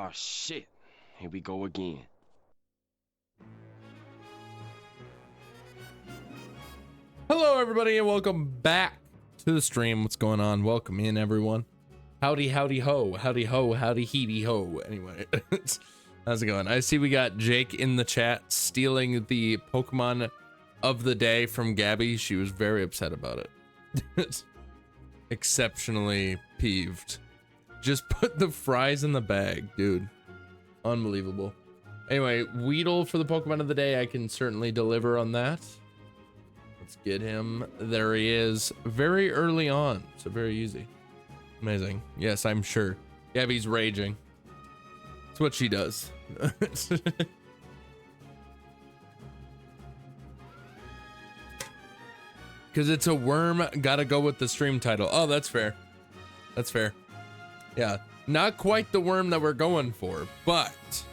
Oh shit. Here we go again. Hello everybody and welcome back to the stream. What's going on? Welcome in everyone. Howdy howdy ho, howdy ho, howdy heedy ho. Anyway, how's it going? I see we got Jake in the chat stealing the Pokemon of the day from Gabby. She was very upset about it. Exceptionally peeved. Just put the fries in the bag, dude. Unbelievable. Anyway, Weedle for the Pokemon of the day. I can certainly deliver on that. Let's get him. There he is. Very early on, so very easy. Amazing. Yes, I'm sure. Gabby's raging. It's what she does. Because it's a worm, gotta go with the stream title. Oh, that's fair. That's fair. Yeah, not quite the worm that we're going for, but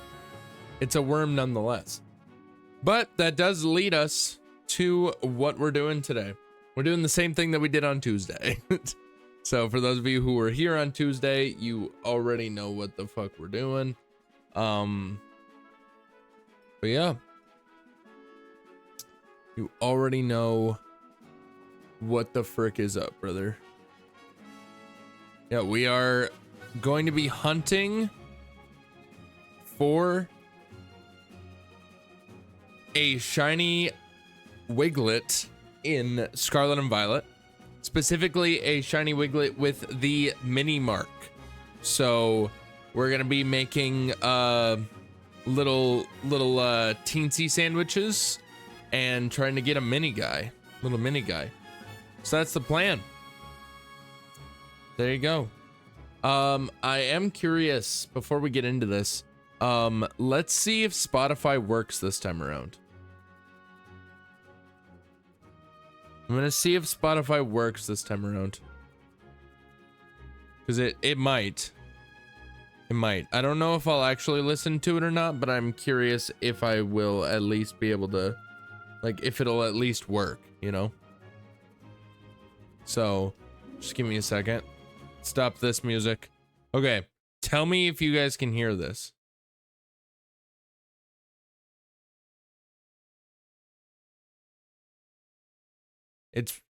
it's a worm nonetheless. But that does lead us to what we're doing today. We're doing the same thing that we did on Tuesday. So for those of you who were here on Tuesday, you already know what the fuck we're doing. But yeah, you already know what the frick is up, brother. Yeah, we are going to be hunting for a shiny Wiglett in Scarlet and Violet, specifically a shiny Wiglett with the mini mark. So we're gonna be making little teensy sandwiches and trying to get a little mini guy. So that's the plan. There you go. I am curious before we get into this. Let's see if Spotify works this time around. I'm gonna see if Spotify works this time around. Because it might. It might. I don't know if I'll actually listen to it or not, but I'm curious if I will at least be able to, like, if it'll at least work, you know? So, just give me a second. Stop this music. Okay, tell me if you guys can hear this.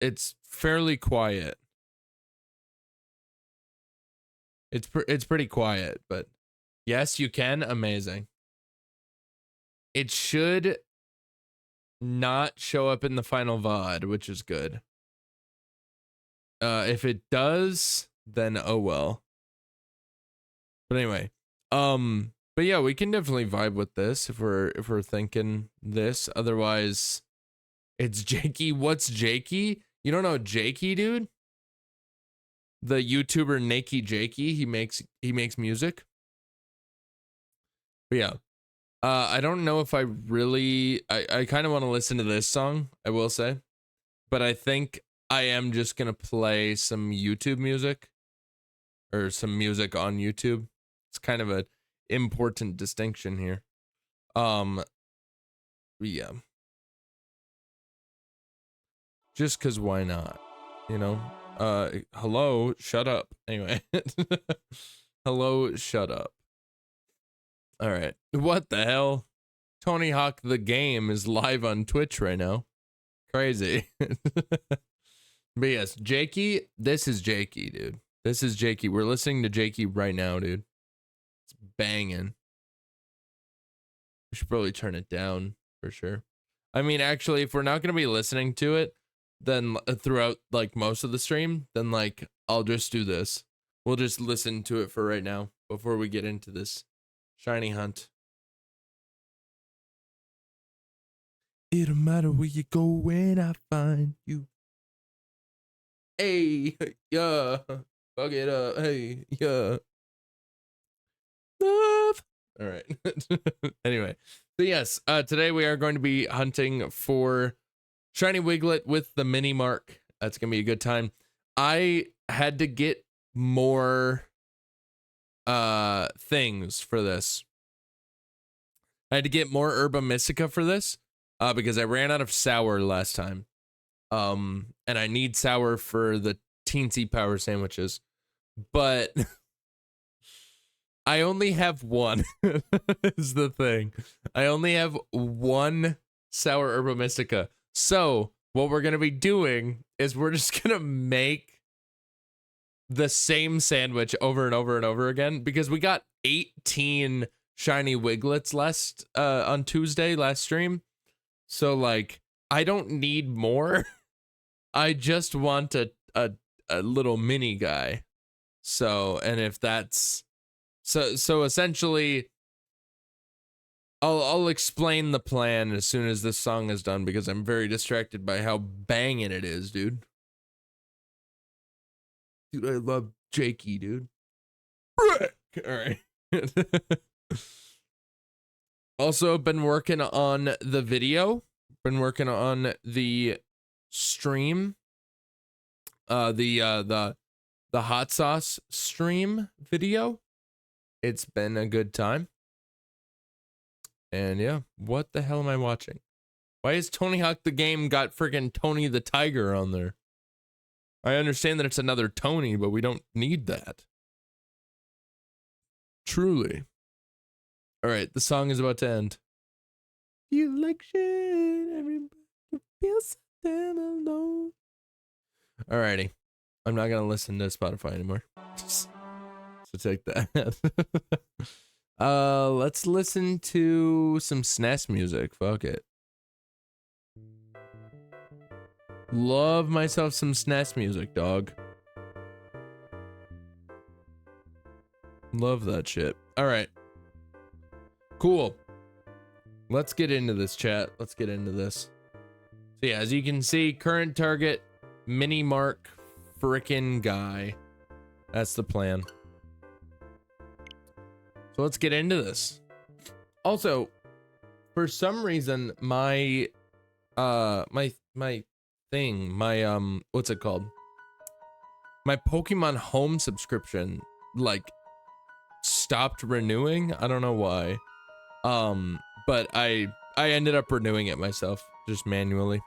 It's fairly quiet. It's pretty quiet, but yes, you can. Amazing. It should not show up in the final VOD, which is good. If it does, then oh well. But anyway, but yeah, we can definitely vibe with this if we're thinking this. Otherwise, it's Jakey. What's Jakey? You don't know Jakey, dude? The YouTuber Nakey Jakey. He makes music. But yeah. I don't know if I really I kind of want to listen to this song, I will say. But I think I am just gonna play some YouTube music. Or some music on YouTube. It's kind of an important distinction here. Yeah. Just cause why not? You know? Hello, shut up. Anyway. Hello, shut up. Alright. What the hell? Tony Hawk the game is live on Twitch right now. Crazy. But yes, Jakey, this is Jakey, dude. This is Jakey. We're listening to Jakey right now, dude. It's banging. We should probably turn it down for sure. I mean, actually, if we're not going to be listening to it, then throughout like most of the stream, then like I'll just do this. We'll just listen to it for right now before we get into this shiny hunt. It don't matter where you go when I find you. Hey, yeah. Fuck it up. Hey, yeah. Love. All right. Anyway, so yes, today we are going to be hunting for shiny Wiglett with the mini mark. That's gonna be a good time. I had to get more things for this. I had to get more Herba Mystica for this because I ran out of sour last time. And I need sour for the teensy power sandwiches. But I only have one is the thing. I only have one sour herba mystica. So what we're going to be doing is we're just going to make the same sandwich over and over and over again because we got 18 shiny wiglets last on Tuesday last stream. So like I don't need more. I just want a little mini guy. So, and if that's so essentially I'll explain the plan as soon as this song is done because I'm very distracted by how banging it is, dude. Dude, I love Jakey, dude. All right. Also, been working on the video. Been working on the stream. The hot sauce stream video. It's been a good time. And yeah, what the hell am I watching? Why is Tony Hawk the game got friggin' Tony the Tiger on there? I understand that it's another Tony, but we don't need that. Truly. All right, the song is about to end. You like shit, everybody feels so damn alone. Alrighty, I'm not gonna listen to Spotify anymore. So take that. Let's listen to some SNES music. Fuck it. Love myself some SNES music, dog. Love that shit. All right. Cool. Let's get into this, chat. Let's get into this. So yeah, as you can see, current target, Mini Mark frickin' guy. That's the plan. So let's get into this. Also, for some reason, my thing, what's it called? My Pokemon Home subscription, like, stopped renewing. I don't know why. But I ended up renewing it myself, just manually.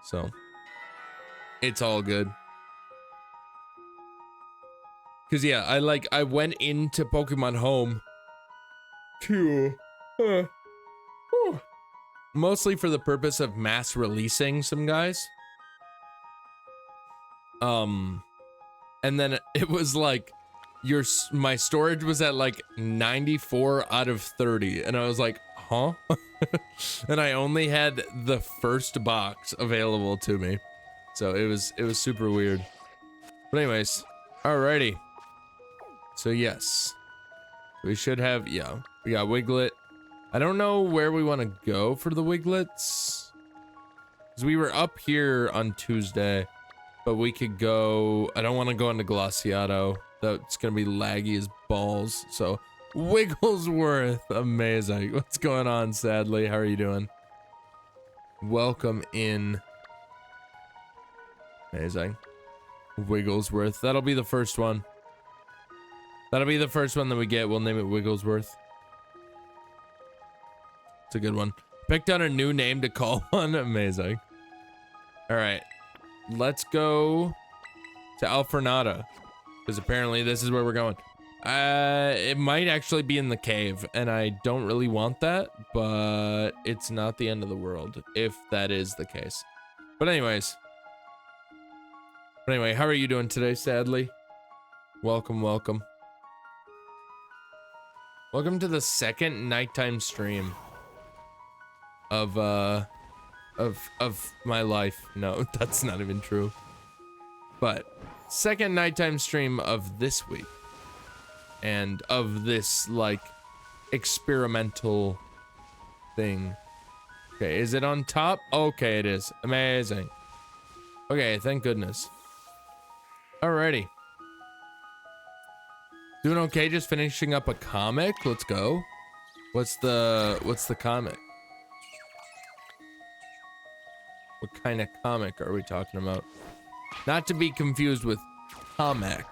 So, it's all good. Cause yeah, I went into Pokemon Home to, mostly for the purpose of mass releasing some guys. And then it was like, my storage was at like 94 out of 30, and I was like, huh? And I only had the first box available to me, so it was super weird. But anyways, alrighty. So yes, we should have, yeah, we got Wiglett. I don't know where we want to go for the Wiglets, because we were up here on Tuesday, but we could go, I don't want to go into Glaciato. That's gonna be laggy as balls. So Wigglesworth, amazing. What's going on, Sadly? How are you doing? Welcome in. Amazing. Wigglesworth. That'll be the first one. That'll be the first one that we get. We'll name it Wigglesworth. It's a good one. Picked out a new name to call one. Amazing. All right. Let's go to Alfornada, because apparently this is where we're going. It might actually be in the cave, and I don't really want that, but it's not the end of the world if that is the case. But anyways. Anyway, how are you doing today, Sadly? Welcome, welcome. Welcome to the second nighttime stream of my life. No, that's not even true. But second nighttime stream of this week, and of this like experimental thing. Okay, is it on top? Okay, it is. Amazing. Okay, thank goodness. Alrighty. Doing okay, just finishing up a comic. Let's go. What's the comic? What kind of comic are we talking about? Not to be confused with comic,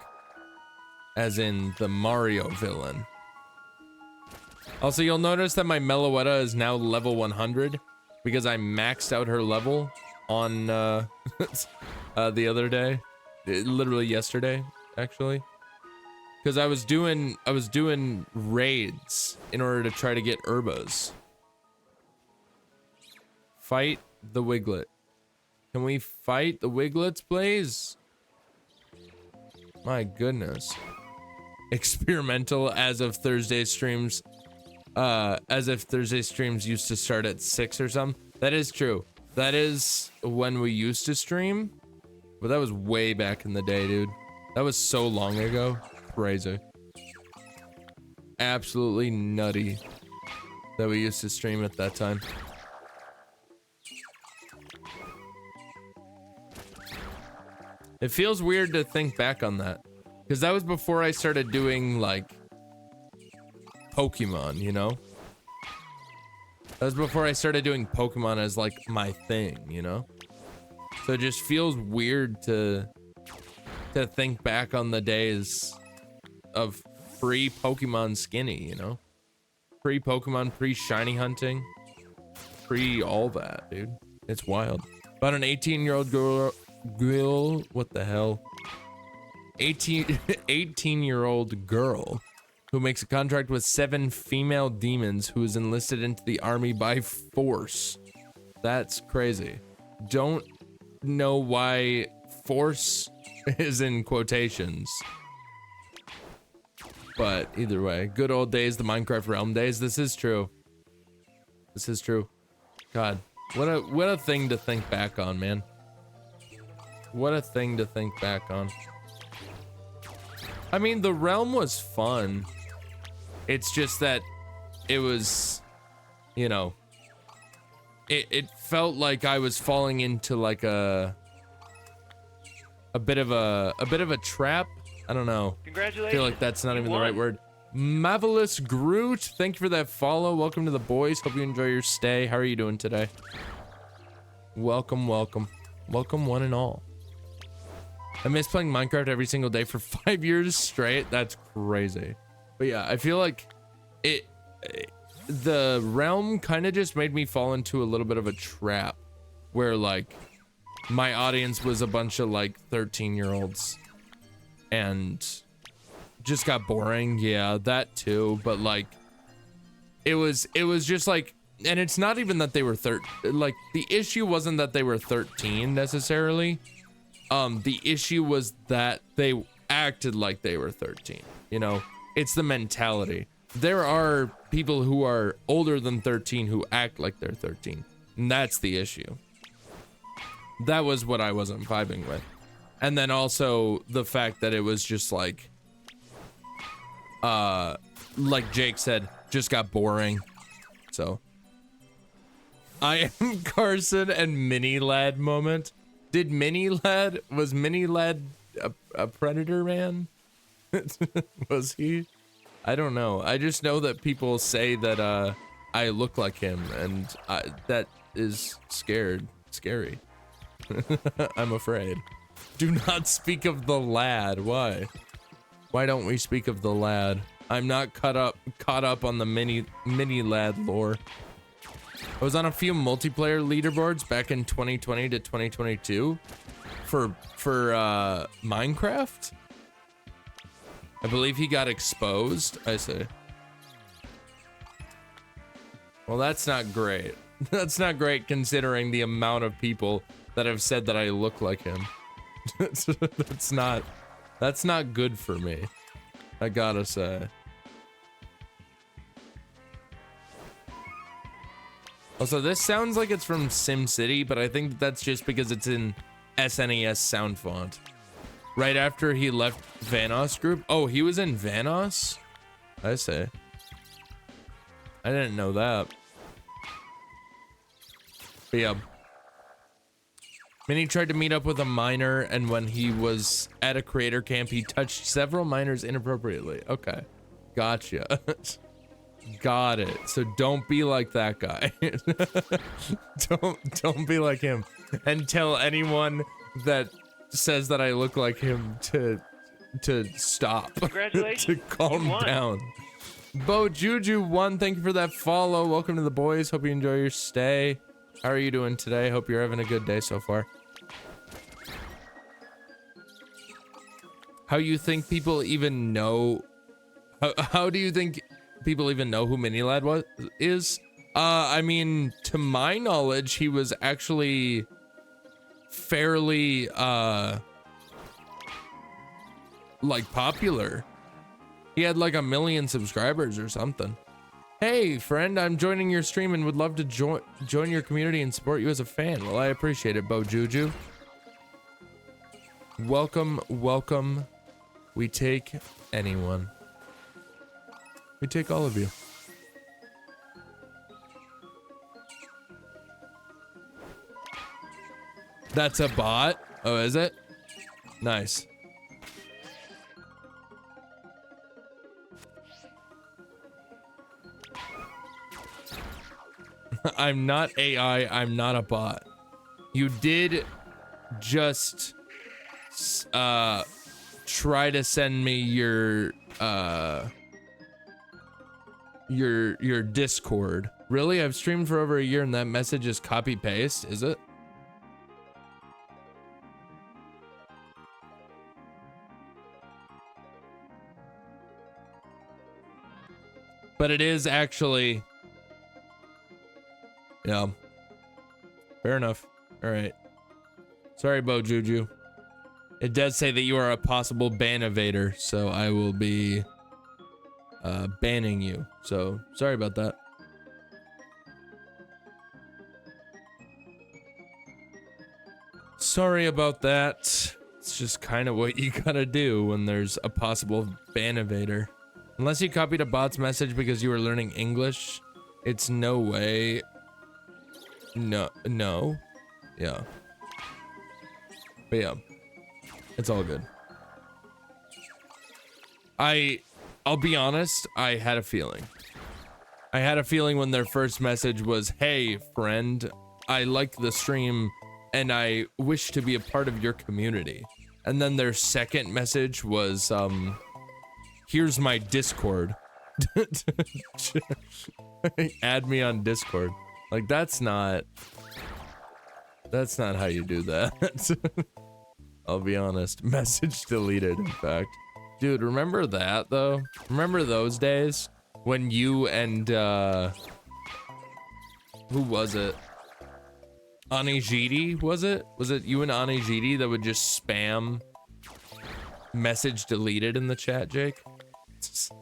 as in the Mario villain. Also, you'll notice that my Meloetta is now level 100 because I maxed out her level on the other day. Literally yesterday, actually. because I was doing raids in order to try to get Urbos. Fight the Wiglett. Can we fight the Wiglets, please? My goodness. Experimental as of Thursday streams. As if Thursday streams used to start at 6 or something. That is true. That is when we used to stream. But that was way back in the day, dude. That was so long ago. Crazy. Absolutely nutty that we used to stream at that time. It feels weird to think back on that, because that was before I started doing like Pokemon, you know? That was before I started doing Pokemon as like my thing, you know? So it just feels weird to think back on the days of pre-Pokemon Skinny, you know? Pre-Pokemon, pre-shiny hunting, pre-all that, dude. It's wild. About an 18-year-old girl, what the hell? 18-year-old girl who makes a contract with 7 female demons who is enlisted into the army by force. That's crazy. Don't know why force is in quotations. But either way, good old days, the Minecraft realm days. This is true. This is true. God, what a thing to think back on, man. What a thing to think back on. I mean, the realm was fun. It's just that it was, you know, it felt like I was falling into like a bit of a trap. I don't know. Congratulations. I feel like that's not even the right word. Marvelous Groot, thank you for that follow. Welcome to the boys. Hope you enjoy your stay. How are you doing today? Welcome, welcome. Welcome one and all. I miss playing Minecraft every single day for 5 years straight. That's crazy. But yeah, I feel like the realm kind of just made me fall into a little bit of a trap where like my audience was a bunch of like 13-year-olds and just got boring. Yeah, that too. But like it was just like, and it's not even that they were like the issue wasn't that they were 13 necessarily. The issue was that they acted like they were 13, you know? It's the mentality. There are people who are older than 13 who act like they're 13, and that's the issue. That was what I wasn't vibing with. And then also the fact that it was just like Jake said, just got boring. So I am Carson and Mini Lad moment. Did was Mini Lad a predator man? Was he? I don't know. I just know that people say that I look like him, and that is scary. I'm afraid. Do not speak of the lad. Why? Why don't we speak of the lad? I'm not caught up on the mini lad lore. I was on a few multiplayer leaderboards back in 2020 to 2022 for Minecraft. I believe he got exposed. I say. Well, that's not great. That's not great considering the amount of people that have said that I look like him. That's not good for me. I gotta say. Also, this sounds like it's from SimCity, but I think that's just because it's in SNES sound font. Right after he left Vanoss group. Oh, he was in Vanoss? I say. I didn't know that. But yeah. Minnie tried to meet up with a miner, and when he was at a creator camp, he touched several miners inappropriately. Okay. Gotcha. Got it. So don't be like that guy. Don't be like him. And tell anyone that says that I look like him to stop. Congratulations. To calm down. Bo Juju 1, thank you for that follow. Welcome to the boys. Hope you enjoy your stay. How are you doing today? Hope you're having a good day so far. how you think people even know, how do you think people even know who Minilad is? I mean, to my knowledge, he was actually fairly, like popular. He had like 1 million subscribers or something. Hey friend, I'm joining your stream and would love to join your community and support you as a fan. Well, I appreciate it, Bo Juju. Welcome, welcome. We take anyone. We take all of you. That's a bot? Oh, is it? Nice. I'm not AI, I'm not a bot. You did just try to send me your Discord. Really? I've streamed for over a year and that message is copy paste, is it? But it is actually, yeah. Fair enough. All right. Sorry, Bo Juju. It does say that you are a possible ban evader, so I will be banning you. So sorry about that. Sorry about that. It's just kind of what you gotta do when there's a possible ban evader. Unless you copied a bot's message because you were learning English, it's no way. No. Yeah. But yeah, it's all good. I'll be honest, I had a feeling. I had a feeling when their first message was, hey friend, I like the stream and I wish to be a part of your community. And then their second message was, here's my Discord. Add me on Discord. Like, that's not how you do that. I'll be honest. Message deleted, in fact. Dude, remember that, though? Remember those days? When you and, who was it? Anijidi, was it? Was it you and Anijidi that would just spam message deleted in the chat, Jake?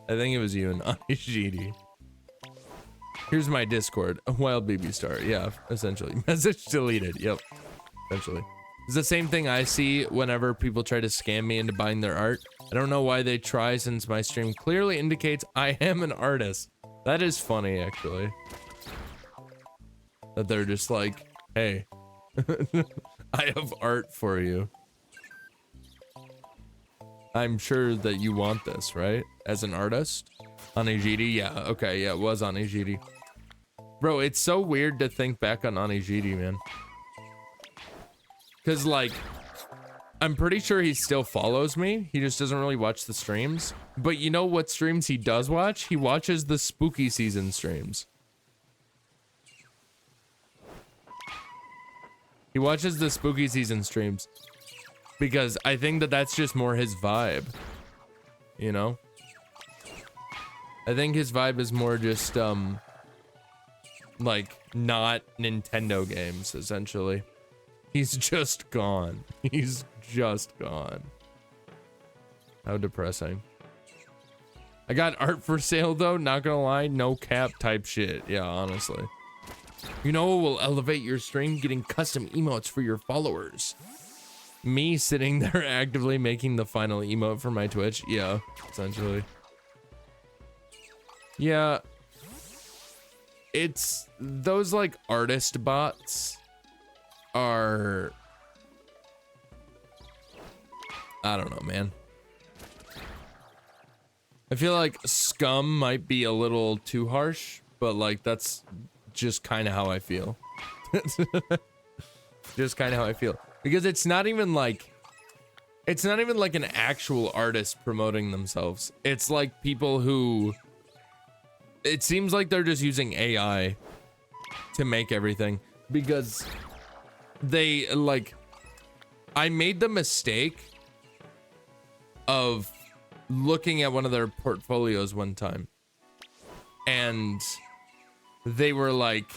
I think it was you and Anijidi. Here's my Discord. A wild baby star. Yeah, essentially. Message deleted. Yep. Essentially. It's the same thing I see whenever people try to scam me into buying their art. I don't know why they try since my stream clearly indicates I am an artist. That is funny, actually. That they're just like, hey, I have art for you. I'm sure that you want this, right? As an artist? Anijidi? Yeah, okay, yeah, it was Anijidi. Bro, it's so weird to think back on Anijidi, man. Because, like, I'm pretty sure he still follows me. He just doesn't really watch the streams. But you know what streams he does watch? He watches the spooky season streams. He watches the spooky season streams. Because I think that that's just more his vibe. You know? I think his vibe is more just, like, not Nintendo games, essentially. He's just gone. He's just gone. How depressing. I got art for sale, though. Not gonna lie. No cap type shit. Yeah, honestly. You know what will elevate your stream? Getting custom emotes for your followers. Me sitting there actively making the final emote for my Twitch. Yeah, essentially. Yeah. It's those like artist bots are, I don't know, man. I feel like scum might be a little too harsh, but like that's just kind of how I feel. Just kind of how I feel. Because it's not even like an actual artist promoting themselves. It's like people who, it seems like they're just using AI to make everything, because they like, I made the mistake of looking at one of their portfolios one time, and they were like,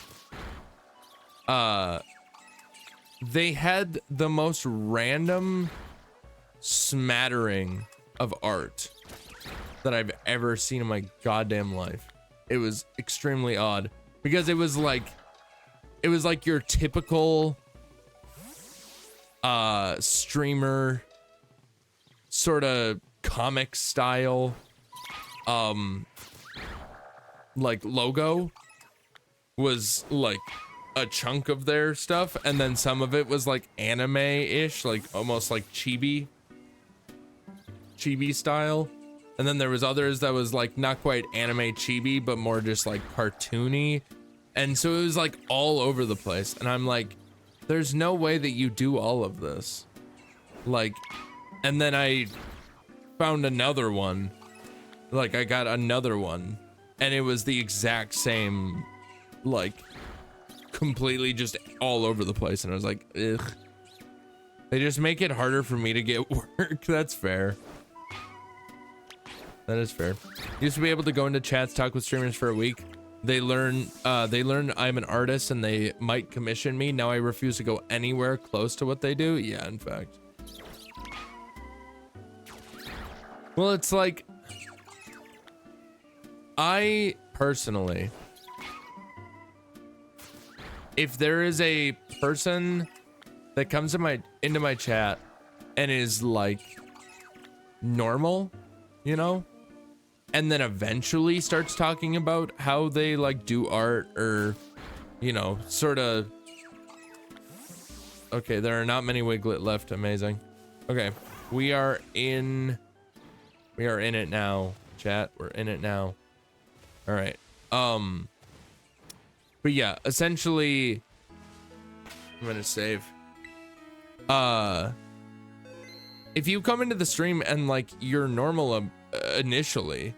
they had the most random smattering of art that I've ever seen in my goddamn life. It was extremely odd because it was like your typical streamer sort of comic style like logo was like a chunk of their stuff, and then some of it was like anime-ish, like almost like chibi style, and then there was others that was like not quite anime chibi but more just like cartoony, and so it was like all over the place, and I'm like, there's no way that you do all of this. Like, and then I found another one, like I got another one, and it was the exact same, like completely just all over the place, and I was like, ugh. They just make it harder for me to get work. That's fair. That is fair. Used to be able to go into chats, talk with streamers for a week. They learn I'm an artist and they might commission me. Now I refuse to go anywhere close to what they do. Yeah, in fact. Well, it's like, I personally, if there is a person that comes into my chat and is like normal, you know, and then eventually starts talking about how they like do art, or, you know, sort of. Okay, there are not many Wiglett left. Amazing. Okay, we are in it now, chat. We're in it now. All right. But yeah, essentially, I'm gonna save. If you come into the stream and like you're normal initially,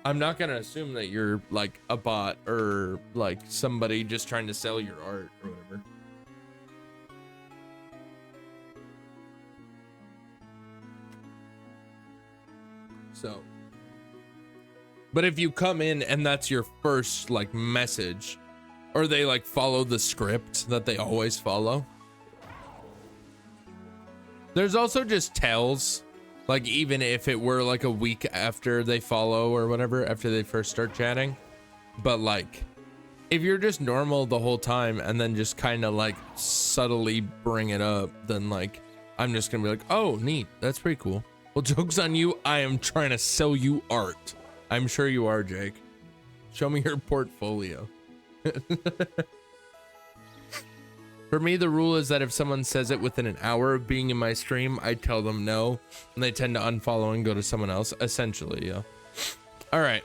I'm not gonna assume that you're like a bot or like somebody just trying to sell your art or whatever. So, but if you come in and that's your first like message, or they like follow the script that they always follow. There's also just tells, like even if it were like a week after they follow or whatever, after they first start chatting. But like, if you're just normal the whole time and then just kind of like subtly bring it up, then like, I'm just gonna be like, oh, neat, that's pretty cool. Well, joke's on you, I am trying to sell you art. I'm sure you are, Jake. Show me your portfolio. For me, the rule is that if someone says it within an hour of being in my stream, I tell them no, and they tend to unfollow and go to someone else, essentially, yeah. All right.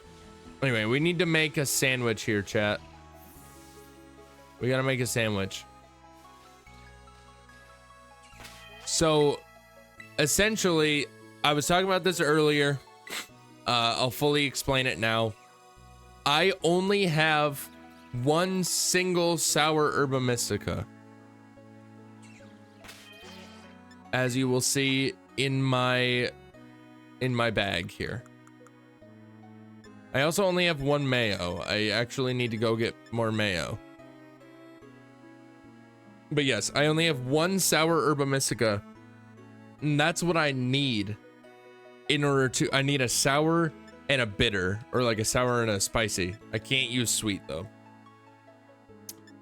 Anyway, we need to make a sandwich here, chat. We gotta make a sandwich. So, essentially, I was talking about this earlier. I'll fully explain it now. I only have one single sour herba mystica, as you will see in my bag here. I also only have one mayo. I actually need to go get more mayo. But yes, I only have one sour herba mystica, and that's what I need in order to. I need a sour and a bitter, or like a sour and a spicy. I can't use sweet though.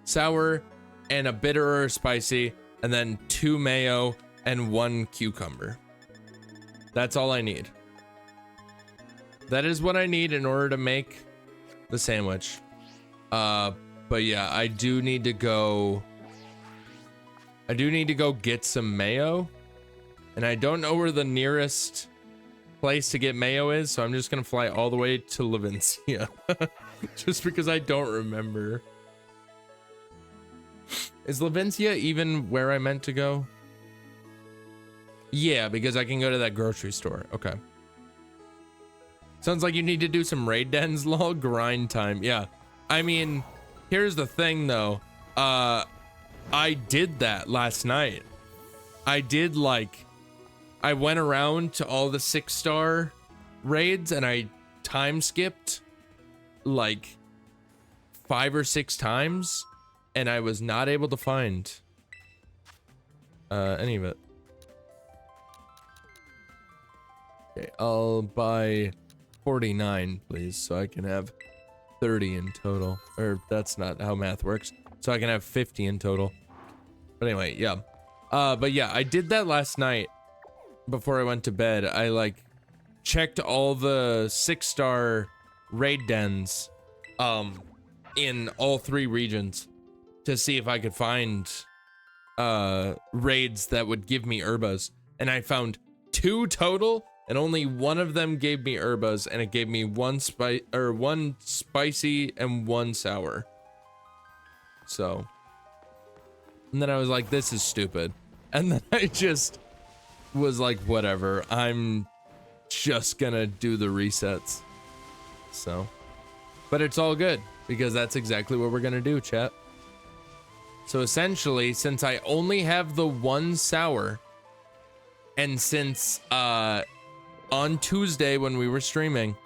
Sour and a bitter or a spicy, and then 2 mayo and 1 cucumber. That's all I need. That is what I need in order to make the sandwich. But yeah, I do need to go get some mayo, and I don't know where the nearest place to get mayo is, so I'm just gonna fly all the way to Levincia. Just because I don't remember. Is Levincia even where I meant to go? Yeah, because I can go to that grocery store. Okay. Sounds like you need to do some raid dens, lol. Grind time. Yeah. I mean, here's the thing though. I did that last night. I did like I went around to all the 6-star raids and I time skipped like 5 or 6 times, and I was not able to find any of it. Okay, I'll buy 49, please, so I can have 30 in total. Or that's not how math works. So I can have 50 in total. But anyway, yeah. But yeah, I did that last night before I went to bed. I like checked all the 6-star raid dens in all 3 regions to see if I could find raids that would give me herbas, and I found 2 total, and only one of them gave me herbas, and it gave me one spicy and 1 sour. So, and then I was like, this is stupid, and then I just was like, whatever, I'm just gonna do the resets. So, but it's all good because that's exactly what we're gonna do, chat. So essentially, since I only have the 1 sour, and since on Tuesday when we were streaming,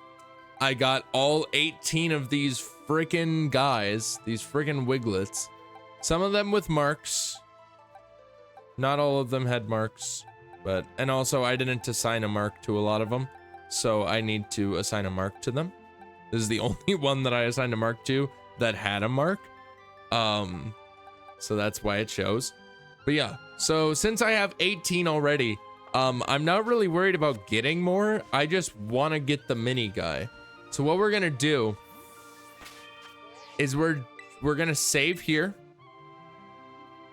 I got all 18 of these freaking guys, these freaking Wiglets, some of them with marks, not all of them had marks, but, and also I didn't assign a mark to a lot of them, so I need to assign a mark to them. This is the only one that I assigned a mark to that had a mark. So that's why it shows. But yeah, so since I have 18 already, I'm not really worried about getting more. I just want to get the mini guy. So what we're gonna do is we're gonna save here.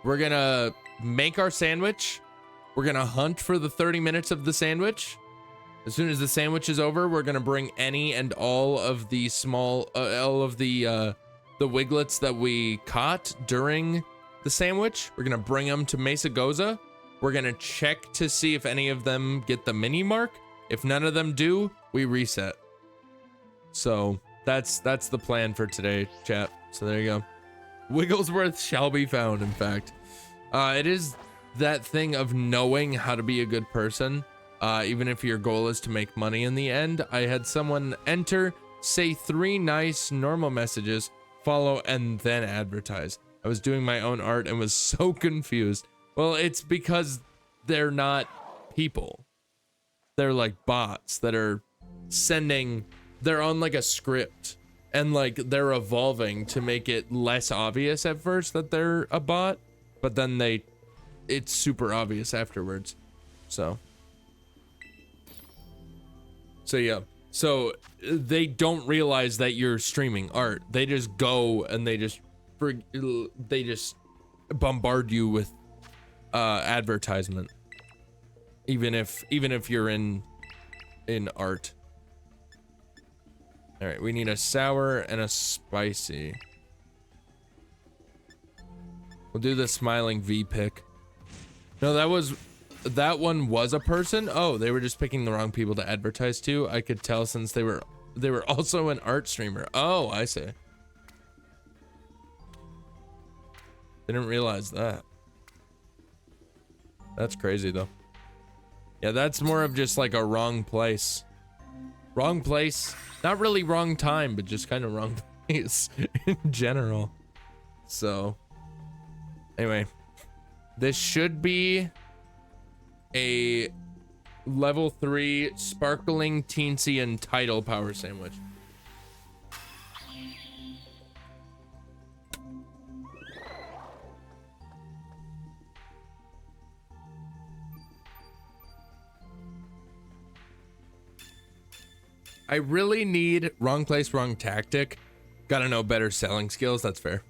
We're gonna make our sandwich. We're gonna hunt for the 30 minutes of the sandwich. As soon as the sandwich is over, we're gonna bring any and all of the small, all of the Wiglets that we caught during the sandwich. We're gonna bring them to Mesa Goza. We're gonna check to see if any of them get the mini mark. If none of them do, we reset. So that's the plan for today, chat. So there you go. Wigglesworth shall be found, in fact. It is that thing of knowing how to be a good person, even if your goal is to make money in the end. I had someone enter, say 3 nice normal messages, follow, and then advertise. I was doing my own art and was so confused. Well, it's because they're not people. They're like bots that are sending, they're on like a script, and like they're evolving to make it less obvious at first that they're a bot, but then it's super obvious afterwards. So yeah. So they don't realize that you're streaming art. They just go and they just bombard you with advertisement, even if you're in art. All right, we need a sour and a spicy. We'll do the smiling V pick. No, that one was a person. Oh, they were just picking the wrong people to advertise to. I could tell since they were also an art streamer. Oh, I see. Didn't realize that. That's crazy though. Yeah, that's more of just like a wrong place. Wrong place. Not really wrong time, but just kind of wrong place in general. So, anyway, this should be a level 3 sparkling teensy and tidal power sandwich. I really need wrong place, wrong tactic. Gotta know better selling skills. That's fair.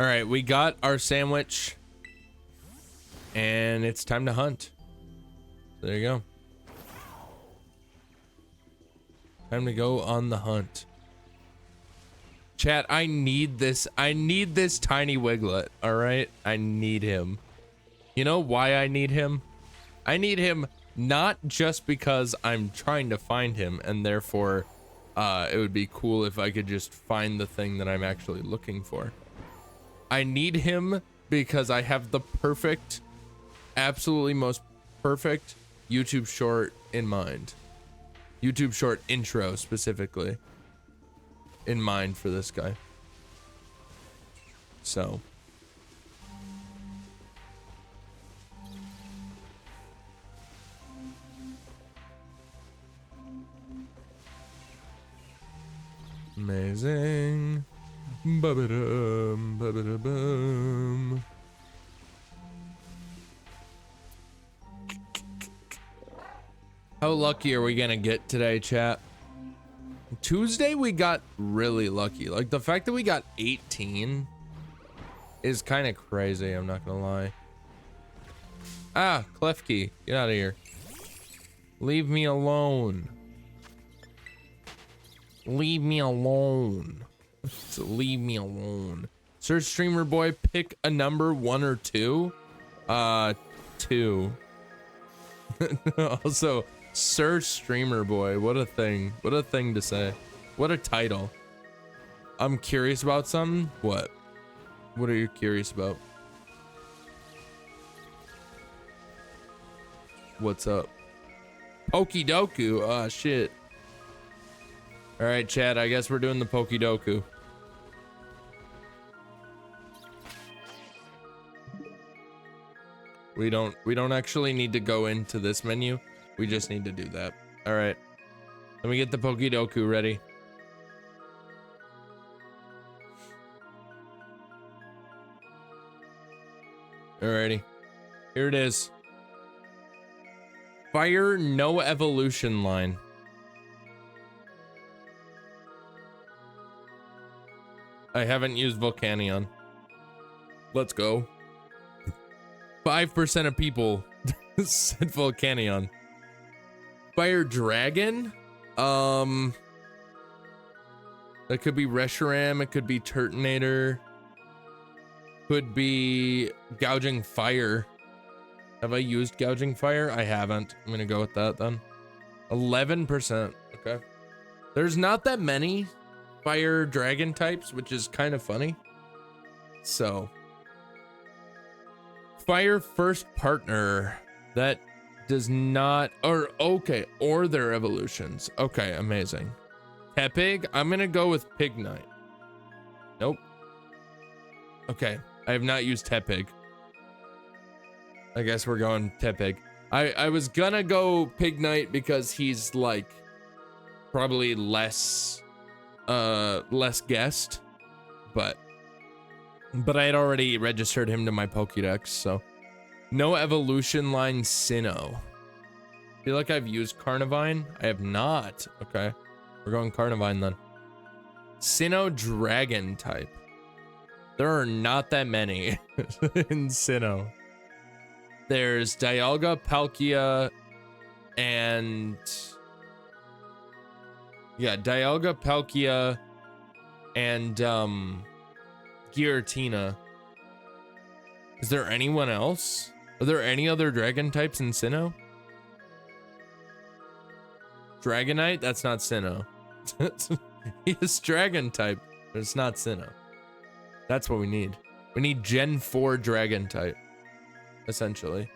All right, we got our sandwich and it's time to hunt. There you go. Time to go on the hunt. Chat, I need this tiny Wiglet. All right, I need him. You know why I need him? I need him not just because I'm trying to find him and therefore it would be cool if I could just find the thing that I'm actually looking for. I need him because I have the perfect, absolutely most perfect YouTube short in mind. YouTube short intro specifically in mind for this guy. So amazing. Ba-ba-dum, ba-ba-da-bum. How lucky are we gonna get today, chat? Tuesday we got really lucky. Like the fact that we got 18 is kind of crazy, I'm not gonna lie. Ah, Klefki, get out of here. Leave me alone. Leave me alone. So leave me alone. Search streamer boy, pick a number, 1 or 2. 2. Also, search streamer boy, what a thing. What a thing to say. What a title. I'm curious about something. What? What are you curious about? What's up? Pokidoku. Ah, shit. All right, Chad, I guess we're doing the Pokidoku. We don't actually need to go into this menu. We just need to do that. All right. Let me get the Pokidoku ready. Alrighty. Here it is. Fire no evolution line. I haven't used Volcanion. Let's go. 5% of people said Volcanion. Fire Dragon? That could be Reshiram, it could be Turtonator. Could be Gouging Fire. Have I used Gouging Fire? I haven't. I'm gonna go with that then. 11%. Okay. There's not that many Fire Dragon types, which is kind of funny. So. Fire First Partner. That does not, or okay, or their evolutions. Okay, amazing. Tepig, I'm gonna go with Pignite. Nope. Okay, I have not used Tepig. I guess we're going Tepig. I was gonna go Pignite because he's like probably less guessed, but I had already registered him to my Pokédex, so no evolution line Sinnoh. Feel like I've used Carnivine. I have not. Okay, we're going Carnivine then. Sinnoh Dragon type. There are not that many in Sinnoh. There's Dialga, Palkia, and yeah, Dialga, Palkia, and Giratina. Is there anyone else? Are there any other dragon types in Sinnoh? Dragonite? That's not Sinnoh. He's dragon type, but it's not Sinnoh. That's what we need. We need Gen 4 dragon type, essentially.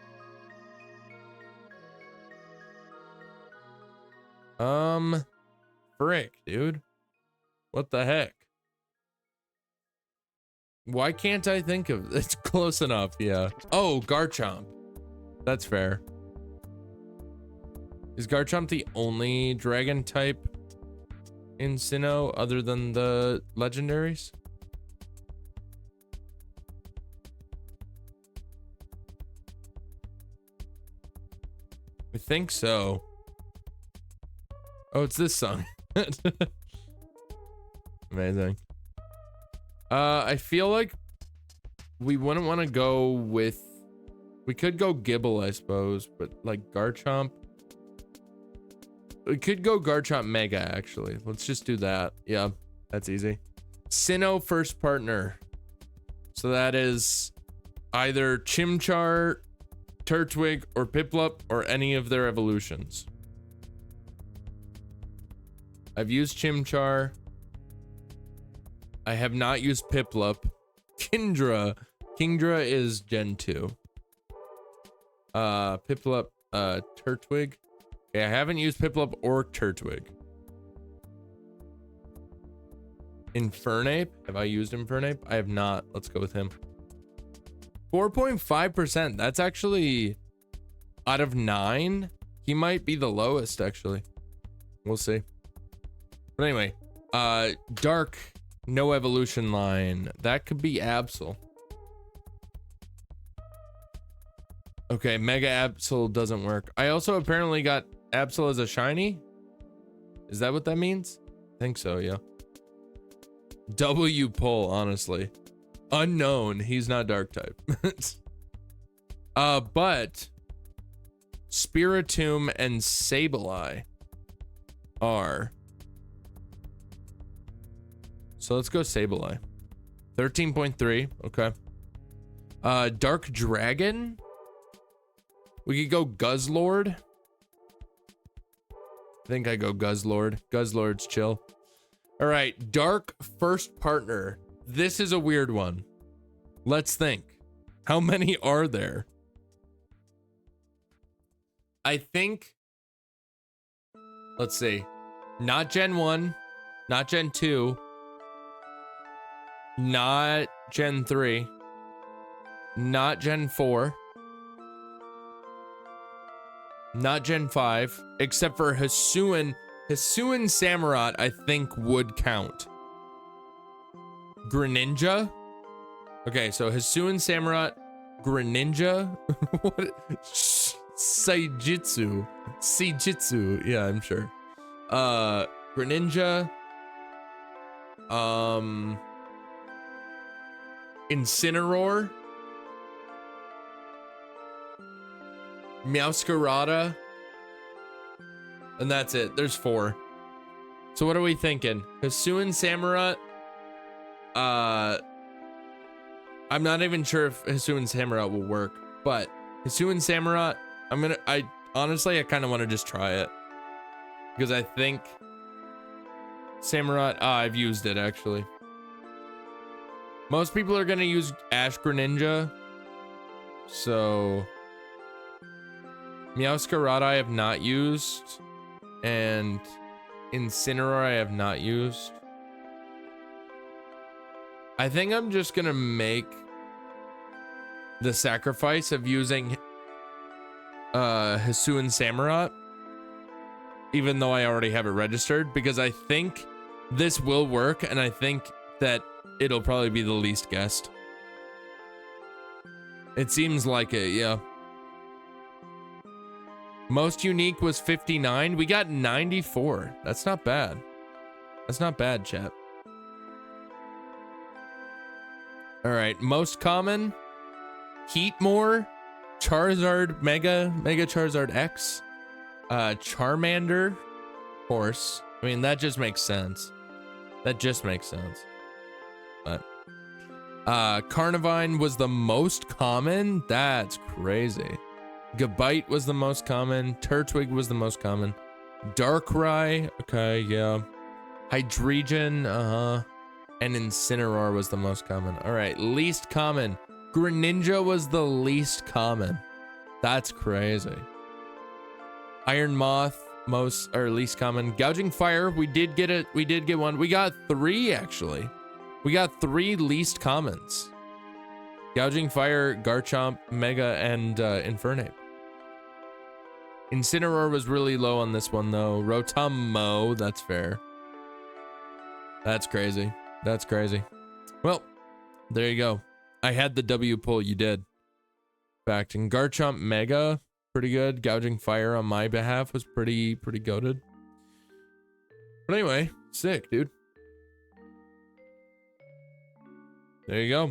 Frick, dude. What the heck? Why can't I think of it's close enough? Yeah. Oh, Garchomp. That's fair. Is Garchomp the only dragon type in Sinnoh other than the legendaries? I think so. Oh, it's this song. Amazing. I feel like we wouldn't want to go with, we could go Gibble, I suppose, but like Garchomp. We could go Garchomp Mega, actually. Let's just do that. Yeah, that's easy. Sinnoh First Partner. So that is either Chimchar, Turtwig, or Piplup, or any of their evolutions. I've used Chimchar. I have not used Piplup. Kingdra. Kingdra is Gen 2. Piplup. Turtwig. Okay, I haven't used Piplup or Turtwig. Infernape. Have I used Infernape? I have not. Let's go with him. 4.5%. That's actually out of 9. He might be the lowest, actually. We'll see. But anyway, Dark, no evolution line. That could be Absol. Okay, Mega Absol doesn't work. I also apparently got Absol as a shiny. Is that what that means? I think so, yeah. W pull, honestly. Unknown. He's not dark type. But Spiritomb and Sableye are. So let's go Sableye. 13.3. Okay. Dark Dragon. We could go Guzzlord. I think I go Guzzlord. Guzzlord's chill. All right, Dark First Partner. This is a weird one. Let's think. How many are there? I think, let's see. Not Gen 1, not Gen 2, not Gen 3, not Gen 4, not Gen 5, except for Hisuian. Hisuian Samurott, I think, would count. Greninja. Okay, so Hisuian Samurott, Greninja. What? Saijitsu. Seijitsu. Yeah, I'm sure. Greninja. Incineroar. Meowscarada. And that's it. There's 4. So what are we thinking? Hisuian Samurott. I'm not even sure if Hisuian Samurott will work, but Hisuian Samurott, I honestly kind of want to just try it. Because I think Samurott, I've used it actually. Most people are going to use Ash Greninja. So Meowscarada I have not used. And Incineroar I have not used. I think I'm just gonna make the sacrifice of using Hisuian Samurott, even though I already have it registered, because I think this will work, and I think that it'll probably be the least guessed. It seems like it, yeah. Most unique was 59. We got 94. That's not bad. That's not bad, chat. All right. Most common. Heatmore. Charizard Mega. Mega Charizard X. Charmander. Horse. I mean, that just makes sense. That just makes sense. But. Carnivine was the most common. That's crazy. Gabite was the most common. Turtwig was the most common. Darkrai, okay, yeah. Hydreigon, and Incineroar was the most common. All right, least common. Greninja was the least common. That's crazy. Iron Moth, most or least common. Gouging Fire, we did get it. We did get one. We got 3 actually. We got 3 least commons. Gouging Fire, Garchomp, Mega, and Infernape. Incineroar was really low on this one though. Rotom-Mow, that's fair. That's crazy. That's crazy. Well, there you go. I had the W pull, you did. Fact, and Garchomp Mega, pretty good. Gouging Fire on my behalf was pretty goated. But anyway, sick, dude. There you go.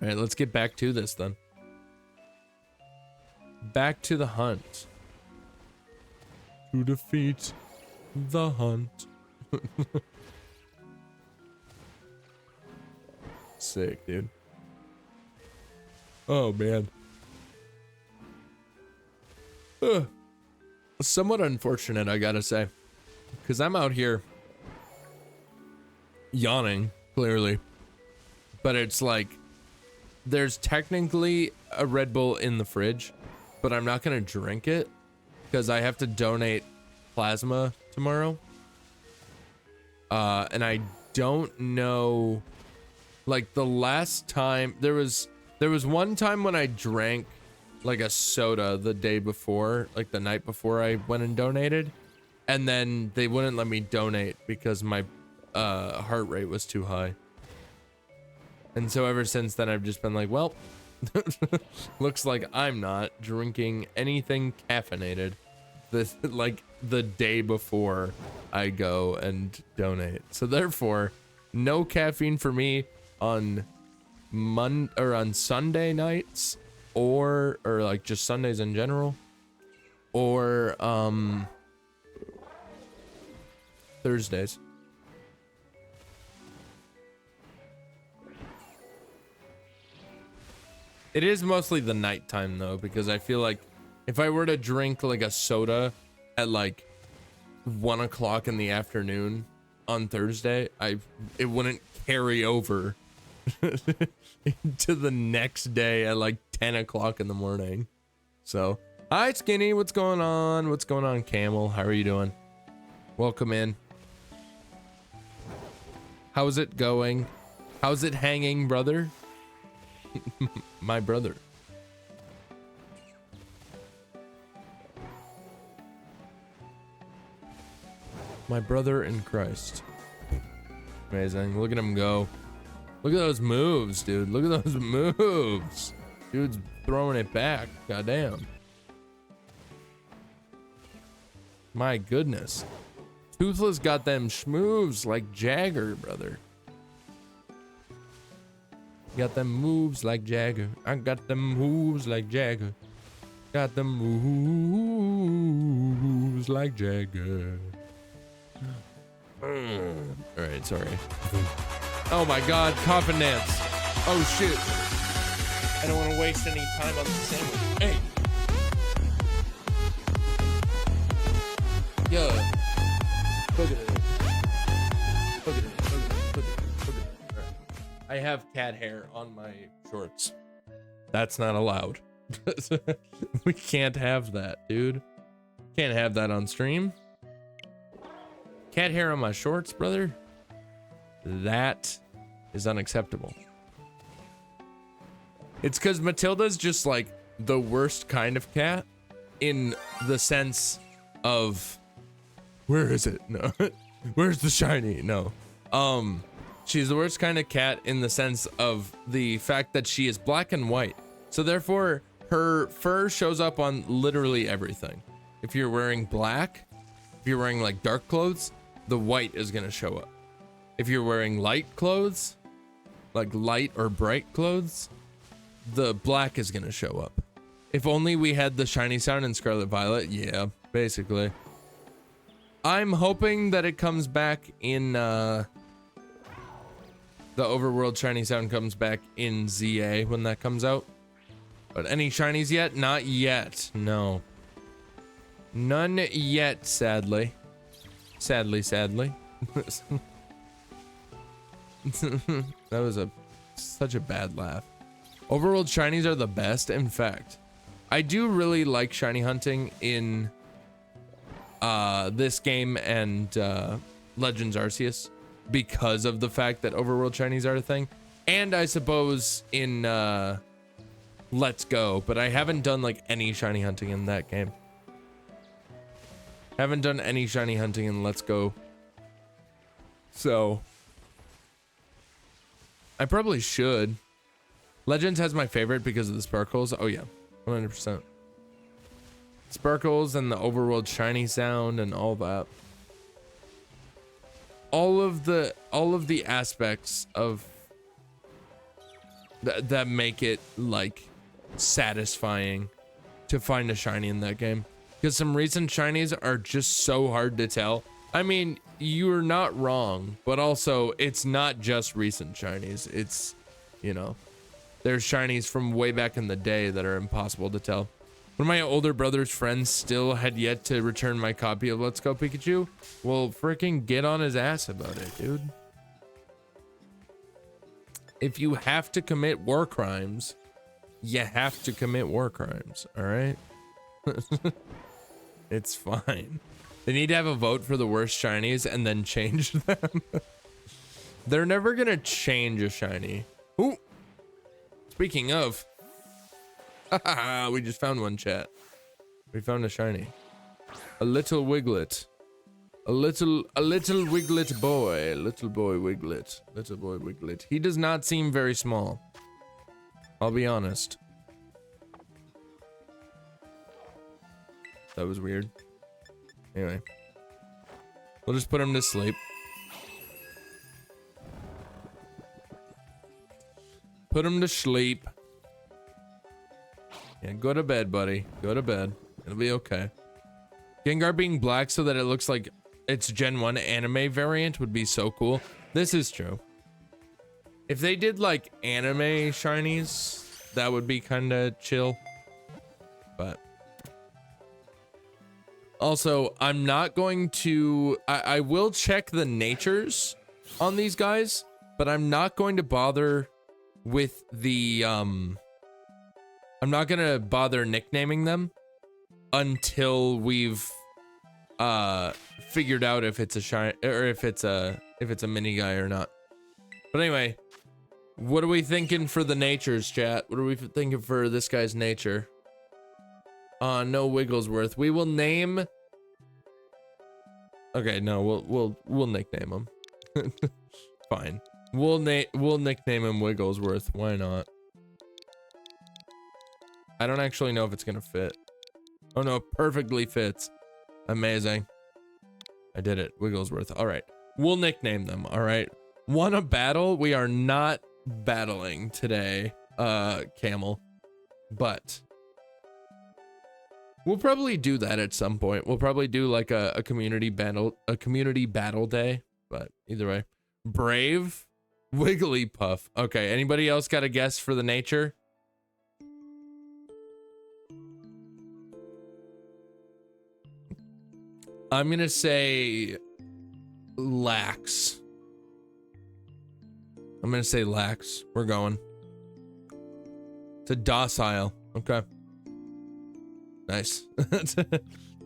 All right, let's get back to this then. Back to the hunt. To defeat the hunt. Sick, dude. Oh, man. Somewhat unfortunate, I gotta say. Because I'm out here yawning, clearly. But it's like there's technically a Red Bull in the fridge, but I'm not gonna drink it because I have to donate plasma tomorrow. And I don't know, like the last time there was one time when I drank like a soda the day before, like the night before I went and donated, and then they wouldn't let me donate because my heart rate was too high. And so ever since then I've just been like, well, looks like I'm not drinking anything caffeinated like the day before I go and donate. So therefore, no caffeine for me on on Sunday nights, or like just Sundays in general, or Thursdays. It is mostly the nighttime though, because I feel like if I were to drink like a soda at like 1 o'clock in the afternoon on Thursday, it wouldn't carry over to the next day at like 10 o'clock in the morning. So, hi Skinny, what's going on? What's going on, Camel? How are you doing? Welcome in. How's it going? How's it hanging, brother? My brother. My brother in Christ. Amazing. Look at him go. Look at those moves, dude. Look at those moves. Dude's throwing it back. Goddamn. My goodness. Toothless got them schmoves like Jagger, brother. Got them moves like Jagger. I got them moves like Jagger. Got them moves like Jagger. Alright, sorry. Oh my god, coffin dance. Oh shit. I don't want to waste any time on the sandwich. Hey. Yo. Look at it. Look at it. Look at it. Look at it. Look at it. Right. I have cat hair on my shorts. That's not allowed. We can't have that, dude. Can't have that on stream. Cat hair on my shorts, brother. That is unacceptable. It's because Matilda's just like the worst kind of cat in the sense of, where is it? No. Where's the shiny? No. She's the worst kind of cat in the sense of the fact that she is black and white. So therefore, her fur shows up on literally everything. If you're wearing black, if you're wearing like dark clothes, the white is gonna show up. If you're wearing light clothes, like light or bright clothes, the black is gonna show up. If only we had the shiny sound in Scarlet Violet, yeah, basically. I'm hoping that it comes back in the overworld shiny sound comes back in ZA when that comes out. But any shinies yet? Not yet. No. None yet, sadly. Sadly. That was such a bad laugh. Overworld shinies are the best. In fact, I do really like shiny hunting in this game and Legends Arceus because of the fact that overworld shinies are a thing, and I suppose in Let's Go, but I haven't done like any shiny hunting in that game. Haven't done any shiny hunting in Let's Go, so I probably should. Legends has my favorite because of the sparkles. Oh yeah, 100%. Sparkles and the overworld shiny sound and all that. All of the aspects of that make it like satisfying to find a shiny in that game. Because some recent shinies are just so hard to tell. I mean, you're not wrong, but also it's not just recent shinies. It's, you know, there's shinies from way back in the day that are impossible to tell. One of my older brother's friends still had yet to return my copy of Let's Go Pikachu. Well, freaking get on his ass about it, dude. If you have to commit war crimes, you have to commit war crimes, all right? It's fine. They need to have a vote for the worst shinies and then change them. They're never gonna change a shiny. Ooh. Speaking of, we just found one, chat. We found a shiny. A little Wiglett. A little Wiglett boy. Little boy Wiglett. Little boy Wiglett. He does not seem very small. I'll be honest. That was weird. Anyway. We'll just put him to sleep. Put him to sleep. Yeah, go to bed, buddy. Go to bed. It'll be okay. Gengar being black so that it looks like it's Gen 1 anime variant would be so cool. This is true. If they did like anime shinies, that would be kind of chill. But also, I'm not going to... I will check the natures on these guys, but I'm not going to bother with the... I'm not going to bother nicknaming them until we've figured out if it's a shiny or if it's a mini guy or not. But anyway, what are we thinking for the natures, chat? What are we thinking for this guy's nature? No Wigglesworth. We will name... Okay, no, we'll nickname him. Fine. We'll nickname him Wigglesworth. Why not? I don't actually know if it's gonna fit. Oh no, it perfectly fits. Amazing. I did it. Wigglesworth. All right. We'll nickname them. All right. Want a battle? We are not battling today, Camel. But we'll probably do that at some point. We'll probably do like a community battle day. But either way. Brave. Wigglypuff. Okay. Anybody else got a guess for the nature? I'm gonna say lax. I'm gonna say lax. We're going. It's a docile. Okay. Nice.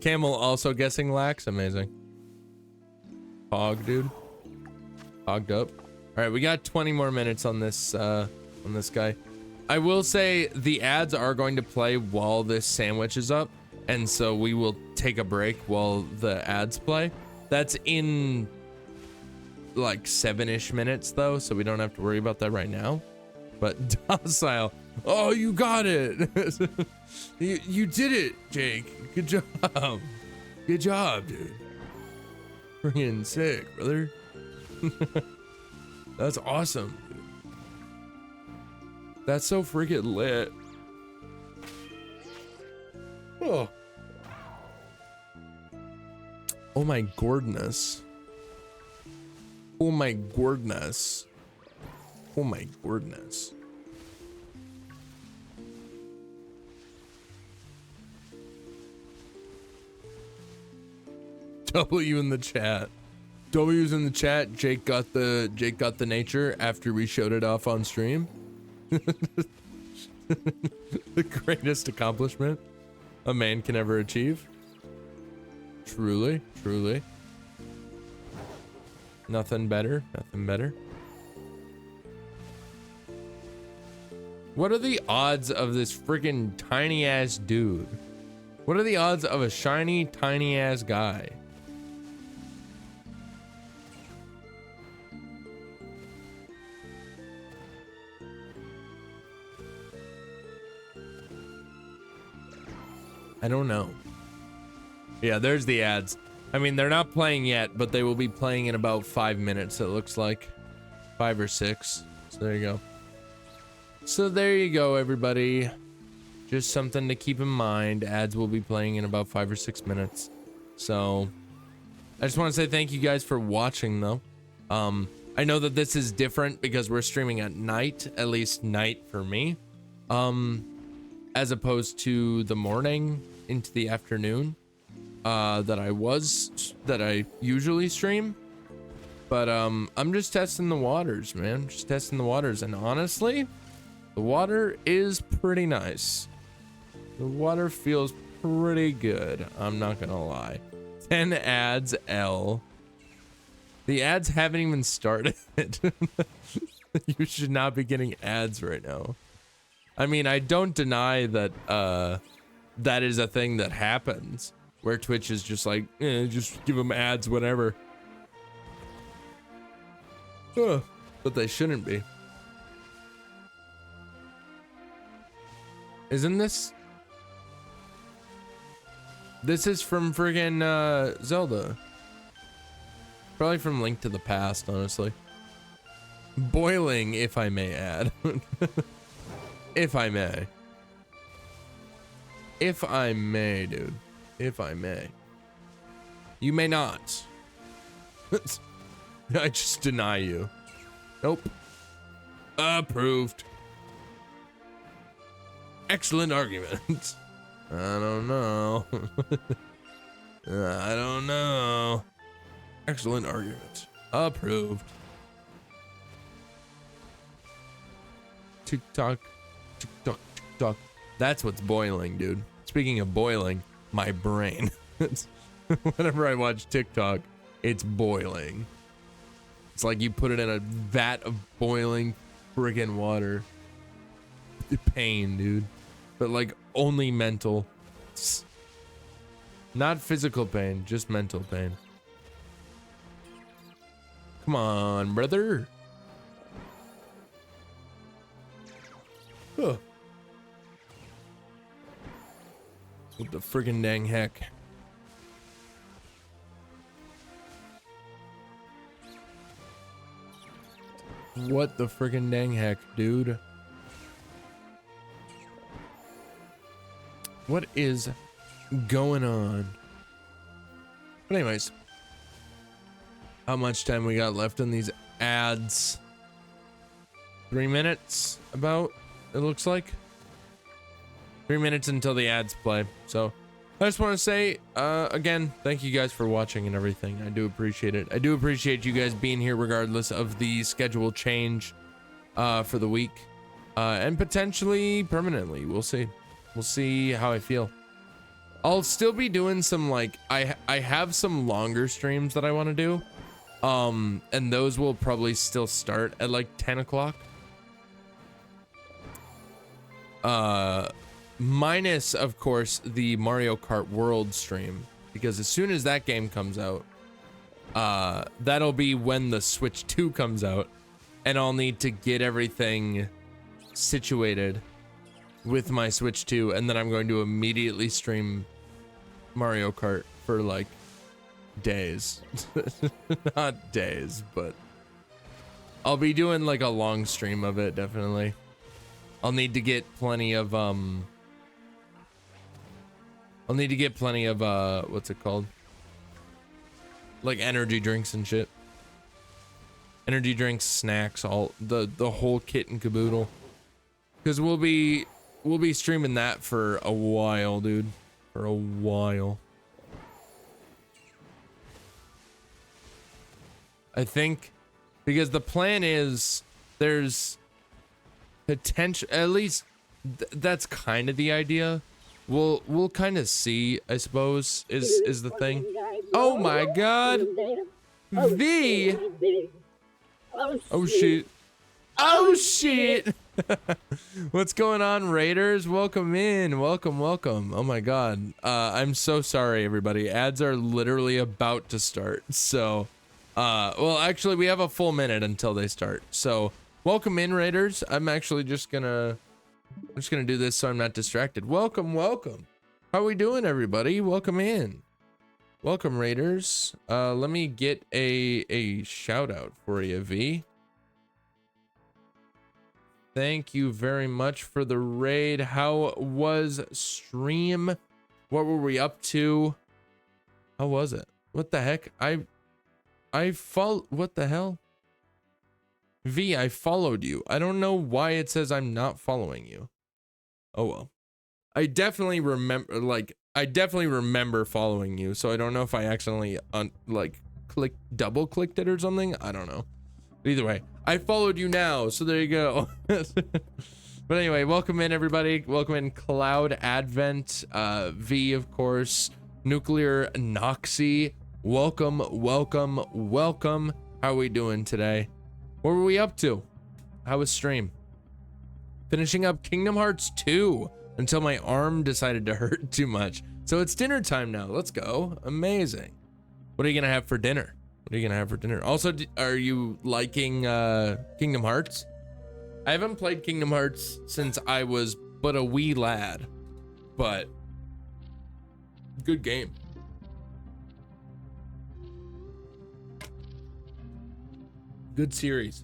Camel also guessing lax. Amazing. Hog, dude. Hogged up. All right, we got 20 more minutes on this guy. I will say the ads are going to play while this sandwich is up. And so we will take a break while the ads play. That's in like 7-ish minutes though, so we don't have to worry about that right now. But docile. Oh, you got it. you did it, Jake. Good job. Good job, dude. Freaking sick, brother. That's awesome, dude. That's so freaking lit. Oh. Oh my goodness. Oh my goodness. Oh my goodness. W in the chat. W's in the chat. Jake got the nature after we showed it off on stream. The greatest accomplishment a man can ever achieve. Truly, truly. Nothing better, nothing better. What are the odds of this freaking tiny ass dude? What are the odds of a shiny, tiny ass guy? I don't know. Yeah, there's the ads. I mean, they're not playing yet, but they will be playing in about 5 minutes, it looks like. 5 or 6. So there you go. So there you go, everybody. Just something to keep in mind. Ads will be playing in about 5 or 6 minutes. So I just want to say thank you guys for watching, though. I know that this is different because we're streaming at night, at least night for me, as opposed to the morning into the afternoon that I usually stream. But I'm just testing the waters, man. Just testing the waters, and honestly, the water is pretty nice. The water feels pretty good. I'm not gonna lie. 10 ads, L. The ads haven't even started. You should not be getting ads right now. I mean, I don't deny that that is a thing that happens, where Twitch is just like, just give them ads, whatever. But they shouldn't be. Isn't this? This is from friggin' Zelda. Probably from Link to the Past, honestly. Boiling, if I may add. If I may. If I may, dude. If I may. You may not. I just deny you. Nope. Approved. Excellent argument. I don't know. I don't know. Excellent argument. Approved. TikTok. TikTok. TikTok. That's what's boiling, dude. Speaking of boiling, my brain. Whenever I watch TikTok, it's boiling. It's like you put it in a vat of boiling friggin' water. The pain, dude. But like only mental. Not physical pain, just mental pain. Come on, brother. Huh. What the friggin' dang heck? What the friggin' dang heck, dude? What is going on? But anyways, how much time we got left on these ads? 3 minutes, about, it looks like. 3 minutes until the ads play. So I just want to say, again, thank you guys for watching and everything. I do appreciate it. I do appreciate you guys being here regardless of the schedule change for the week, and potentially permanently. We'll see. We'll see how I feel. I'll still be doing some, like, I have some longer streams that I want to do. And those will probably still start at like 10 o'clock. Minus, of course, the Mario Kart World stream, because as soon as that game comes out, that'll be when the Switch 2 comes out, and I'll need to get everything situated with my Switch 2, and then I'm going to immediately stream Mario Kart for like days. Not days, but I'll be doing like a long stream of it, definitely. I'll need to get plenty of what's it called? Like energy drinks and shit. Energy drinks, snacks, all the whole kit and caboodle. Cause we'll be streaming that for a while, dude. For a while. I think because the plan is there's potential, at least that's kind of the idea. We'll kind of see, I suppose, is the thing. Oh my god. V. Oh shit. Oh shit. What's going on, Raiders? Welcome in. Welcome. Oh my god. I'm so sorry, everybody. Ads are literally about to start. So, well, actually, we have a full minute until they start. So, welcome in, Raiders. I'm actually just gonna do this so I'm not distracted. Welcome. How are we doing, everybody? Welcome in. Welcome, Raiders. Let me get a shout out for you, V. Thank you very much for the raid. How was stream? What were we up to? How was it? What the heck? What the hell? V, I followed you. I don't know why it says I'm not following you. Oh well. I definitely remember following you, so I don't know if I accidentally double clicked it or something. I don't know. Either way, I followed you now, so there you go. But anyway, welcome in everybody. Welcome in Cloud Advent, V of course, Nuclear Noxy. Welcome, welcome, welcome. How are we doing today? What were we up to? How was stream? Finishing up Kingdom Hearts 2 until my arm decided to hurt too much. So it's dinner time now. Let's go. Amazing. What are you gonna have for dinner? What are you gonna have for dinner? Also, are you liking Kingdom Hearts? I haven't played Kingdom Hearts since I was but a wee lad, but good game. Good series.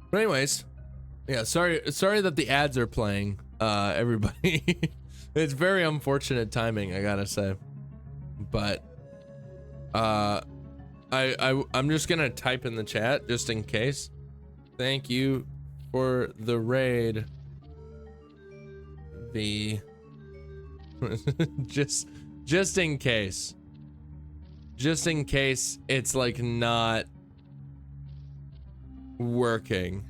But anyways, yeah, sorry that the ads are playing, everybody. It's very unfortunate timing, I gotta say. But I'm just gonna type in the chat just in case. Thank you for the raid, V. just in case. Just in case it's like not working.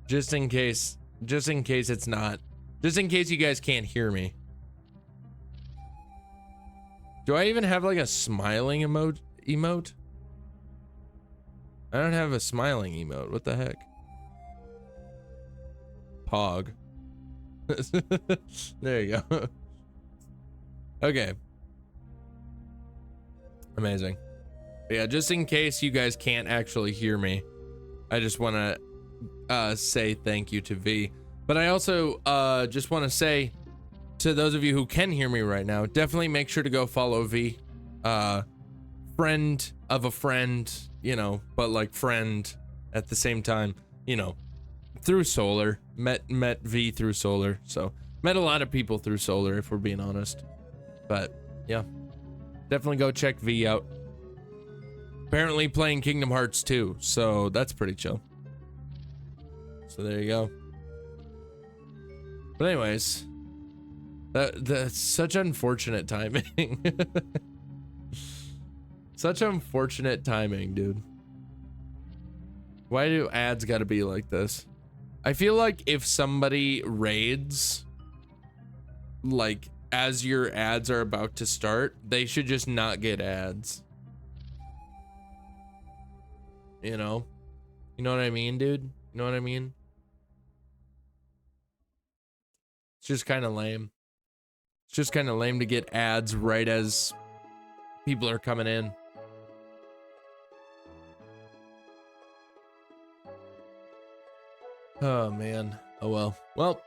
Just in case it's not. Just in case you guys can't hear me. Do I even have like a smiling emote? I don't have a smiling emote. What the heck? Pog. There you go. Okay. Amazing. But yeah, just in case you guys can't actually hear me, I just want to say thank you to V. But I also just want to say to those of you who can hear me right now, definitely make sure to go follow V. Friend of a friend, you know, but like friend at the same time, you know, through Solar. Met V through Solar. So met a lot of people through Solar, if we're being honest. But yeah, definitely go check V out. Apparently playing Kingdom Hearts 2, so that's pretty chill. So there you go. But anyways, that's such unfortunate timing. Such unfortunate timing, dude. Why do ads gotta be like this? I feel like if somebody raids, like as your ads are about to start, they should just not get ads. You know? You know what I mean, dude? You know what I mean? It's just kind of lame. It's just kind of lame to get ads right as people are coming in. Oh man. Oh well. Well,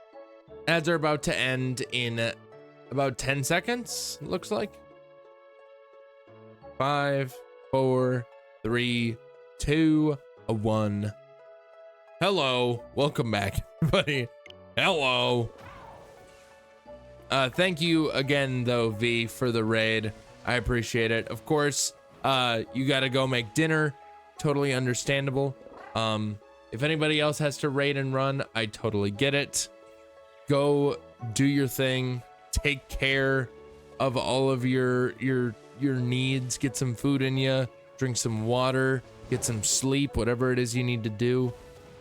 ads are about to end in about 10 seconds, looks like. 5, 4, 3, 2, 1. Hello. Welcome back, everybody. Hello. Thank you again, though, V, for the raid. I appreciate it. Of course, you gotta go make dinner. Totally understandable. If anybody else has to raid and run, I totally get it. Go do your thing. Take care of all of your needs. Get some food in you. Drink some water. Get some sleep. Whatever it is you need to do.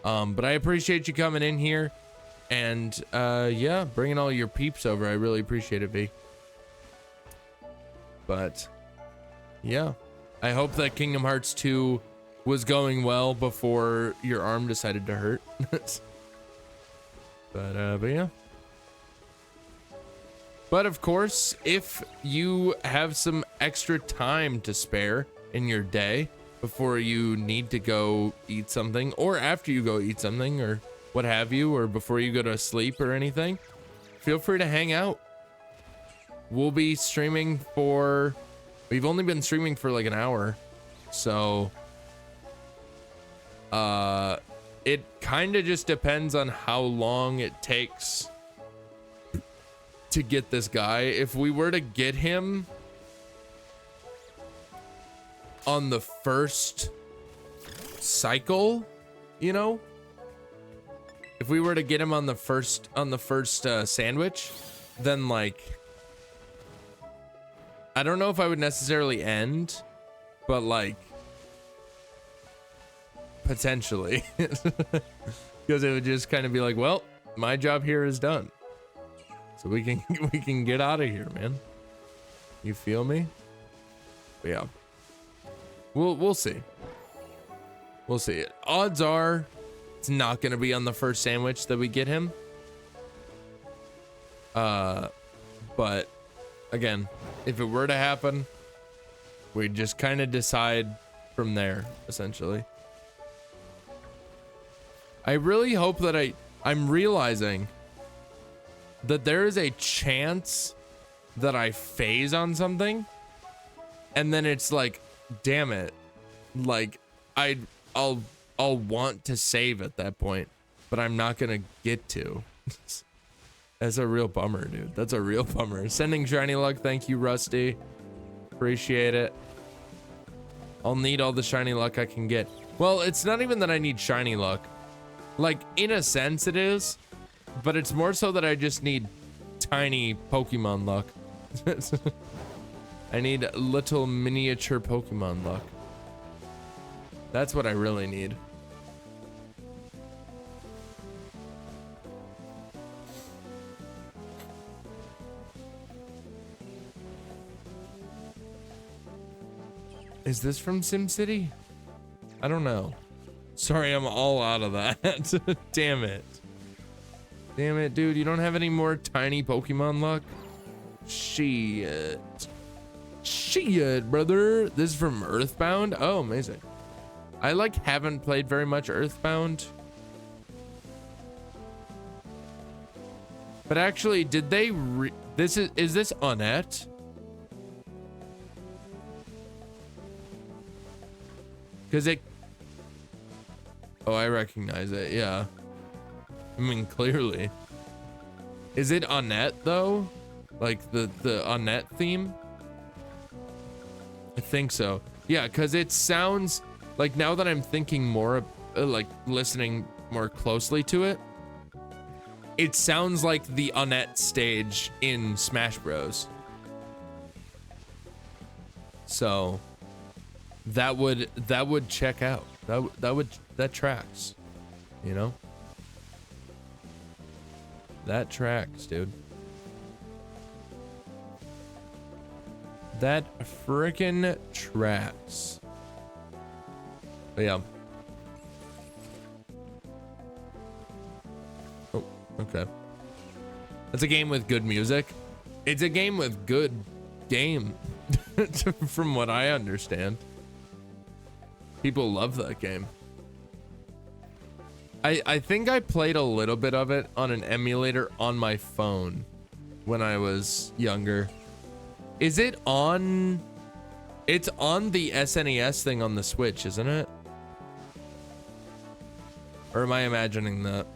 But I appreciate you coming in here. And yeah, bringing all your peeps over. I really appreciate it, V. But yeah, I hope that Kingdom Hearts 2 was going well before your arm decided to hurt. But yeah. But of course, if you have some extra time to spare in your day before you need to go eat something, or after you go eat something, or what have you, or before you go to sleep or anything, feel free to hang out. We'll be streaming for, we've only been streaming for like an hour, so it kind of just depends on how long it takes to get this guy. If we were to get him on the first cycle, you know, if we were to get him on the first sandwich, then like I don't know if I would necessarily end, but like potentially because it would just kind of be like, well, my job here is done, so we can get out of here, man. You feel me? But yeah, we'll see. We'll see. Odds are it's not gonna be on the first sandwich that we get him. But again, if it were to happen, we just kind of decide from there, essentially. I really hope that I'm realizing that there is a chance that I phase on something and then it's like, damn it, like I'll want to save at that point, but I'm not gonna get to. That's a real bummer, dude. That's a real bummer. Sending shiny luck. Thank you, Rusty. Appreciate it. I'll need all the shiny luck I can get. Well, it's not even that I need shiny luck. Like, in a sense it is, but it's more so that I just need tiny Pokemon luck. I need little miniature Pokemon luck. That's what I really need. Is this from SimCity? I don't know. Sorry, I'm all out of that. Damn it. Damn it, dude. You don't have any more tiny Pokemon luck? Shit. Shit, brother. This is from Earthbound? Oh, amazing. I like haven't played very much Earthbound. But actually, did they is this Onett? Cause it, oh, I recognize it, yeah. I mean, clearly. Is it Onett though? Like the Onett theme? I think so. Yeah, cause it sounds like, now that I'm thinking more, like listening more closely to it, it sounds like the Onett stage in Smash Bros. So that would check out. That tracks, you know? That tracks, dude. That frickin' tracks. But yeah. Oh, okay. That's a game with good music. It's a game with good game, from what I understand. People love that game. I think I played a little bit of it on an emulator on my phone when I was younger. Is it on? It's on the SNES thing on the Switch, isn't it? Or am I imagining that?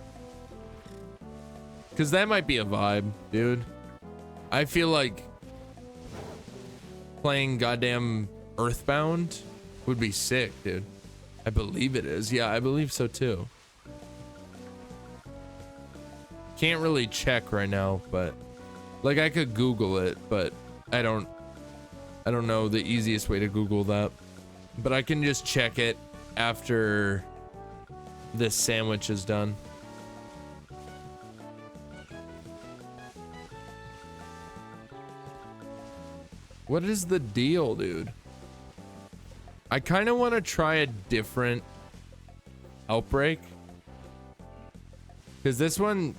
Because that might be a vibe, dude. I feel like playing goddamn Earthbound would be sick, dude. I believe it is. Yeah, I believe so too. Can't really check right now, but like I could Google it, but I don't know the easiest way to Google that. But I can just check it after this sandwich is done. What is the deal, dude? I kind of want to try a different Outbreak, because this one,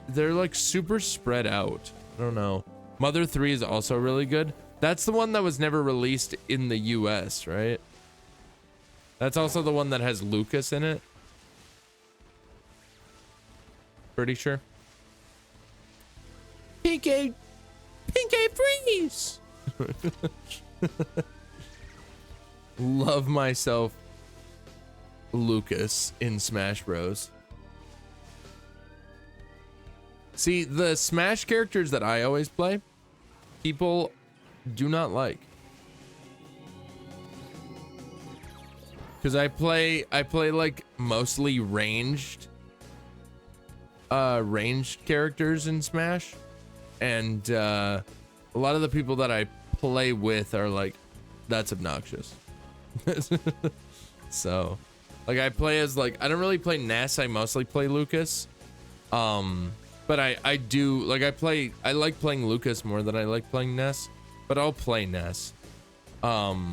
they're like super spread out. I don't know. Mother 3 is also really good. That's the one that was never released in the US, right? That's also the one that has Lucas in it. Pretty sure. Pinky freeze. Love myself Lucas in Smash Bros. See, the Smash characters that I always play, people do not like. Because I play like mostly ranged ranged characters in Smash, and a lot of the people that I play with are like, that's obnoxious. So like I play as like, I don't really play Ness, I mostly play Lucas. But I do like, I like playing Lucas more than I like playing Ness, but I'll play Ness. But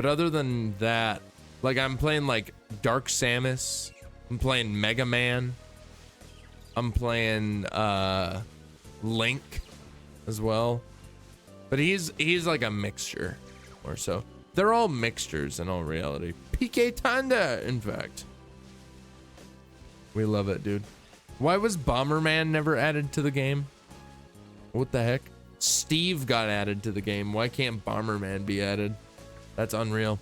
other than that, like I'm playing like Dark Samus, I'm playing Mega Man, I'm playing Link as well. But he's like a mixture or so. They're all mixtures in all reality. PK Tanda, in fact. We love it, dude. Why was Bomberman never added to the game? What the heck? Steve got added to the game. Why can't Bomberman be added? That's unreal.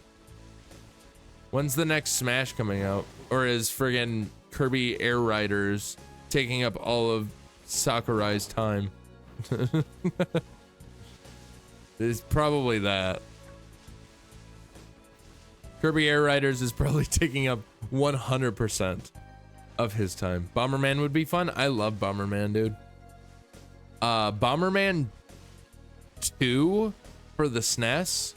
When's the next Smash coming out? Or is friggin' Kirby Air Riders taking up all of Sakurai's time? It's probably that. Kirby Air Riders is probably taking up 100% of his time. Bomberman would be fun. I love Bomberman, dude. Bomberman 2 for the SNES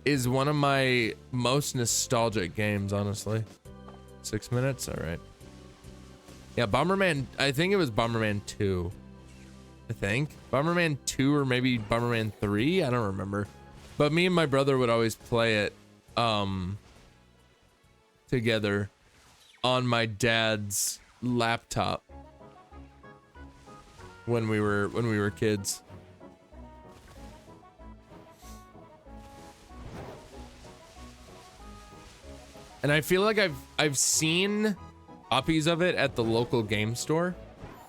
is one of my most nostalgic games, honestly. 6 minutes? All right. Yeah, Bomberman, I think it was Bomberman 2. I think. Bomberman 2 or maybe Bomberman 3? I don't remember. But me and my brother would always play it together on my dad's laptop when we were kids. And I feel like I've seen copies of it at the local game store,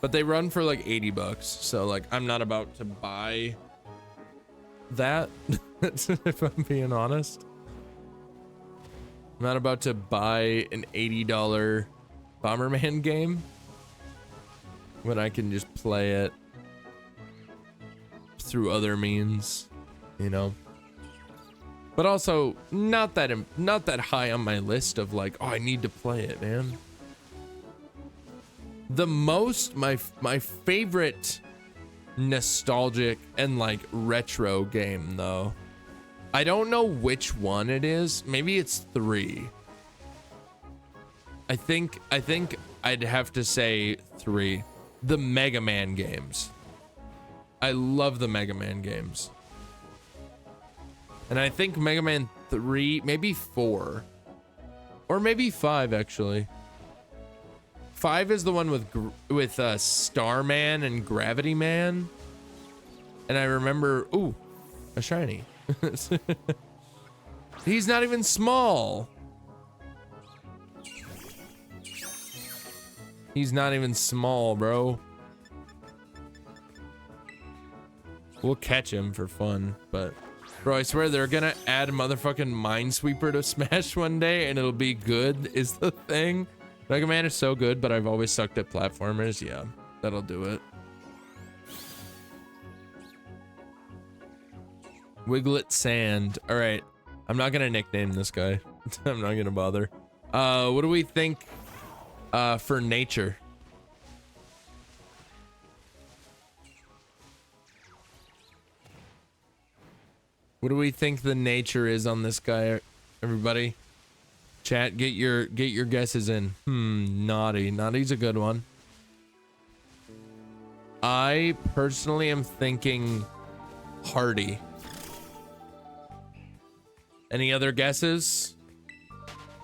but they run for like 80 bucks. So like I'm not about to buy that if I'm being honest. I'm not about to buy an $80 Bomberman game when I can just play it through other means, you know. But also not that high on my list of like, oh, I need to play it, man. The most my favorite nostalgic and like retro game though, I don't know which one it is. Maybe it's 3. I think I'd have to say 3. The Mega Man games. I love the Mega Man games. And I think Mega Man 3, maybe 4. Or maybe 5 actually. 5 is the one with Starman and Gravity Man. And I remember, ooh, a shiny. He's not even small. He's not even small, bro. We'll catch him for fun, but bro, I swear they're gonna add motherfucking Minesweeper to Smash one day and it'll be good is the thing. Mega Man is so good, but I've always sucked at platformers. Yeah, that'll do it. Wiglett Sand. All right, I'm not gonna nickname this guy. I'm not gonna bother. What do we think for nature? What do we think the nature is on this guy, everybody? Chat, get your guesses in. Naughty. Naughty's a good one. I personally am thinking hardy. Any other guesses?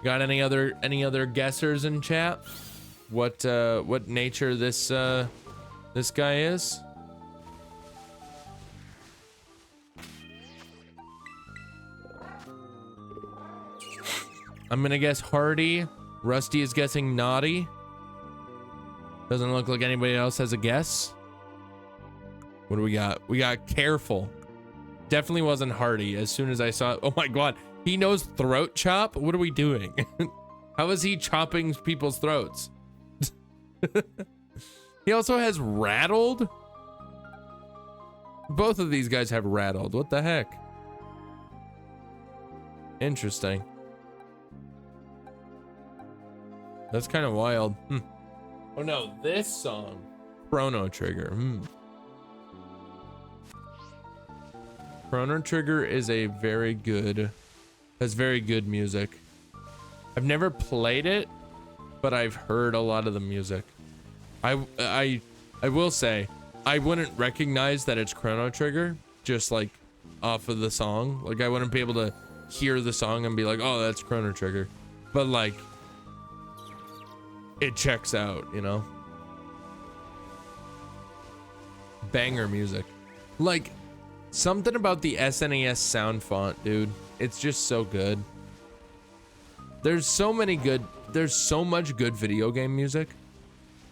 Got any other guessers in chat? What nature this guy is? I'm gonna guess hardy. Rusty is guessing naughty. Doesn't look like anybody else has a guess. What do we got? We got careful. Definitely wasn't hardy. As soon as I saw it, oh my god, he knows throat chop. What are we doing? How is he chopping people's throats? He also has rattled. Both of these guys have rattled. What the heck? Interesting. That's kind of wild. Oh no, this song. Chrono Trigger. Chrono Trigger is a has very good music. I've never played it, but I've heard a lot of the music. I will say, I wouldn't recognize that it's Chrono Trigger just like off of the song. Like I wouldn't be able to hear the song and be like, oh, that's Chrono Trigger. But like, it checks out, you know? Banger music. Like, something about the SNES sound font, dude. It's just so good. There's so much good video game music,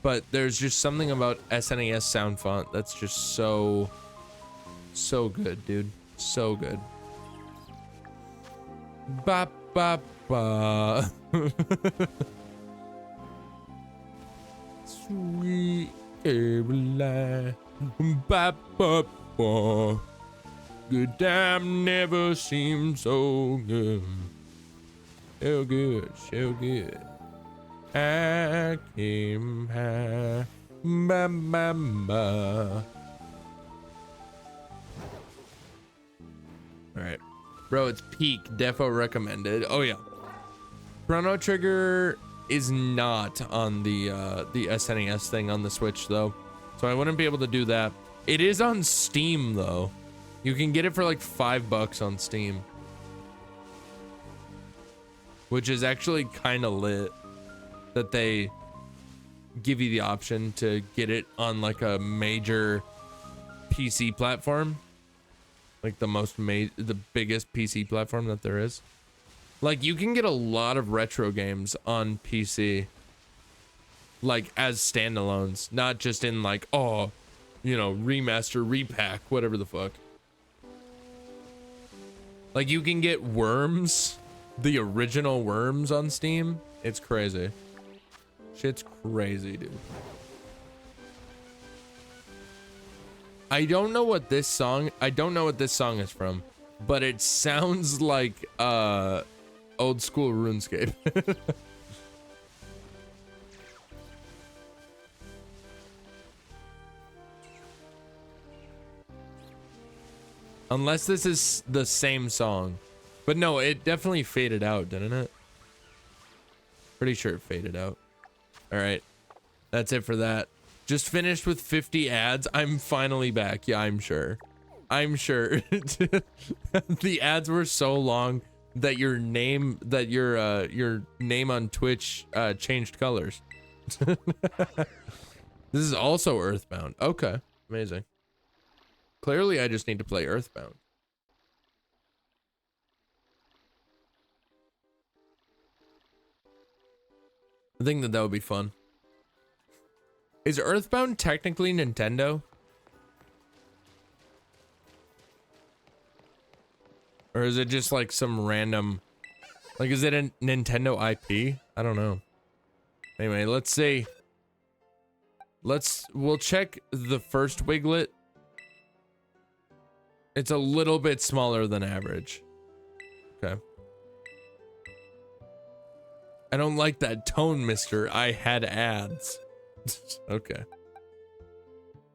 but there's just something about SNES sound font that's just so good, dude. So good. Ba ba ba. Sweet Caroline. Ba ba ba. Good time never seemed so good. So good, so good. I came high. Ba ba ba. Alright. Bro, it's peak. Defo recommended. Oh yeah. Chrono Trigger is not on the SNES thing on the Switch though. So I wouldn't be able to do that. It is on Steam though. You can get it for like $5 on Steam. Which is actually kind of lit that they give you the option to get it on like a major PC platform. Like the biggest PC platform that there is. Like you can get a lot of retro games on PC. Like as standalones, not just in like, oh, you know, remaster, repack, whatever the fuck. Like you can get Worms, the original Worms on Steam. It's crazy. Shit's crazy, dude. I don't know what this song is from, but it sounds like old school RuneScape. Unless this is the same song. But no, it definitely faded out, didn't it? Pretty sure it faded out. All right. That's it for that. Just finished with 50 ads. I'm finally back. Yeah, I'm sure. I'm sure. The ads were so long that your name on Twitch changed colors. This is also Earthbound. Okay. Amazing. Clearly, I just need to play Earthbound. I think that would be fun. Is Earthbound technically Nintendo? Or is it just like some random... Like, is it a Nintendo IP? I don't know. Anyway, let's see. We'll check the first Wiglett. It's a little bit smaller than average. Okay. I don't like that tone, mister. I had ads. Okay.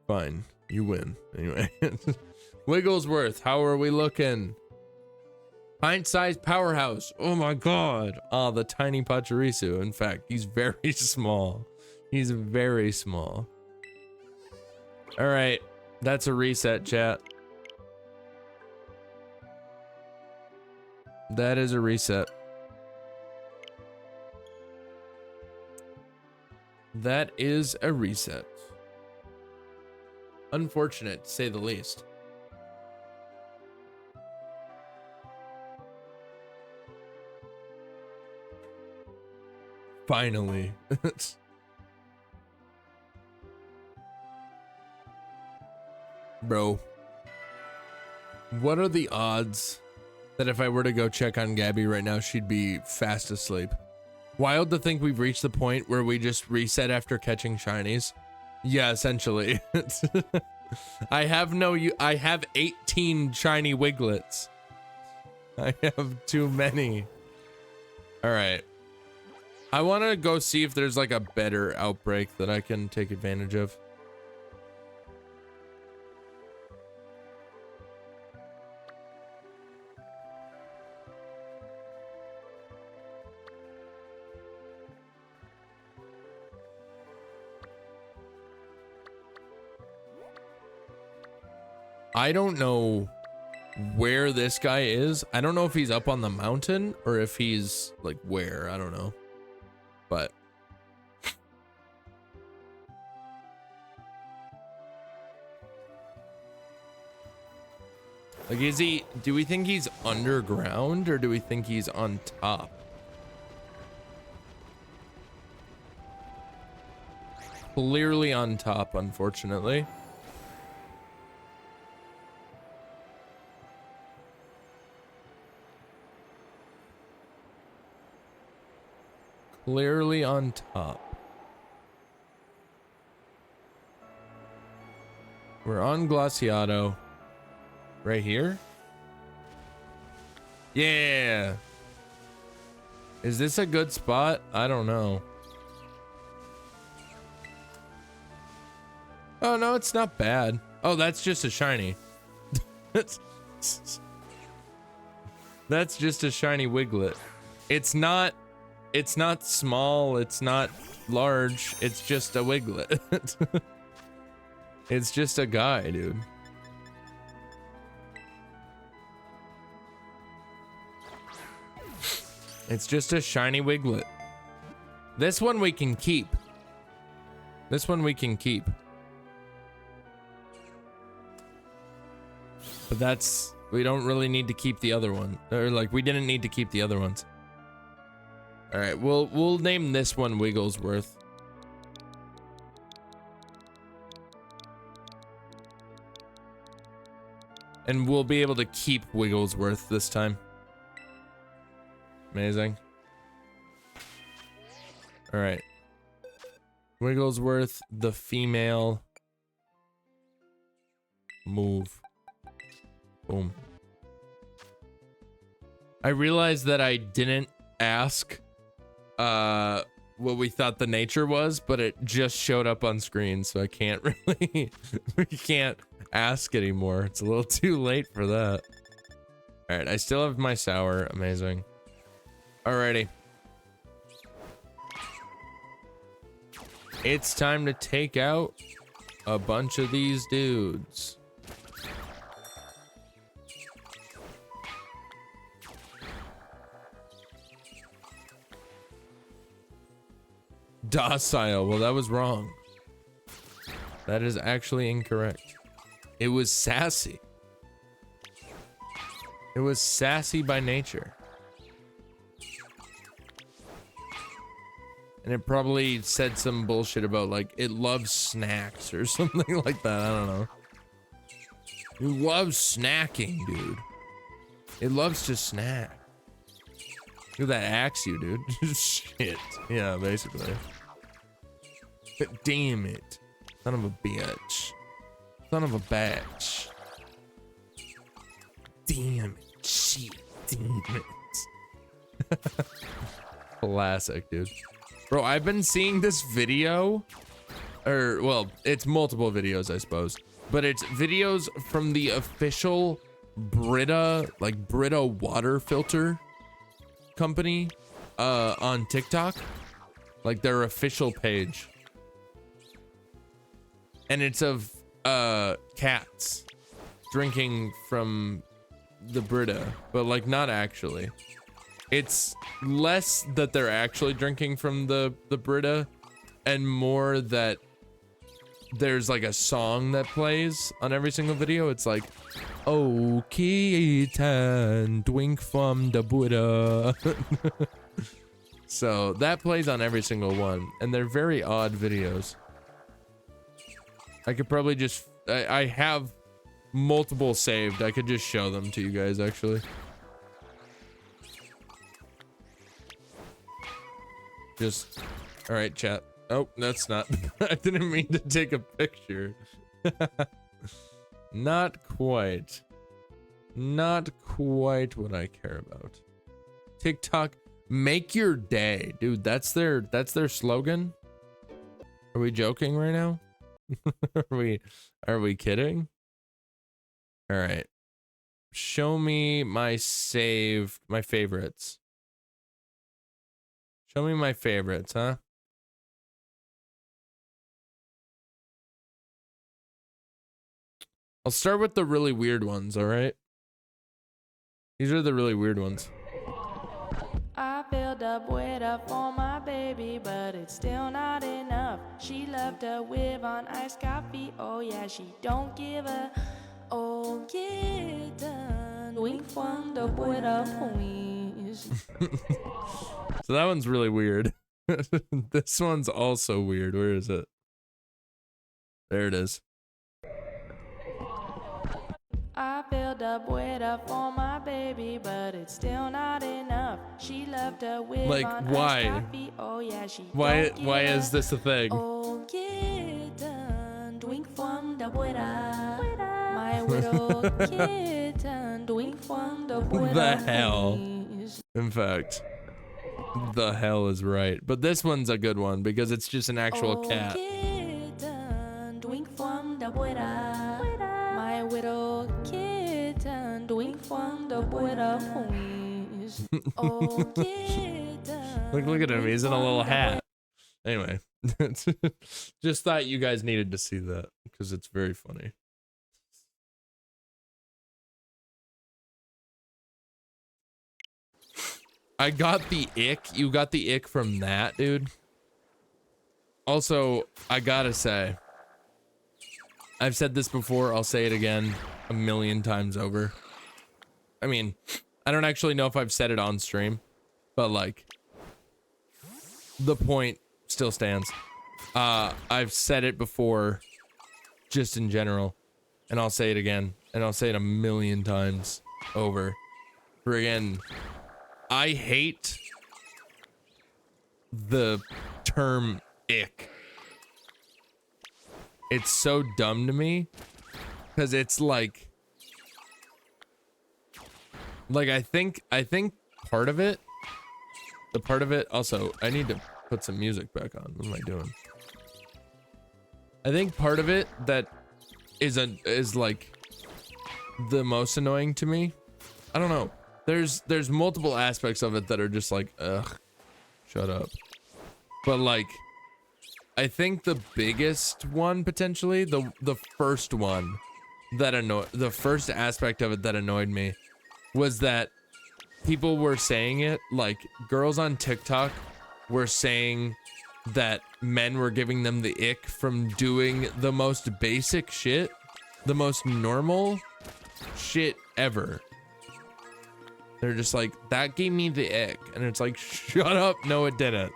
Fine. You win. Anyway. Wigglesworth, how are we looking? Pint-sized powerhouse. Oh my god. Oh, the tiny Pachirisu. In fact, he's very small. He's very small. All right. That's a reset, chat. That is a reset. That is a reset. Unfortunate, to say the least. Finally. Bro. What are the odds that if I were to go check on Gabby right now, she'd be fast asleep? Wild to think we've reached the point where we just reset after catching shinies. Yeah, essentially. I have 18 shiny Wiglets. I have too many. All right. I want to go see if there's like a better outbreak that I can take advantage of. I don't know where this guy is. I don't know if he's up on the mountain or if he's like where. I don't know. But like, is he, do we think he's underground or do we think he's on top? Clearly on top, unfortunately. Clearly on top. We're on Glaciato. Right here? Yeah. Is this a good spot? I don't know. Oh, no, it's not bad. Oh, that's just a shiny. That's just a shiny Wiglett. It's not small, it's not large, it's just a Wiglett. It's just a guy, dude. It's just a shiny Wiglett. This one we can keep. This one we can keep. But that's, we don't really need to keep the other one. Or like, we didn't need to keep the other ones. All right, we'll name this one Wigglesworth. And we'll be able to keep Wigglesworth this time. Amazing. All right. Wigglesworth, the female. Move. Boom. I realized that I didn't ask what we thought the nature was, but it just showed up on screen, so I can't really we can't ask anymore. It's a little too late for that. All right, I still have my sour. Amazing. Alrighty. It's time to take out a bunch of these dudes. Docile. Well, that was wrong. That is actually incorrect. It was sassy. It was sassy by nature. And it probably said some bullshit about like it loves snacks or something like that. I don't know. It loves snacking, dude. It loves to snack. Look at that axe, you dude. Shit. Yeah, basically. But damn it. Son of a bitch. Son of a bitch. Damn it. Shit. Damn it. Classic, dude. Bro, I've been seeing this video, or well, it's multiple videos, I suppose, but it's videos from the official Brita, like Brita water filter company, on TikTok, like their official page. And it's of, cats drinking from the Brita, but like not actually. It's less that they're actually drinking from the Brita and more that there's like a song that plays on every single video. It's like, oh, kitten, drink from the Brita. So that plays on every single one, and they're very odd videos. I could probably just, I have multiple saved. I could just show them to you guys, actually. Just, all right, chat. Oh, that's not, I didn't mean to take a picture. Not quite. Not quite what I care about. TikTok Make your day, dude. That's their slogan. Are we joking right now? Are we kidding? All right. Show me my favorites. Show me my favorites, huh? I'll start with the really weird ones, all right? These are the really weird ones. I filled up with her for my baby, but it's still not enough. She loved her with on iced coffee. Oh yeah, she don't give a kitten. Wink from the with please. So that one's really weird. This one's also weird. Where is it? There it is. I filled up with her for my baby, but it's still not enough. She loved her with Like, on why? iced coffee. Oh yeah, she Why don't give is this a thing? Oh kitten, drink from the water. My little kitten, drink from the water. The hell? In fact, the hell is right. But this one's a good one because it's just an actual cat. Kitten, drink from the water. My little kitten, drink from the water, please. Oh kitten. Look at him. He's in a little hat. Anyway, just thought you guys needed to see that because it's very funny. I got the ick. You got the ick from that, dude. Also, I gotta say, I've said this before. I'll say it again 1,000,000 times over. I mean, I don't actually know if I've said it on stream, but like, the point still stands. I've said it before, just in general, and I'll say it again, and I'll say it 1,000,000 times over. Friggin', I hate the term ick. It's so dumb to me because it's like I think part of it, also, I need to put some music back on. What am I doing? I think part of it that is like the most annoying to me. I don't know. There's multiple aspects of it that are just like, ugh, shut up. But like, I think the biggest one potentially, the first one that the first aspect of it that annoyed me was that people were saying it, like girls on TikTok were saying that men were giving them the ick from doing the most basic shit, the most normal shit ever. They're just like, that gave me the ick. And it's like, shut up. No, it didn't.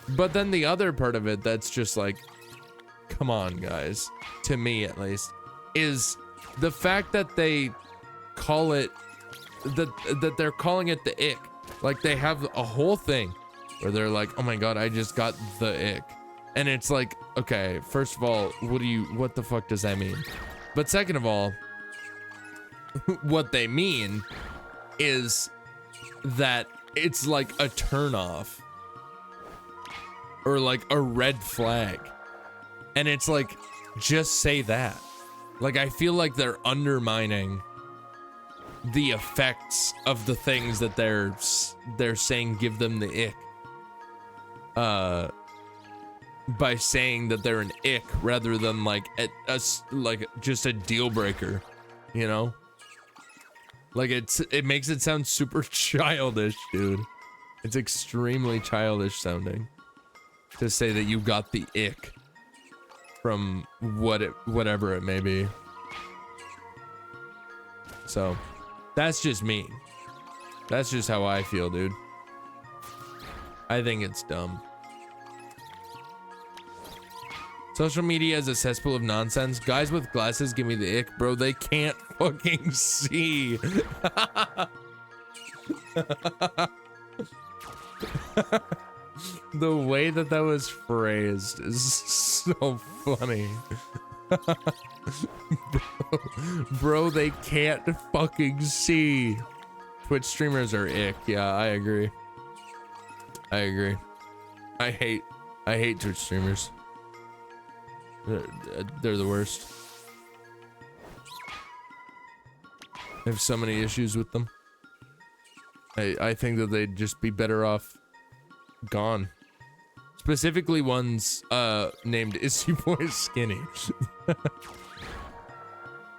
But then the other part of it that's just like, come on, guys, to me at least, is the fact that they call it, that they're calling it the ick. Like they have a whole thing where they're like, oh my God, I just got the ick. And it's like, okay, first of all, what the fuck does that mean? But second of all, what they mean is that it's like a turnoff or like a red flag. And it's like, just say that. Like, I feel like they're undermining the effects of the things that they're saying give them the ick. By saying that they're an ick rather than like like just a deal breaker, you know? Like it makes it sound super childish, dude. It's extremely childish sounding to say that you got the ick from whatever it may be. So that's just me. That's just how I feel, dude. I think it's dumb. Social media is a cesspool of nonsense. Guys with glasses give me the ick, bro. They can't fucking see. The way that was phrased is so funny. Bro, they can't fucking see. Twitch streamers are ick. Yeah, I agree. I agree. I hate Twitch streamers. They're the worst. I have so many issues with them. I think that they'd just be better off gone. Specifically ones named Is You Boy Skinny.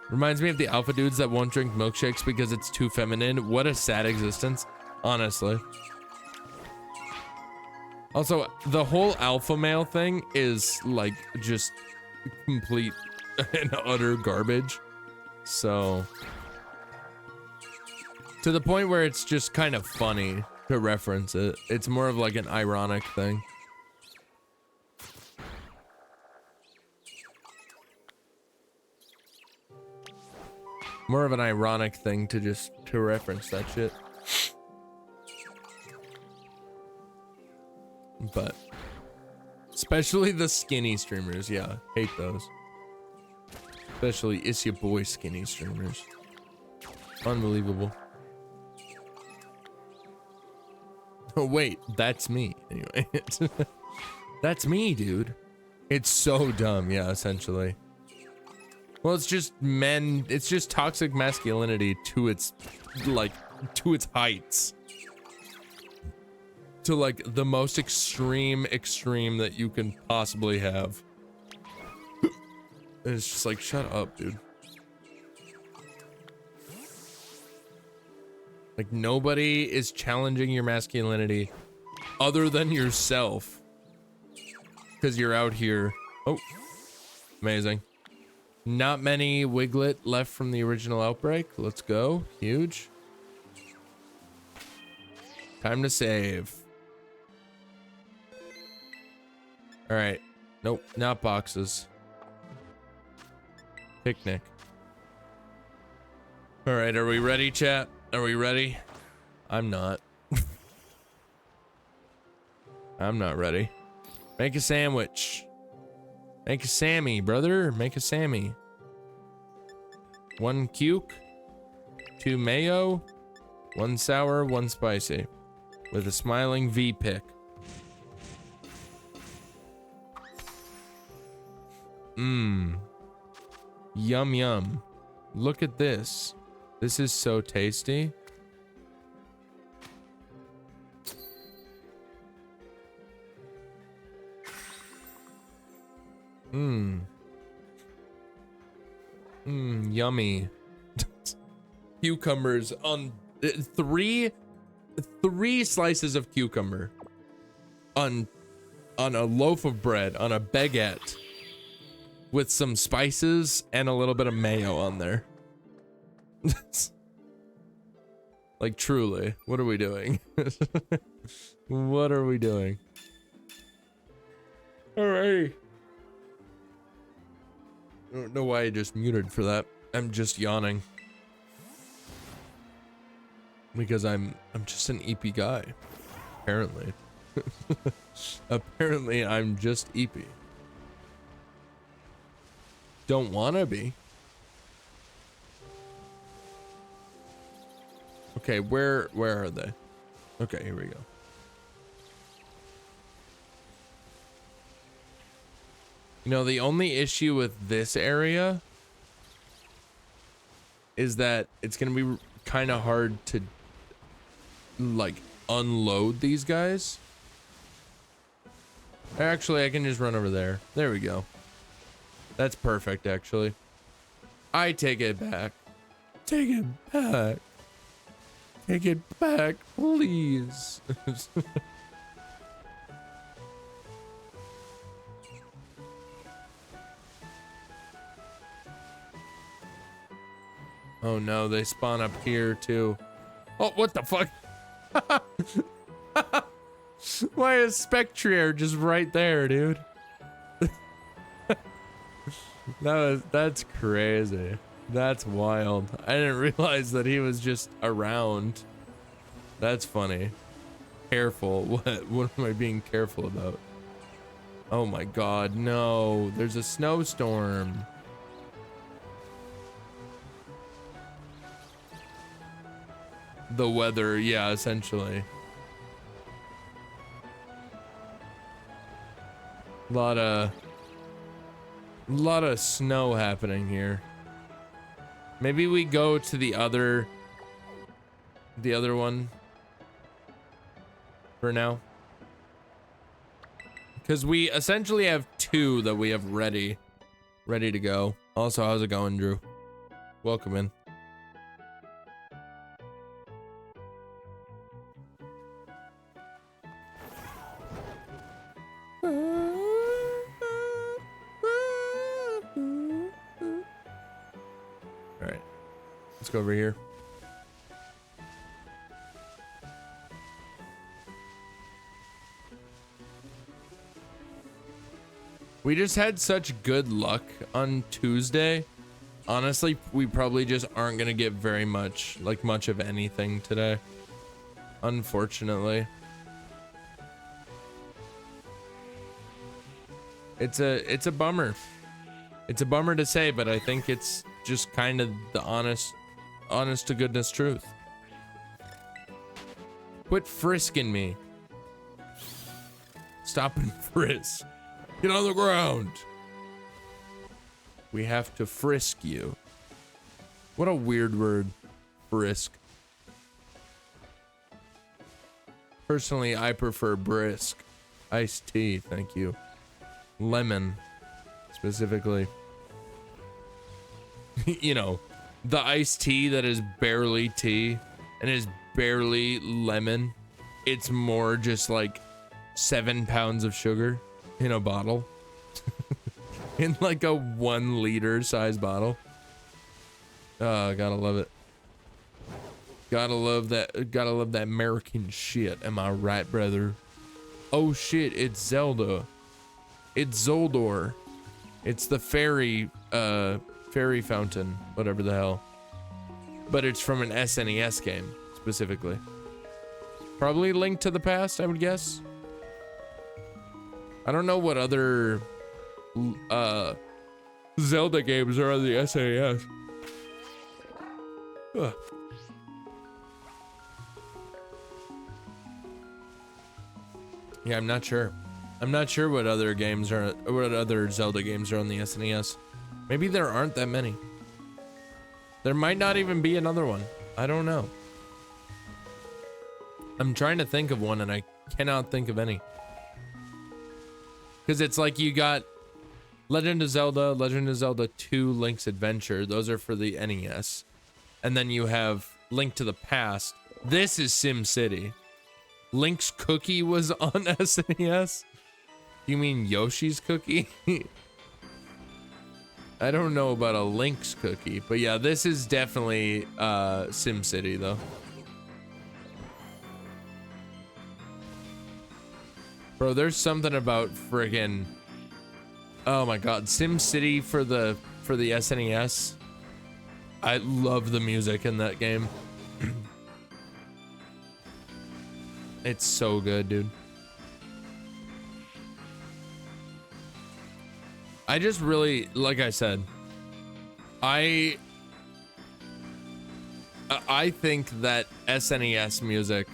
Reminds me of the alpha dudes that won't drink milkshakes because it's too feminine. What a sad existence, honestly. Also, the whole alpha male thing is like just complete and utter garbage. So, to the point where it's just kind of funny to reference it. It's more of like an ironic thing. More of an ironic thing to reference that shit. But especially the skinny streamers, yeah, hate those. Especially It's Your Boy skinny streamers. Unbelievable. Oh wait, that's me. Anyway, that's me, dude. It's so dumb, yeah, essentially. Well, it's just men, it's just toxic masculinity to its, like, to its heights. To, like, the most extreme that you can possibly have. And it's just like, shut up, dude. Like, nobody is challenging your masculinity other than yourself. Because you're out here. Oh, amazing. Not many Wiglett left from the original outbreak. Let's go. Huge. Time to save. All right. Nope, not boxes. Picnic. All right, are we ready, chat? Are we ready? I'm not. I'm not ready. Make a sandwich. Make a Sammy, brother. Make a Sammy. 1 cuke, 2 mayo, 1 sour, 1 spicy. With a smiling V pick. Mmm. Yum yum. Look at this. This is so tasty. Mmm. Mmm, yummy. Cucumbers on three slices of cucumber on a loaf of bread, on a baguette with some spices and a little bit of mayo on there. Like, truly, what are we doing? What are we doing? Alrighty. I don't know why I just muted for that. I'm just yawning. Because I'm just an EP guy. Apparently. Apparently I'm just EP. Don't wanna be. Okay, where are they? Okay, here we go. You know, the only issue with this area is that it's gonna be kind of hard to like unload these guys. Actually, I can just run over there. There we go. That's perfect, actually. I take it back. Take it back. Take it back, please. Oh no, they spawn up here too. Oh, what the fuck? Why is Spectrier just right there, dude? That's crazy. That's wild. I didn't realize that he was just around. That's funny. Careful. What am I being careful about? Oh my god, no. There's a snowstorm. The weather, yeah, essentially. lot of snow happening here. Maybe we go to the other one for now. Because we essentially have two that we have ready to go. Also, how's it going, Drew? Welcome in. All right, let's go over here. We just had such good luck on Tuesday. Honestly, we probably just aren't gonna get very much of anything today. Unfortunately. It's a bummer. It's a bummer to say, but I think it's just kind of the honest to goodness truth. Quit frisking me. Stop and frisk. Get on the ground. We have to frisk you. What a weird word, frisk. Personally, I prefer brisk. Iced tea, thank you. Lemon, specifically. You know, the iced tea that is barely tea and is barely lemon. It's more just like 7 pounds of sugar in a bottle. In like a 1 liter size bottle. Gotta love it. Gotta love that American shit. Am I right, brother? Oh shit, it's Zelda. It's Zoldor. It's the fairy fountain, whatever the hell. But it's from an SNES game, specifically. Probably Link to the Past, I would guess. I don't know what other Zelda games are on the SNES. Ugh. Yeah, I'm not sure. I'm not sure what other games are, what other Zelda games are on the SNES. Maybe there aren't that many. There might not even be another one. I don't know. I'm trying to think of one and I cannot think of any. Because it's like you got Legend of Zelda 2 Link's Adventure. Those are for the NES. And then you have Link to the Past. This is SimCity. Link's Cookie was on SNES. You mean Yoshi's Cookie? I don't know about a Link's Cookie, but yeah, this is definitely SimCity though. Bro, there's something about friggin', oh my god, SimCity for the SNES. I love the music in that game. It's so good, dude. I just really, like I said, I think that SNES music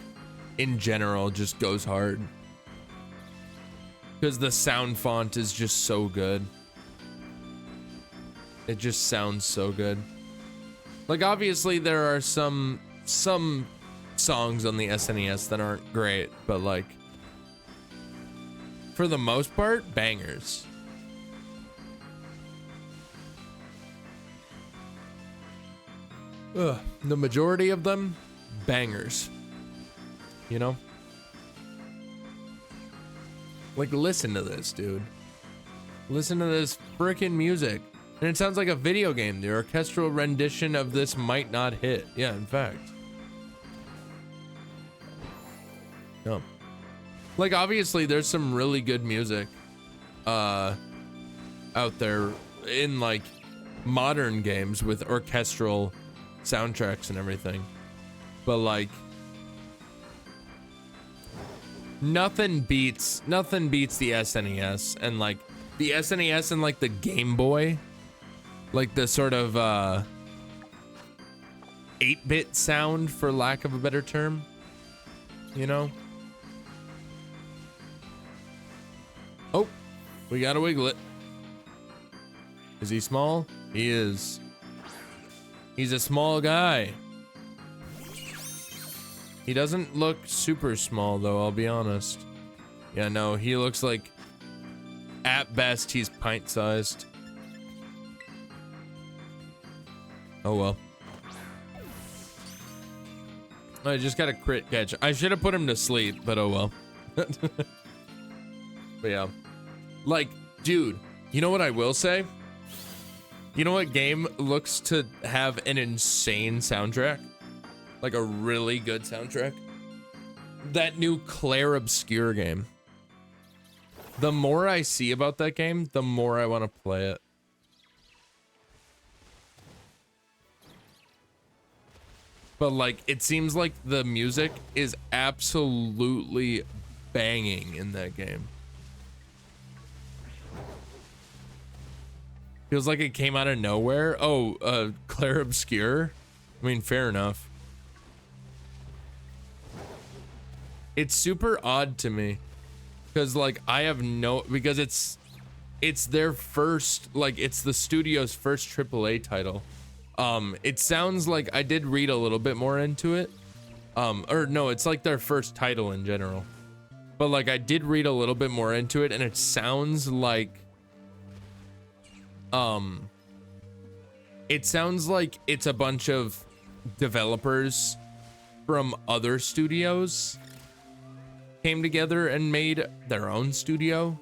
in general just goes hard. Because the sound font is just so good. It just sounds so good. Like, obviously there are some songs on the SNES that aren't great, but like, for the most part, bangers. The majority of them, bangers. You know? Like, listen to this, dude. Listen to this freaking music. And it sounds like a video game. The orchestral rendition of this might not hit. Yeah, in fact. No. Like, obviously, there's some really good music out there in, like, modern games with orchestral soundtracks and everything. But, like, nothing beats the SNES, and like the SNES and like the Game Boy, like the sort of 8-bit sound, for lack of a better term, you know? Oh, We got a Wiglett. Is he small? He is. He's a small guy. He doesn't look super small though, I'll be honest. Yeah, no, he looks like, at best, he's pint-sized. Oh well. I just got a crit catch. I should have put him to sleep, but oh well. But yeah. Like, dude, you know what I will say? You know what game looks to have an insane soundtrack? Like a really good soundtrack? That new Claire Obscure game. The more I see about that game, the more I want to play it. But like, it seems like the music is absolutely banging in that game. Feels like it came out of nowhere. Oh, Claire Obscure? I mean, fair enough. It's super odd to me. Because, like, I have no... Because it's their first... Like, it's the studio's first AAA title. It sounds like... I did read a little bit more into it. Or, no, it's like their first title in general. But, like, I did read a little bit more into it, and it sounds like... It sounds like it's a bunch of developers from other studios came together and made their own studio.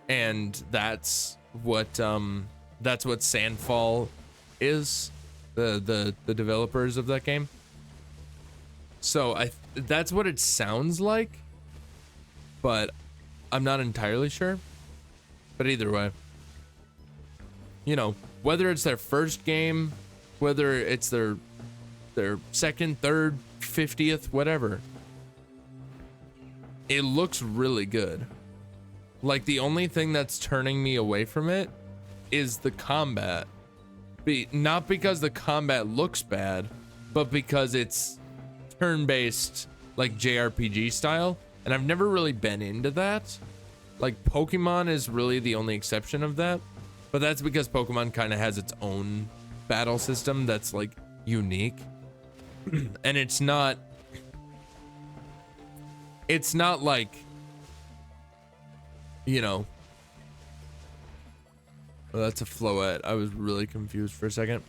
And that's what Sandfall is, the developers of that game. So that's what it sounds like, but I'm not entirely sure. But either way, you know, whether it's their first game, whether it's their second, third, 50th, whatever, it looks really good. Like, the only thing that's turning me away from it is the combat. Not because the combat looks bad, but because it's turn-based, like JRPG style, and I've never really been into that. Like, Pokemon is really the only exception of that, but that's because Pokemon kind of has its own battle system that's, like, unique. And it's not like, you know, well, that's a Floette. I was really confused for a second.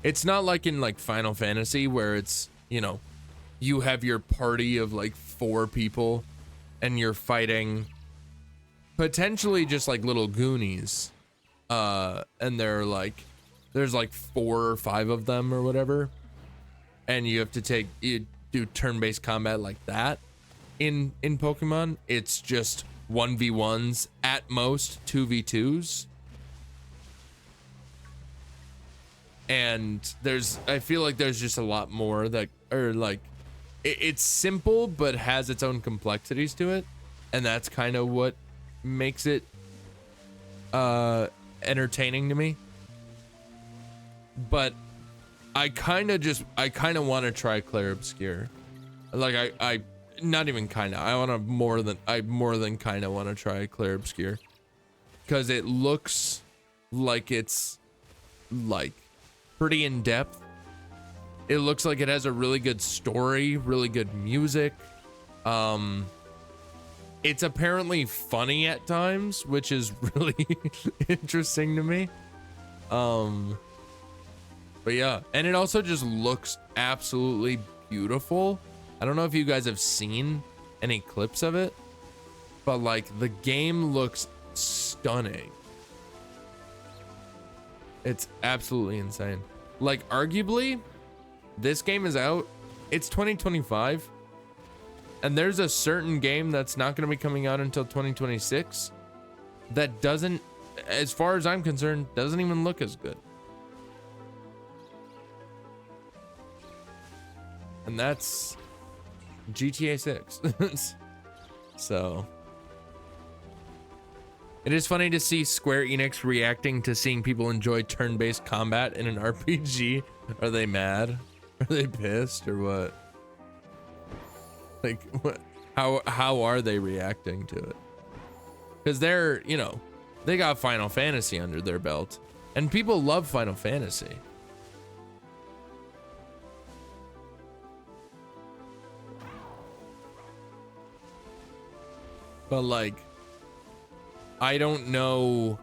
It's not like in, like, Final Fantasy where it's, you know, you have your party of, like, 4 people and you're fighting potentially just like little Goonies, and they're like, there's like 4 or 5 of them or whatever, and you do turn-based combat like that. In Pokemon, it's just 1v1s, at most 2v2s, and I feel like there's just a lot more that are like, it's simple but has its own complexities to it, and that's kind of what makes it entertaining to me. But I kind of want to try Claire Obscure. Like, I not even kind of, I more than kind of want to try Claire Obscure, because it looks like it's like pretty in depth. It looks like it has a really good story, really good music. It's apparently funny at times, which is really interesting to me. But yeah, and it also just looks absolutely beautiful. I don't know if you guys have seen any clips of it, but like, the game looks stunning. It's absolutely insane. Like, arguably, this game is out, it's 2025. And there's a certain game that's not going to be coming out until 2026 that doesn't, as far as I'm concerned, doesn't even look as good. And that's GTA 6. So it is funny to see Square Enix reacting to seeing people enjoy turn-based combat in an RPG. Are they mad? Are they pissed or what? Like, what? How are they reacting to it? because they're, you know, they got Final Fantasy under their belt, and people love Final Fantasy. But like, I don't know.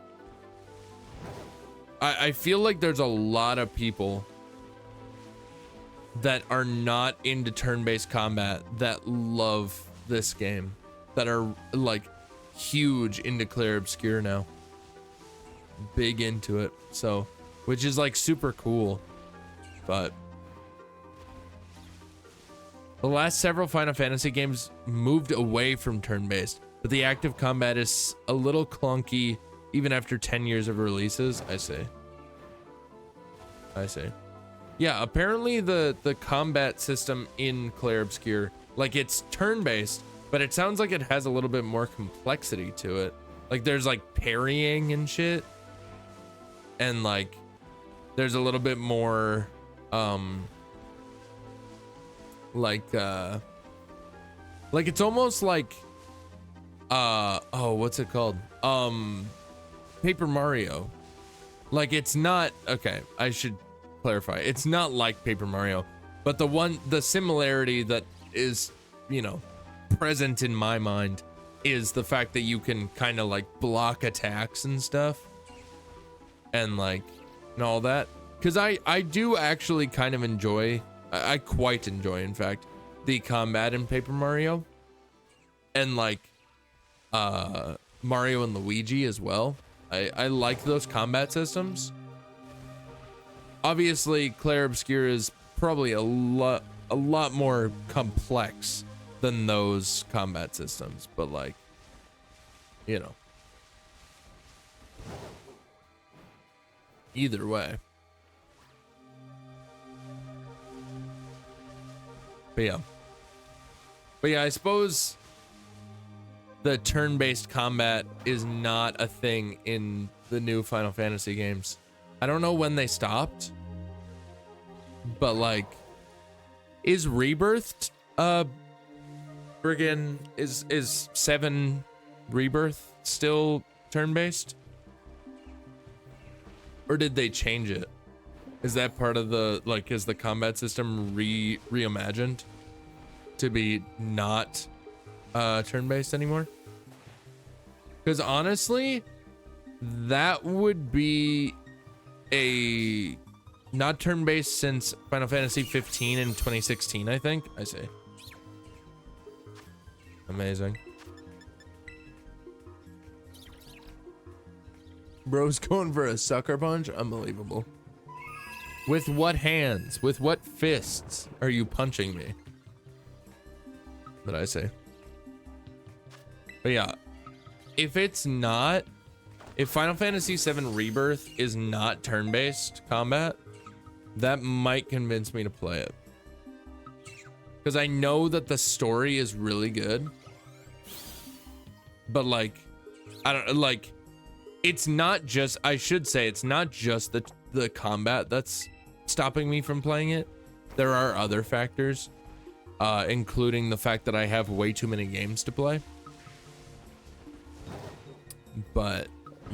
I feel like there's a lot of people that are not into turn-based combat that love this game, that are like huge into Clair Obscur now, big into it. So, which is like super cool. But the last several Final Fantasy games moved away from turn-based, but the active combat is a little clunky even after 10 years of releases. I see. Yeah, apparently the combat system in Clair Obscur, like, it's turn-based, but it sounds like it has a little bit more complexity to it. Like, there's like parrying and shit, and like there's a little bit more like it's almost like oh, what's it called, Paper Mario. Like, it's not, okay, I should clarify, it's not like Paper Mario, but the similarity that is, you know, present in my mind is the fact that you can kind of like block attacks and stuff, and like, and all that. Because I do actually kind of enjoy, I quite enjoy, in fact, the combat in Paper Mario, and like Mario and Luigi as well. I like those combat systems. Obviously, Clair Obscur is probably a lot more complex than those combat systems, but like, you know, either way. But yeah, I suppose the turn-based combat is not a thing in the new Final Fantasy games. I don't know when they stopped, but like, is Rebirth friggin' is 7 Rebirth still turn-based? Or did they change it? Is that part of the, like, is the combat system reimagined to be not turn-based anymore? Because honestly, that would be a not turn-based since Final Fantasy 15 in 2016, I think. I see. Amazing. Bro's going for a sucker punch? Unbelievable. With what hands? With what fists are you punching me? That I say. But yeah, if Final Fantasy VII Rebirth is not turn-based combat, that might convince me to play it. Because I know that the story is really good, but like, I don't like, it's not just, I should say, it's not just the combat that's stopping me from playing it. There are other factors, including the fact that I have way too many games to play. But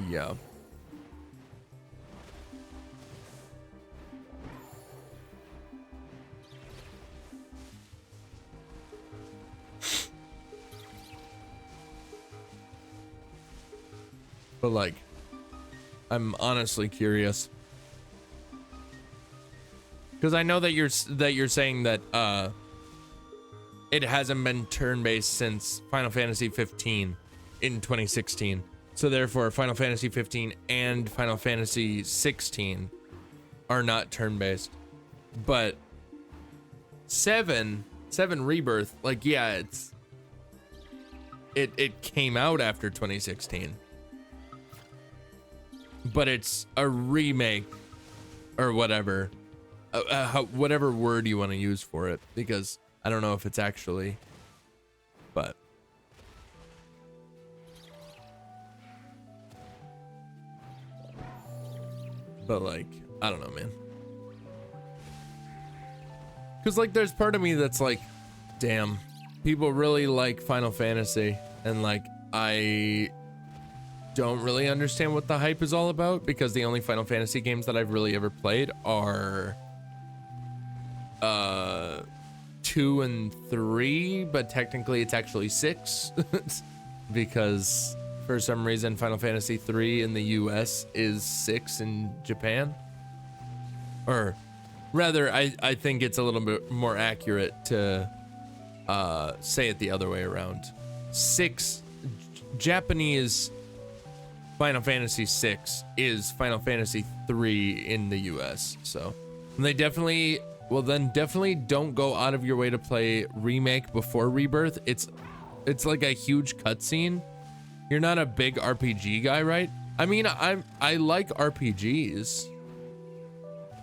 yeah. But like, I'm honestly curious, because I know that you're saying that it hasn't been turn-based since Final Fantasy 15 in 2016. So therefore, Final Fantasy 15 and Final Fantasy 16 are not turn-based. But 7 Rebirth, like, yeah, it came out after 2016. But it's a remake, or whatever, whatever word you want to use for it, because I don't know if it's actually, but like, I don't know, man. Because like, there's part of me that's like, damn, people really like Final Fantasy, and like, I don't really understand what the hype is all about, because the only Final Fantasy games that I've really ever played are 2 and 3, but technically it's actually 6 because for some reason Final Fantasy 3 in the US is 6 in Japan. Or rather, I think it's a little bit more accurate to say it the other way around. Japanese Final Fantasy 6 is Final Fantasy 3 in the US. So they definitely, well then definitely don't go out of your way to play Remake before Rebirth. It's like a huge cutscene. You're not a big RPG guy, right? I mean, I like RPGs.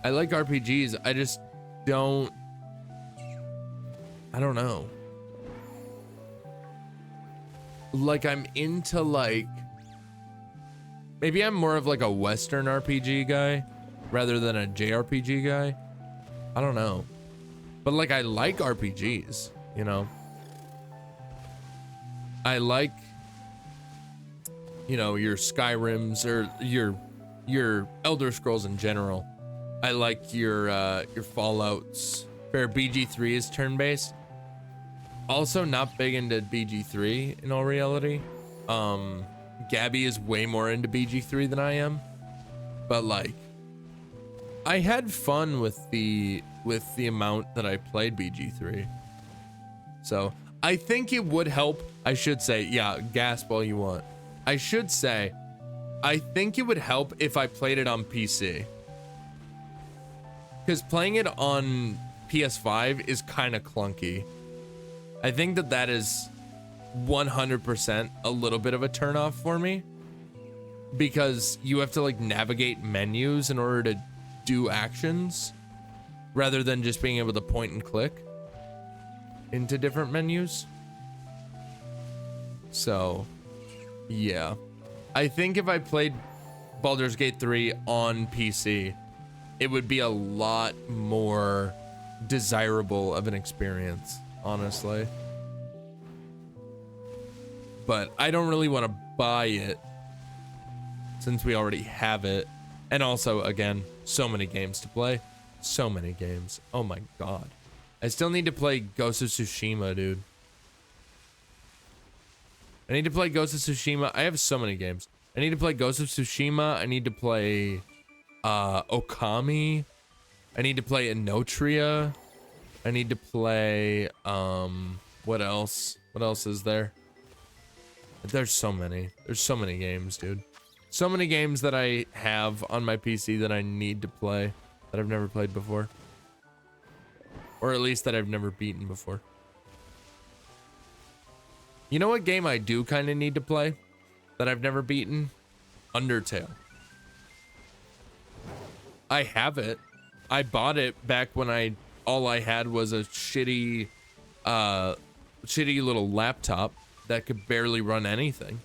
I like RPGs. I just don't, I don't know. Like I'm into like, maybe I'm more of like a Western RPG guy rather than a JRPG guy. I don't know. But like I like RPGs, you know. I like, you know, your Skyrims or your Elder Scrolls in general. I like your Fallouts. Fair, BG3 is turn-based. Also not big into BG3 in all reality. Gabby is way more into BG3 than I am. But like I had fun with the amount that I played BG3. So I think it would help. I should say, yeah, gasp all you want. I should say, I think it would help if I played it on PC. Because playing it on PS5 is kind of clunky. I think that is 100% a little bit of a turnoff for me. Because you have to like navigate menus in order to do actions. Rather than just being able to point and click into different menus. So, yeah. I think if I played Baldur's Gate 3 on PC, it would be a lot more desirable of an experience, honestly. But I don't really want to buy it since we already have it. And also, again, so many games to play. So many games. Oh my god. I still need to play Ghost of Tsushima, dude. I need to play Ghost of Tsushima. I have so many games. I need to play Ghost of Tsushima. I need to play Okami. I need to play Inotria. I need to play what else? What else is there? There's so many. There's so many games, dude. So many games that I have on my PC that I need to play that I've never played before. Or at least that I've never beaten before. You know what game I do kind of need to play that I've never beaten? Undertale. I have it. I bought it back when all I had was a shitty little laptop that could barely run anything.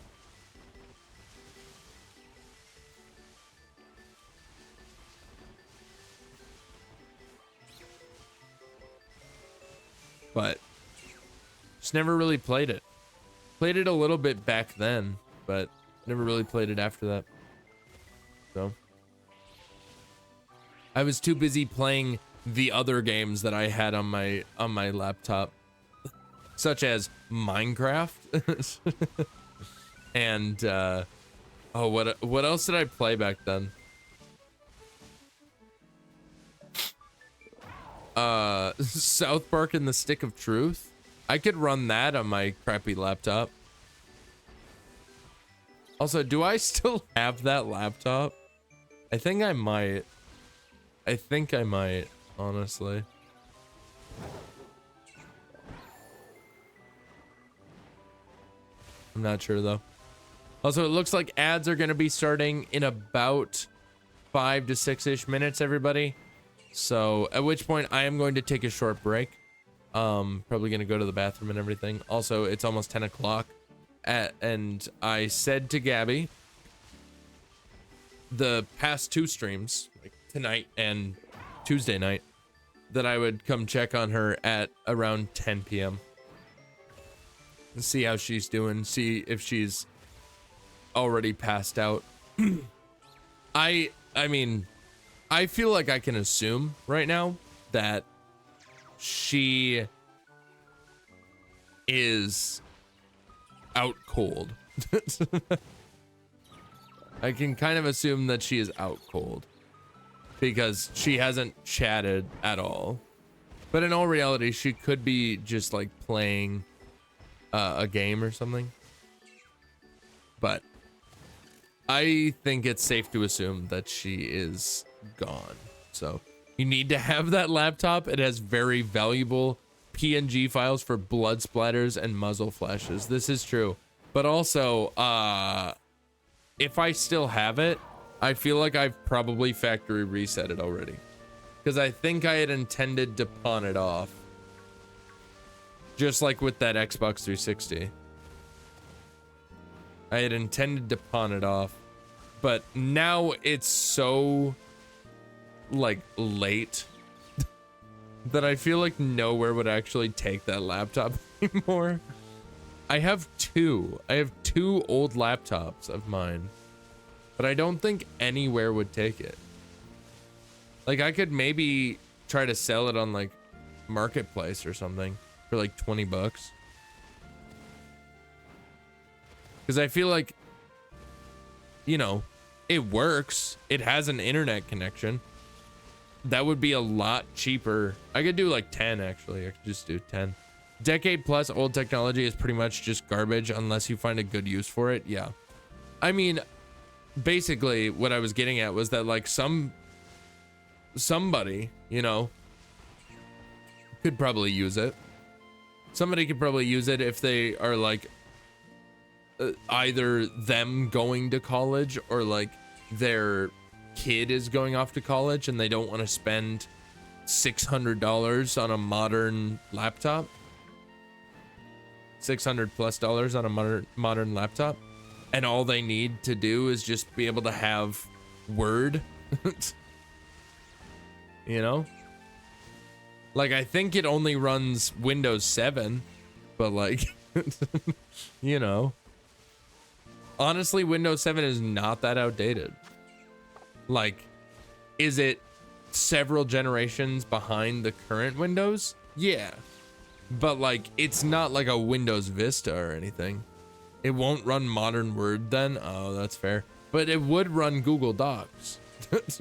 But just never really played it. Played it a little bit back then, but never really played it after that. So I was too busy playing the other games that I had on my laptop, such as Minecraft. And oh, what else did I play back then? South Park and the Stick of Truth. I could run that on my crappy laptop. Also, do I still have that laptop? I think I might. I think I might, honestly. I'm not sure though. Also, it looks like ads are going to be starting in about 5 to 6-ish minutes, everybody. So at which point I am going to take a short break. Probably going to go to the bathroom and everything. Also, it's almost 10 o'clock. And I said to Gabby, the past 2 streams, like tonight and Tuesday night, that I would come check on her at around 10 p.m. and see how she's doing. See if she's already passed out. I mean, I feel like I can assume right now that she is out cold. I can kind of assume that she is out cold because she hasn't chatted at all. But in all reality, she could be just like playing a game or something. But I think it's safe to assume that she is gone. So you need to have that laptop. It has very valuable PNG files for blood splatters and muzzle flashes. This is true. But also, if I still have it, I feel like I've probably factory reset it already. Because I think I had intended to pawn it off. Just like with that Xbox 360. I had intended to pawn it off. But now it's so, like, late that I feel like nowhere would actually take that laptop anymore. I have two old laptops of mine, but I don't think anywhere would take it. Like, I could maybe try to sell it on like Marketplace or something for like 20 bucks. Because I feel like, you know, it works. It has an internet connection. That would be a lot cheaper. I could do like 10 actually. I could just do 10. Decade plus old technology is pretty much just garbage unless you find a good use for it. Yeah. I mean, basically what I was getting at was that like somebody, you know, could probably use it. Somebody could probably use it if they are like either them going to college or like their kid is going off to college and they don't want to spend $600 on a modern laptop. $600+ on a modern laptop, and all they need to do is just be able to have Word. You know, like I think it only runs Windows 7, but like you know, honestly Windows 7 is not that outdated. Like, is it several generations behind the current Windows? Yeah, but like it's not like a Windows Vista or anything. It won't run modern Word then. Oh, that's fair. But it would run Google Docs. It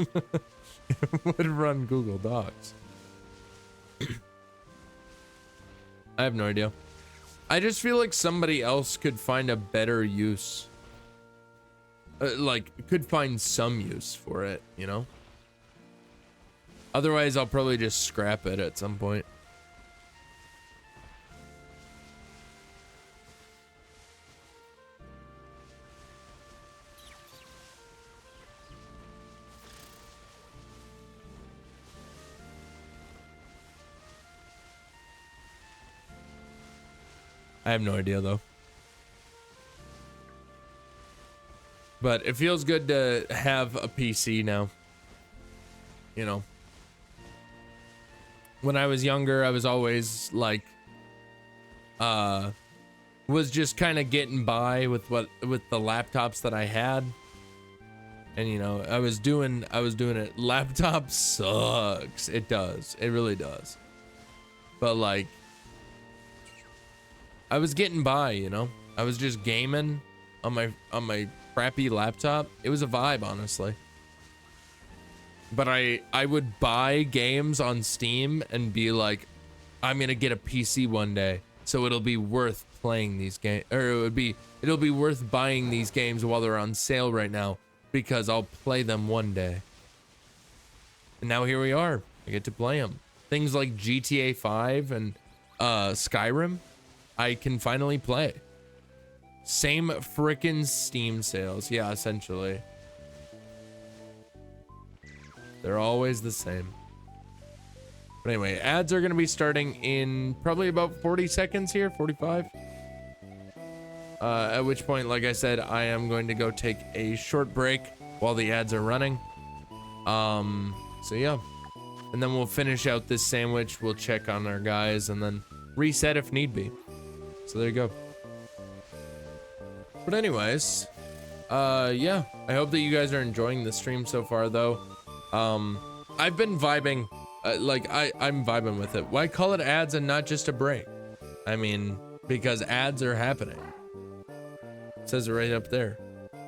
would run Google Docs. I have no idea. I just feel like somebody else could find a better use. Like, could find some use for it, you know? Otherwise, I'll probably just scrap it at some point. I have no idea though. But it feels good to have a PC now. You know. When I was younger, I was always like was just kind of getting by with the laptops that I had. And you know, I was doing it. Laptop sucks. It does. It really does. But like I was getting by, you know. I was just gaming on my crappy laptop. It was a vibe, honestly. But I would buy games on Steam and be like, I'm gonna get a PC one day, so it'll be worth playing these games, or it'll be worth buying these games while they're on sale right now because I'll play them one day. And now here we are. I get to play them. Things like GTA 5 and Skyrim. I can finally play. Same frickin' Steam sales. Yeah, essentially. They're always the same. But anyway, ads are going to be starting in probably about 40 seconds here, 45. At which point, like I said, I am going to go take a short break while the ads are running. So yeah. And then we'll finish out this sandwich. We'll check on our guys and then reset if need be. So there you go. But anyways, Yeah, I hope that you guys are enjoying the stream so far though. I've been vibing, like I'm vibing with it. Why call it ads and not just a break? I mean, because ads are happening. It says it right up there.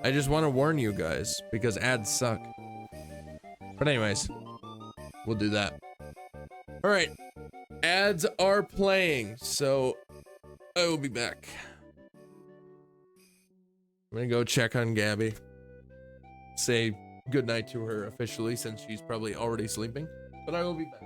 I just want to warn you guys because ads suck. But anyways, we'll do that. All right, ads are playing, so I will be back. I'm gonna go check on Gabby. Say goodnight to her officially since she's probably already sleeping, but I will be back.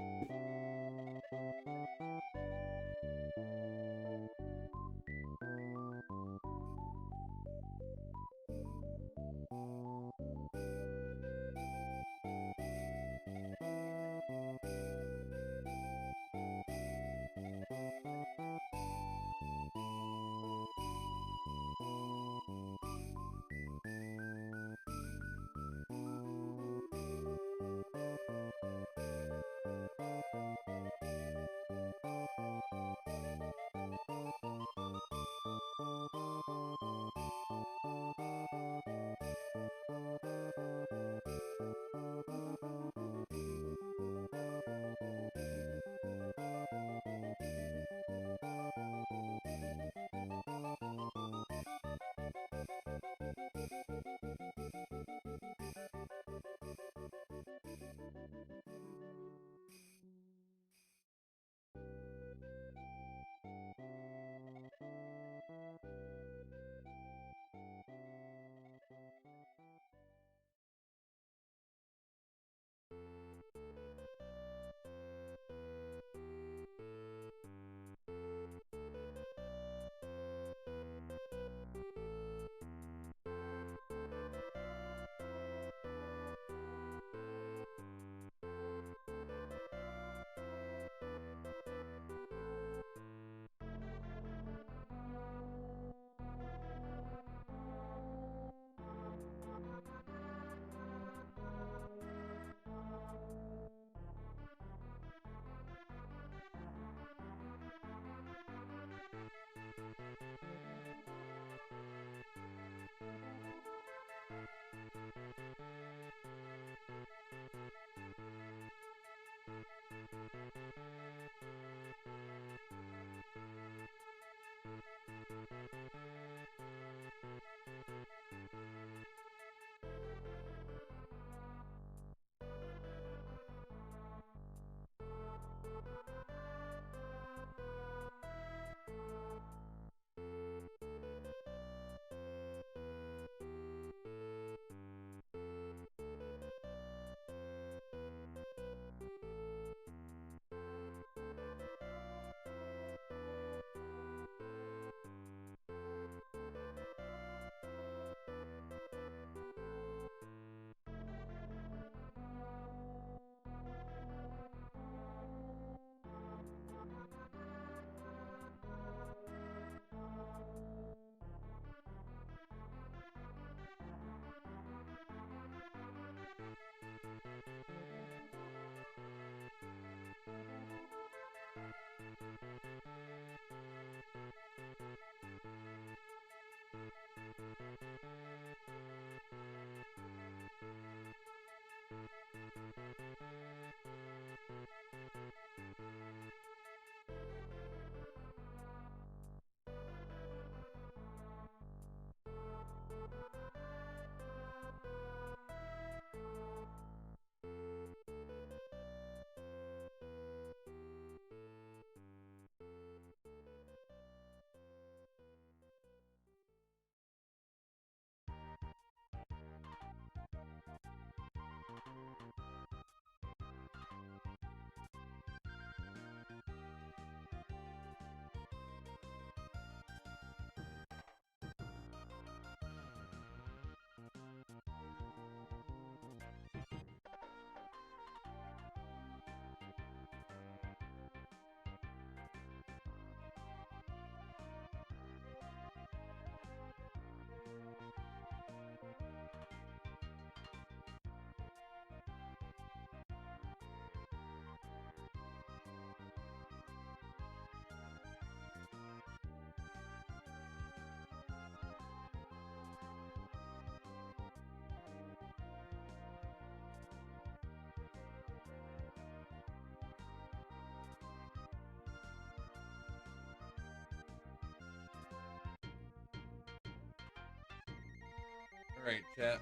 All right, chat.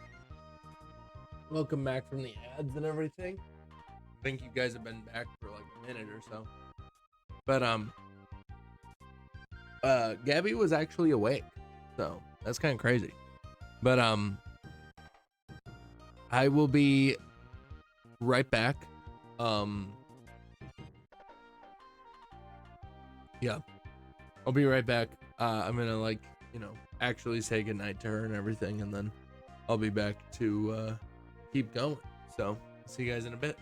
Welcome back from the ads and everything. I think you guys have been back for like a minute or so. But Gabby was actually awake, so that's kind of crazy. But I will be right back. Yeah, I'll be right back. I'm gonna like, you know, actually say goodnight to her and everything, and then I'll be back to keep going. So see you guys in a bit.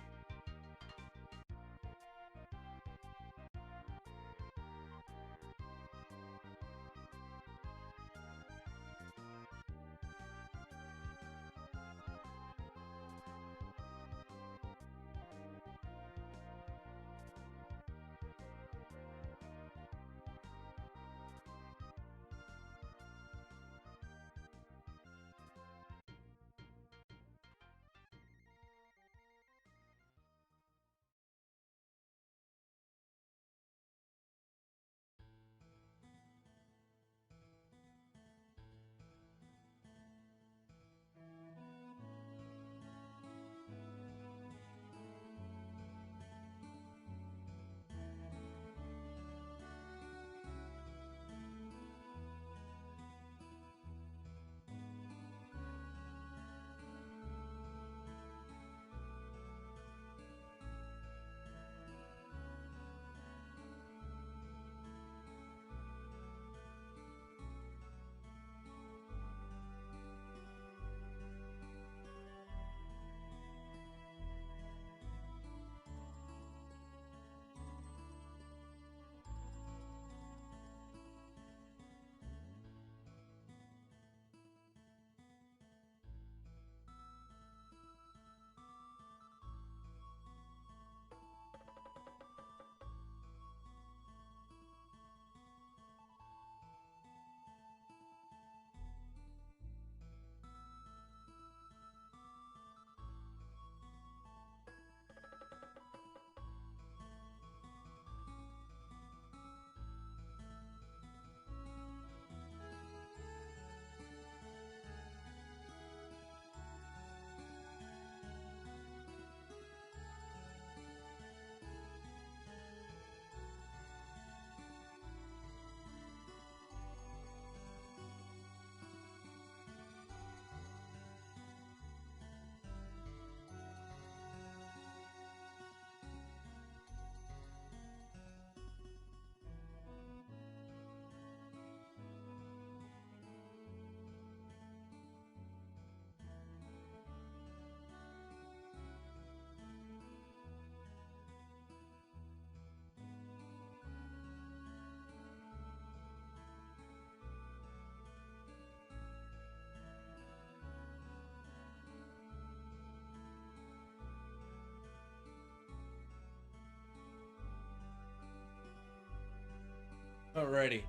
Alrighty.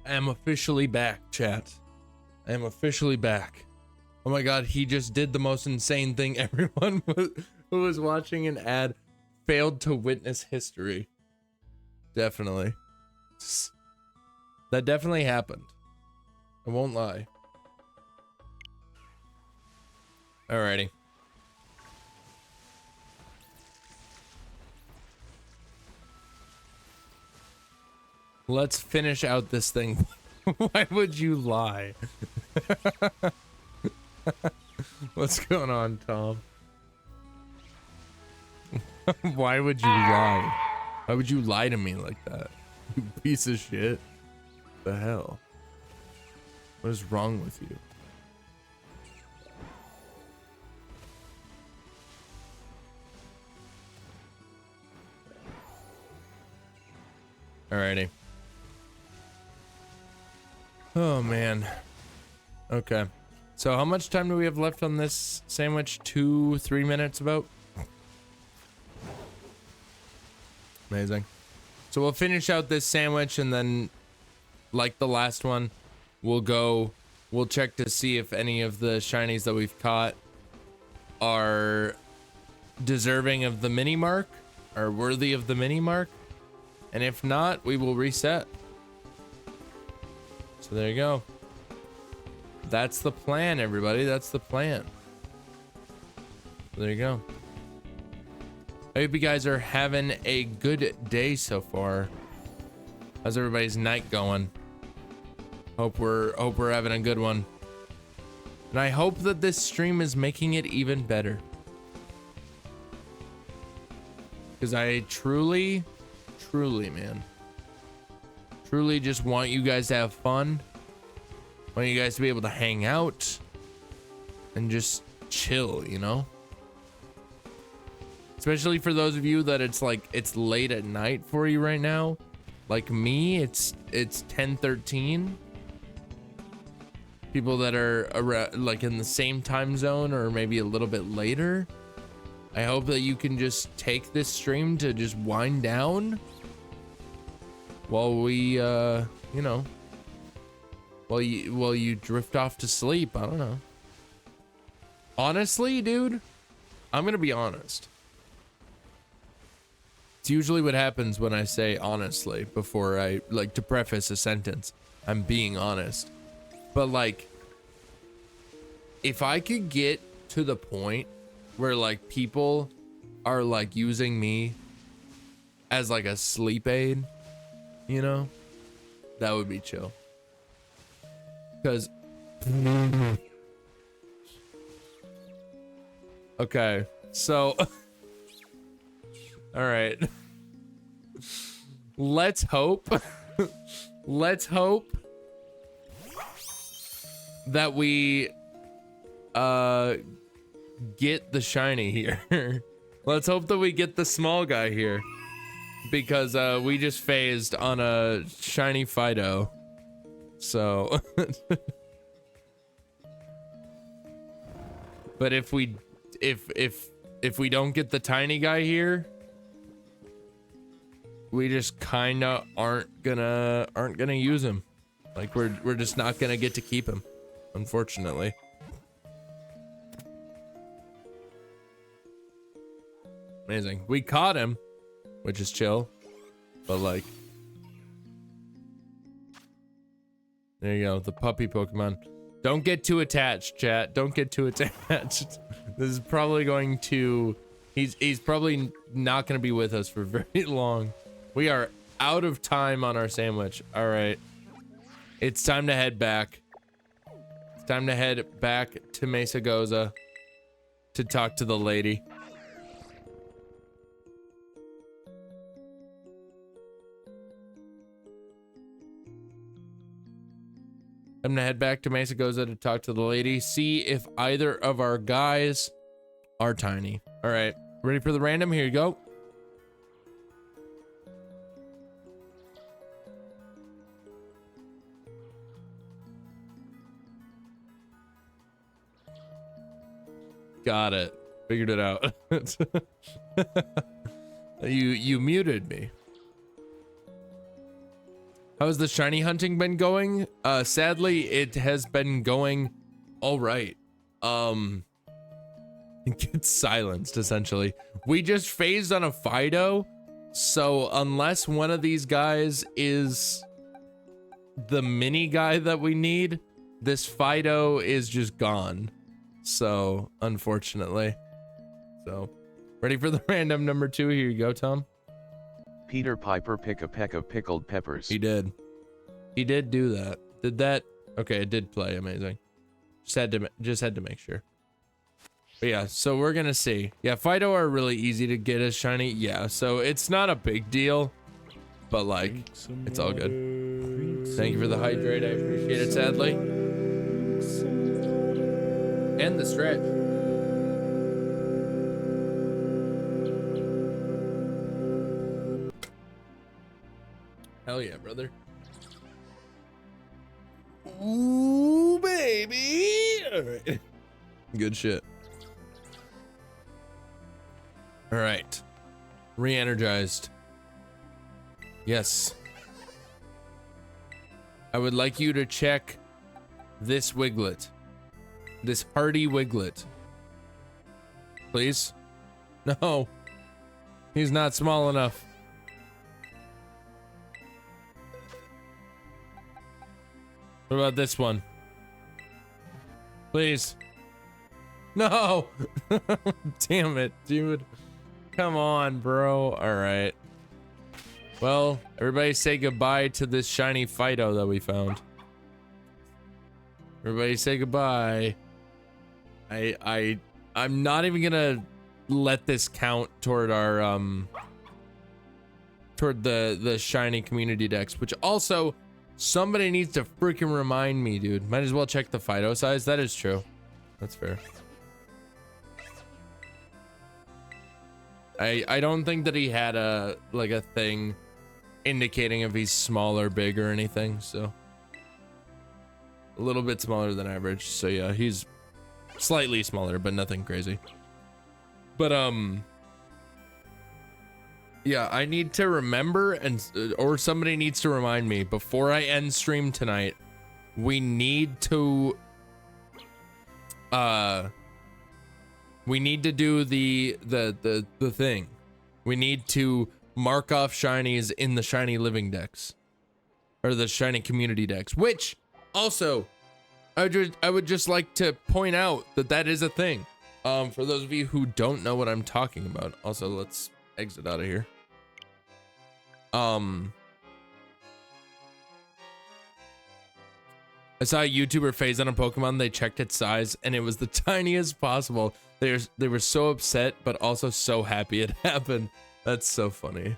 I am officially back, chat. I am officially back. Oh my god, he just did the most insane thing. Everyone who was watching an ad failed to witness history. Definitely. That definitely happened. I won't lie. Alrighty. Let's finish out this thing. Why would you lie? What's going on, Tom? Why would you lie? Why would you lie to me like that? You piece of shit. The hell? What is wrong with you? Alrighty. Oh man. Okay. So how much time do we have left on this sandwich? 2-3 minutes about? Amazing. So we'll finish out this sandwich and then, like the last one, we'll check to see if any of the shinies that we've caught are deserving of the mini mark, are worthy of the mini mark. And if not, we will reset. So there you go. That's the plan, everybody. That's the plan. There you go. I hope you guys are having a good day so far. How's everybody's night going? Hope we're having a good one. And I hope that this stream is making it even better. Because I truly, man, truly just want you guys to have fun. Want you guys to be able to hang out and just chill, you know? Especially for those of you that it's like it's late at night for you right now. Like me, it's 10:13. People that are around, like in the same time zone or maybe a little bit later. I hope that you can just take this stream to just wind down while we you know, while you drift off to sleep. I don't know. Honestly, dude, I'm gonna be honest. It's usually what happens when I say honestly before I like to preface a sentence. I'm being honest. But like, if I could get to the point where like people are like using me as like a sleep aid, you know, that would be chill. Because okay, so all right, let's hope that we get the shiny here. Let's hope that we get the small guy here, because we just phased on a shiny Fido. So but if we don't get the tiny guy here, we just kind of aren't gonna use him. Like we're just not gonna get to keep him, unfortunately. Amazing. We caught him, which is chill, but like, there you go, the puppy Pokemon. Don't get too attached, chat. Don't get too attached. This is probably going to, he's probably not going to be with us for very long. We are out of time on our sandwich. All right. It's time to head back. It's time to head back to Mesa Goza to talk to the lady. I'm gonna head back to Mesa Goza to talk to the lady, see if either of our guys are tiny. All right, ready for the random? Here you go. Got it. Figured it out. You muted me. How's the shiny hunting been going? Sadly, it has been going all right. It gets silenced, essentially. We just phased on a Fido, so unless one of these guys is the mini guy that we need, this Fido is just gone. So, unfortunately. So, ready for the random number 2? Here you go, Tom. Peter Piper pick a peck of pickled peppers. He did. He did do that. Did that? Okay, it did play. Amazing. Just had to make sure. But yeah, so we're gonna see. Yeah, Fido are really easy to get as shiny. Yeah, so it's not a big deal, but like, it's all good. Thank you for the hydrate. I appreciate it, sadly. And the stretch. Hell yeah, brother. Ooh, baby. All right. Good shit. All right. Re-energized. Yes. I would like you to check this Wiglett. This hardy Wiglett. Please? No. He's not small enough. What about this one? Please. No. Damn it, dude. Come on, bro. All right. Well, everybody say goodbye to this shiny Fido that we found. Everybody say goodbye. I'm not even gonna let this count toward our toward the shiny community decks, which also somebody needs to freaking remind me, dude. Might as well check the Fido size. That is true. That's fair. I don't think that he had a thing indicating if he's small or big or anything, so a little bit smaller than average. So yeah, he's slightly smaller, but nothing crazy. But yeah, I need to remember, and or somebody needs to remind me before I end stream tonight. We need to do the thing. We need to mark off shinies in the shiny living decks, or the shiny community decks, which also I would just like to point out that is a thing. For those of you who don't know what I'm talking about. Also, let's exit out of here. I saw a YouTuber phase on a Pokemon. They checked its size and it was the tiniest possible. They were so upset, but also so happy it happened. That's so funny.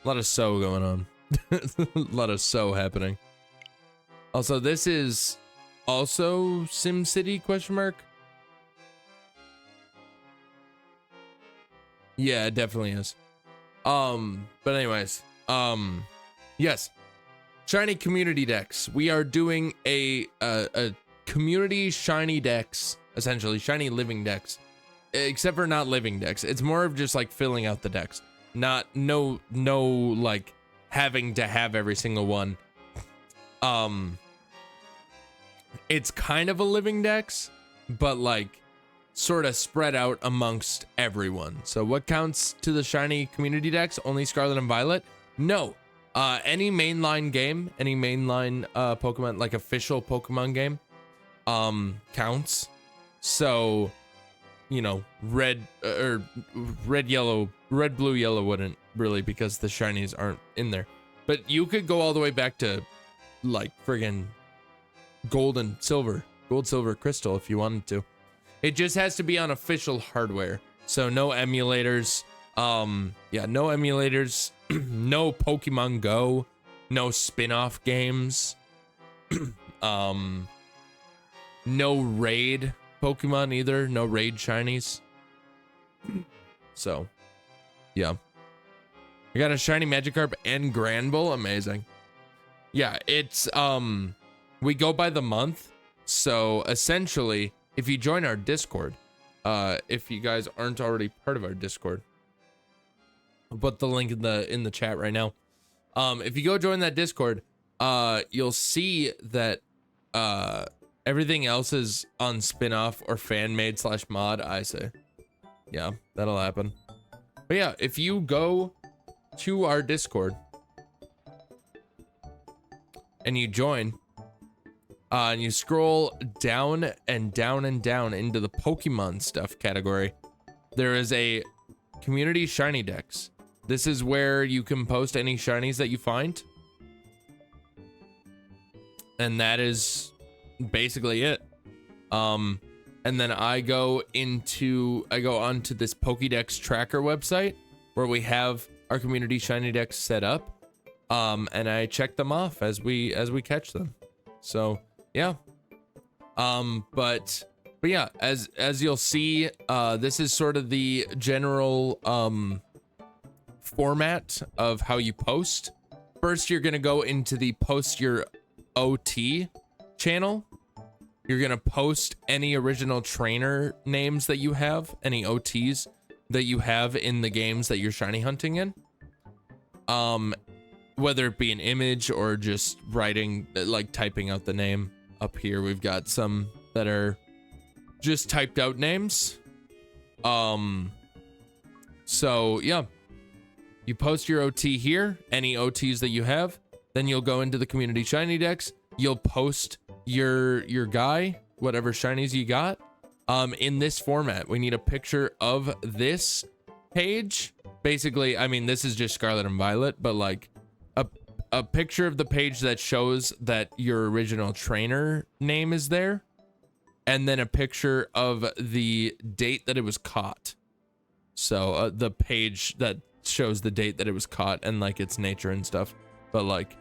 A lot of so going on. A lot of so happening. Also, this is also SimCity question mark? Yeah, it definitely is. But anyways, yes. Shiny community decks. We are doing a community shiny decks, essentially shiny living decks, except for not living decks. It's more of just like filling out the decks, no like having to have every single one. It's kind of a living decks, but like sort of spread out amongst everyone. So what counts to the shiny community decks? Only Scarlet and Violet? No. Any mainline game, any mainline Pokemon, like official Pokemon game, counts. So, you know, red, blue, yellow wouldn't really, because the shinies aren't in there. But you could go all the way back to like friggin' gold, silver, crystal if you wanted to. It just has to be on official hardware. So no emulators. Yeah, no emulators. No Pokemon Go, no spin-off games, no raid Pokemon either, no raid shinies. So, yeah. We got a shiny Magikarp and Granbull, amazing. Yeah, it's we go by the month. So essentially, if you join our Discord, if you guys aren't already part of our Discord, I'll put the link in the chat right now. If you go join that Discord, you'll see that everything else is on spin-off or fan-made /mod, I say. Yeah, that'll happen. But yeah, if you go to our Discord and you join, and you scroll down and down and down into the Pokemon stuff category, there is a community shiny decks. This is where you can post any shinies that you find. And that is basically it. And then I go onto this Pokédex tracker website where we have our community shiny decks set up. And I check them off as we catch them. So yeah. But yeah, as you'll see, this is sort of the general format of how you post. First, you're gonna go into the post your OT channel. You're gonna post any original trainer names that you have, any OTs that you have in the games that you're shiny hunting in. Whether it be an image or just writing, like typing out the name. Up here, we've got some that are just typed out names. So yeah. You post your OT here, any OTs that you have, then you'll go into the community shiny decks, you'll post your guy, whatever shinies you got in this format. We need a picture of this page. Basically, I mean, this is just Scarlet and Violet, but like a picture of the page that shows that your original trainer name is there, and then a picture of the date that it was caught. So the page that shows the date that it was caught and like its nature and stuff. But like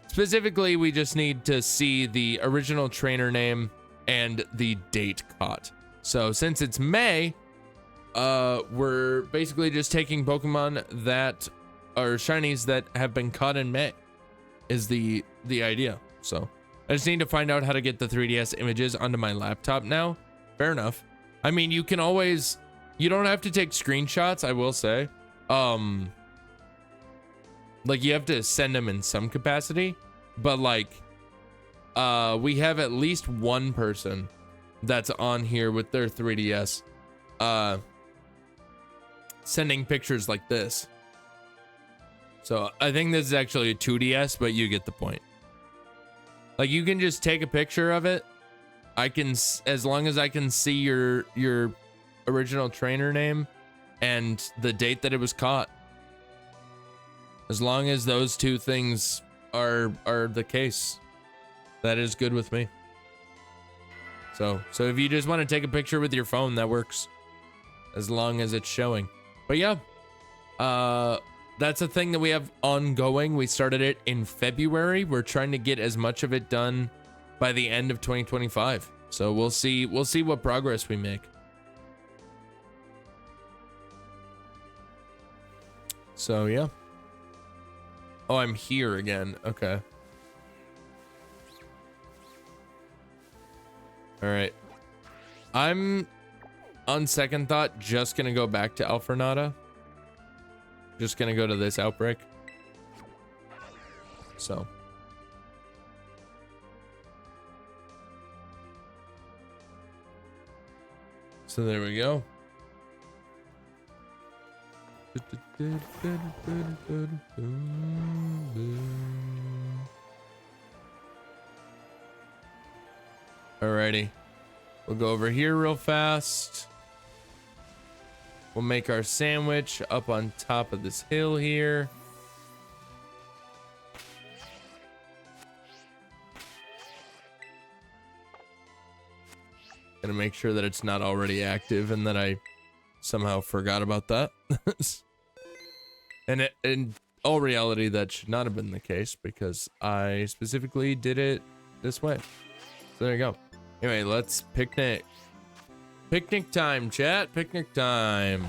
specifically, we just need to see the original trainer name and the date caught. So since it's May, we're basically just taking Pokemon that are shinies that have been caught in May is the idea. So I just need to find out how to get the 3DS images onto my laptop now. Fair enough. I mean, you can always, you don't have to take screenshots, I will say. Like you have to send them in some capacity, but like we have at least one person that's on here with their 3DS sending pictures like this. So I think this is actually a 2DS, but you get the point. Like you can just take a picture of it. I can, as long as I can see your original trainer name and the date that it was caught. As long as those two things are the case, that is good with me. So if you just want to take a picture with your phone, that works, as long as it's showing. But yeah, that's a thing that we have ongoing. We started it in February. We're trying to get as much of it done by the end of 2025. So we'll see what progress we make. So yeah. Oh, I'm here again. Okay. All right. I'm, on second thought, just gonna go back to Alfrenata. Just gonna go to this outbreak. So there we go. Alrighty, we'll go over here real fast. We'll make our sandwich up on top of this hill here. Gonna make sure that it's not already active and that I somehow forgot about that. And in all reality, that should not have been the case because I specifically did it this way. So there you go. Anyway, let's picnic. Picnic time, chat. Picnic time.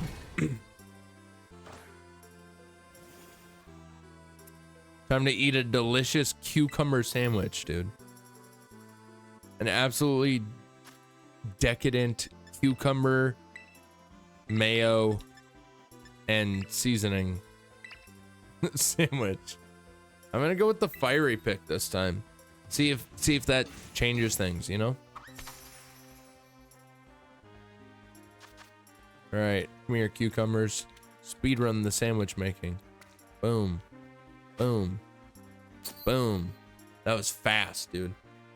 Time to eat a delicious cucumber sandwich, dude. An absolutely decadent cucumber, mayo, and seasoning sandwich. I'm gonna go with the fiery pick this time. See if that changes things, you know? All right, come here, cucumbers. Speedrun the sandwich making. Boom, boom, boom. That was fast, dude.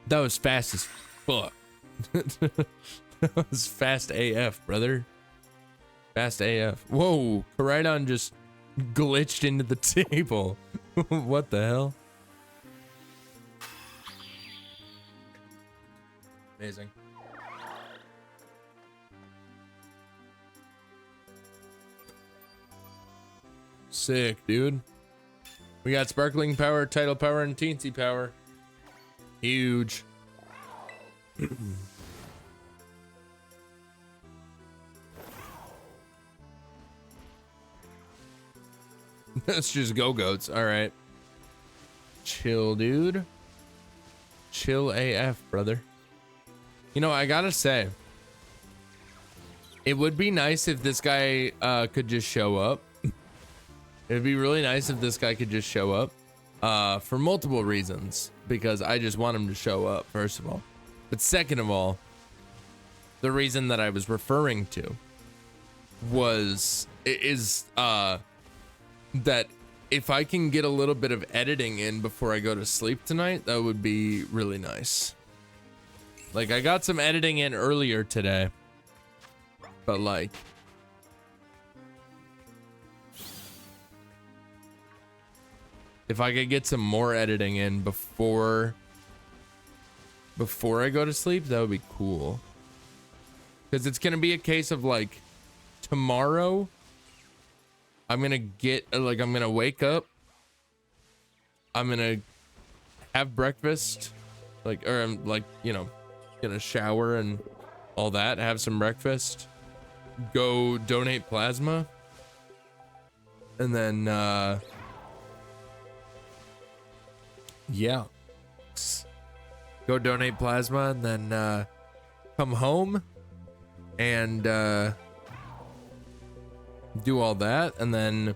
That was fast as fuck. That was fast AF, brother. Fast AF. Whoa, Koraidon just glitched into the table. What the hell? Amazing. Sick, dude. We got sparkling power, tidal power, and teensy power. Huge. That's just go-goats. All right. Chill, dude. Chill AF, brother. You know, I gotta say, it would be nice if this guy could just show up. It'd be really nice if this guy could just show up for multiple reasons, because I just want him to show up, first of all. But second of all, the reason that I was referring to is that if I can get a little bit of editing in before I go to sleep tonight, that would be really nice. Like, I got some editing in earlier today, but like, if I could get some more editing in before I go to sleep, that would be cool. Because it's gonna be a case of like, tomorrow I'm gonna wake up, I'm gonna have breakfast, like, or I'm like, you know, gonna shower and all that, have some breakfast, go donate plasma, and then yeah, go donate plasma, and then come home and do all that, and then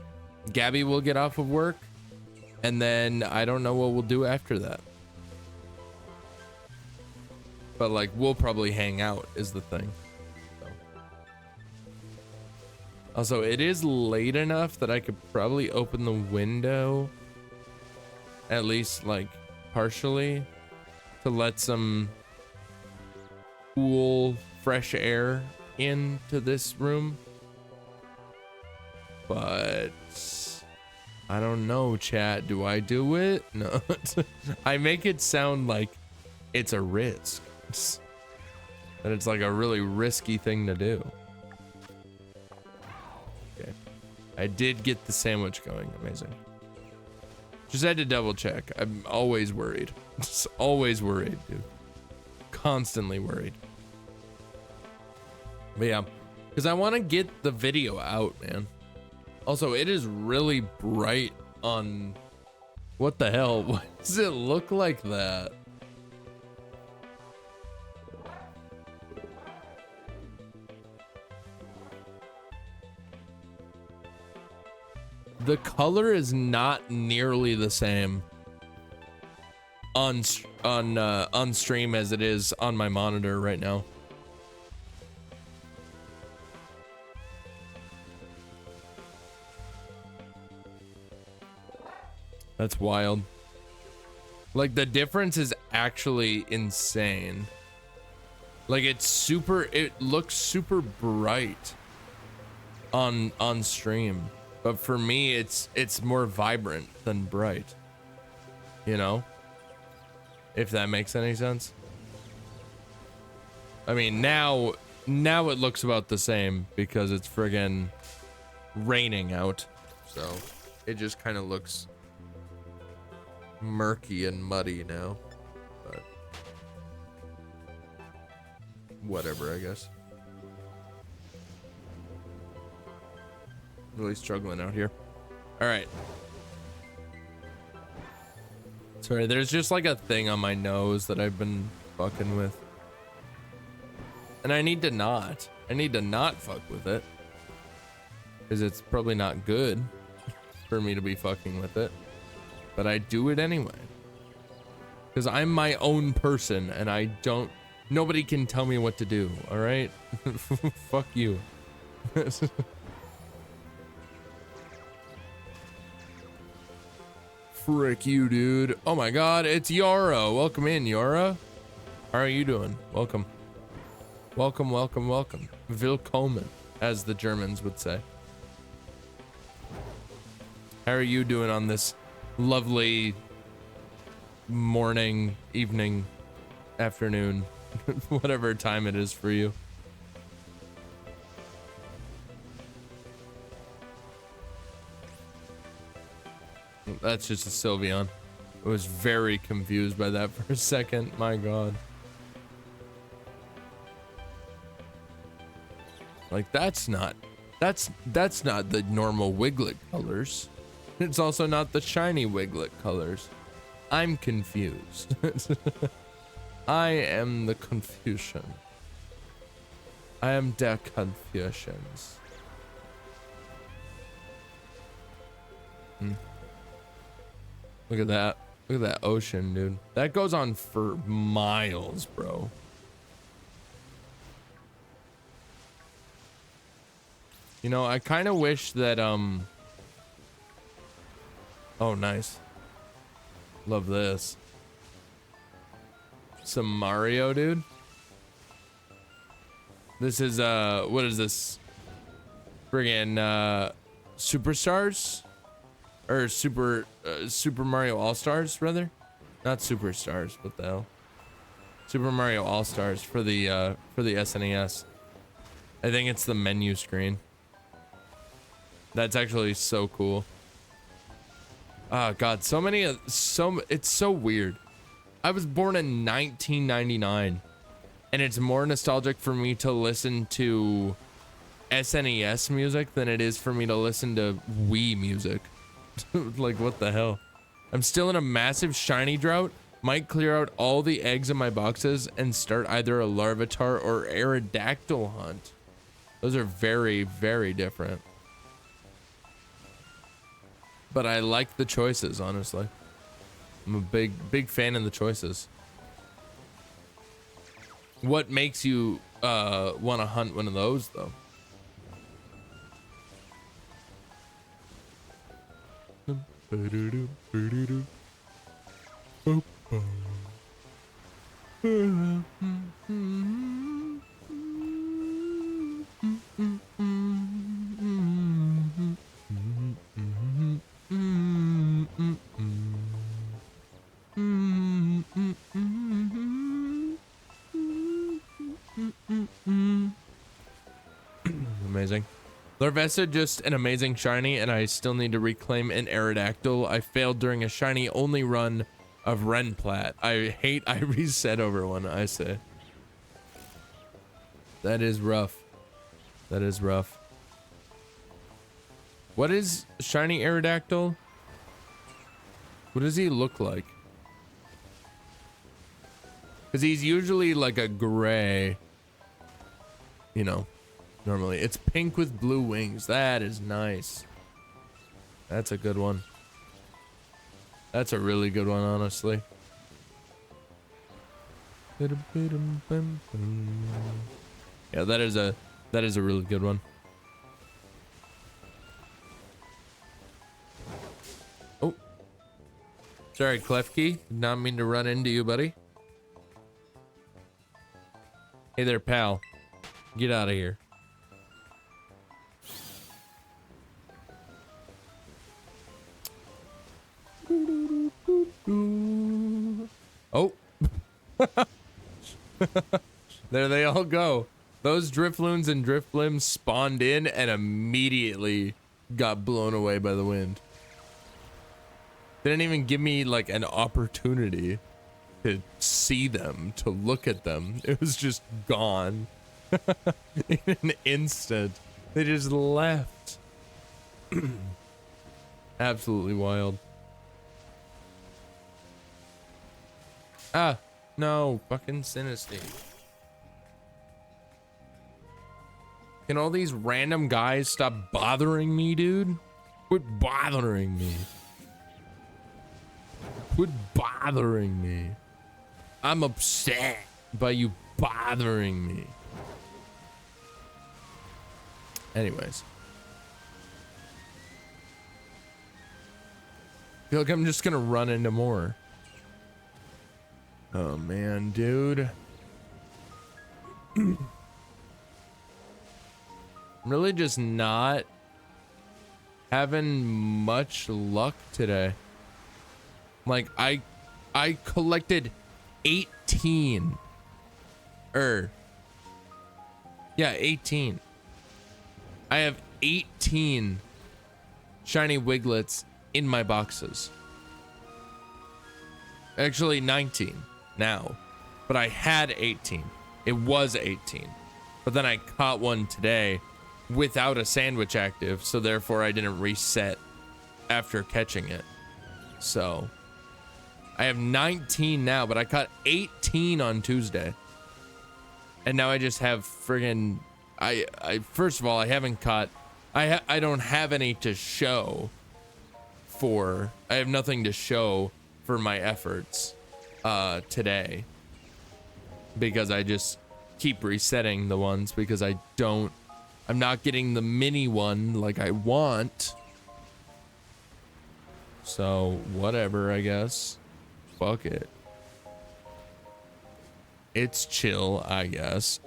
Gabby will get off of work, and then I don't know what we'll do after that. But like, we'll probably hang out is the thing. So. Also, it is late enough that I could probably open the window, at least like partially, to let some cool, fresh air into this room. But I don't know, chat. Do I do it? No. I make it sound like it's a risk. That it's like a really risky thing to do. Okay. I did get the sandwich going. Amazing. Just had to double check. I'm always worried. Just always worried, dude. Constantly worried. But yeah, because I want to get the video out, man. Also, it is really bright on... What the hell? Why does it look like that? The color is not nearly the same on stream as it is on my monitor right now. That's wild. Like, the difference is actually insane. Like, it looks super bright on stream. But for me, it's more vibrant than bright. You know? If that makes any sense. I mean, now it looks about the same because it's friggin' raining out. So it just kind of looks murky and muddy now. But whatever, I guess. Really struggling out here. All right. Sorry, there's just like a thing on my nose that I've been fucking with. And I need to not fuck with it. Because it's probably not good for me to be fucking with it. But I do it anyway. Because I'm my own person and nobody can tell me what to do, alright? Fuck you. Frick you, dude. Oh my god, it's Yara. Welcome in, Yara. How are you doing? Welcome. Welcome, welcome, welcome. Willkommen, as the Germans would say. How are you doing on this lovely morning, evening, afternoon, whatever time it is for you? That's just a Sylveon. I was very confused by that for a second. My god. Like, that's not the normal Wiglett colors. It's also not the shiny Wiglett colors. I'm confused. I am the confusion. I am der Confusions. Look at that. Look at that ocean, dude. That goes on for miles, bro. You know, I kind of wish that, oh, nice. Love this. Some Mario, dude. This is what is this? Friggin' Superstars? Or Super Mario All-Stars rather? Not Superstars, what the hell? Super Mario All-Stars for the SNES. I think it's the menu screen. That's actually so cool. Oh god, it's so weird. I was born in 1999 and it's more nostalgic for me to listen to SNES music than it is for me to listen to Wii music. Like what the hell? I'm still in a massive shiny drought. Might clear out all the eggs in my boxes and start either a Larvitar or Aerodactyl hunt. Those are very, very different. But I like the choices, honestly. I'm a big fan of the choices. What makes you want to hunt one of those, though? Amazing. Larvesta, just an amazing shiny, and I still need to reclaim an Aerodactyl. I failed during a shiny only run of Renplat. I reset over one, I say. That is rough. That is rough. What is shiny Aerodactyl? What does he look like? Because he's usually like a gray, you know. Normally it's pink with blue wings. That is nice. That's a good one. That's a really good one, honestly. Yeah, that is a really good one. Oh, sorry, Klefki. Did not mean to run into you, buddy. Hey there, pal. Get out of here. Oh. There they all go. Those Drifloons and Drifblims spawned in and immediately got blown away by the wind. They didn't even give me like an opportunity to see them, to look at them. It was just gone. In an instant. They just left. Absolutely wild. Ah, no, fucking Sinisty. Can all these random guys stop bothering me, dude? Quit bothering me. Quit bothering me. I'm upset by you bothering me. Anyways. I feel like I'm just gonna run into more. Oh man, dude. I'm really just not having much luck today. Like I collected 18. Yeah, 18. I have 18 shiny Wiglets in my boxes. Actually 19 now, but I had 18. It was 18, but then I caught one today without a sandwich active, so therefore I didn't reset after catching it. So I have 19 now, but I caught 18 on Tuesday, and now I just have friggin' I first of all, I haven't caught, I don't have any to show for, I have nothing to show for my efforts today, because I just keep resetting the ones because I'm not getting the mini one like I want. So whatever, I guess. Fuck it. It's chill, I guess.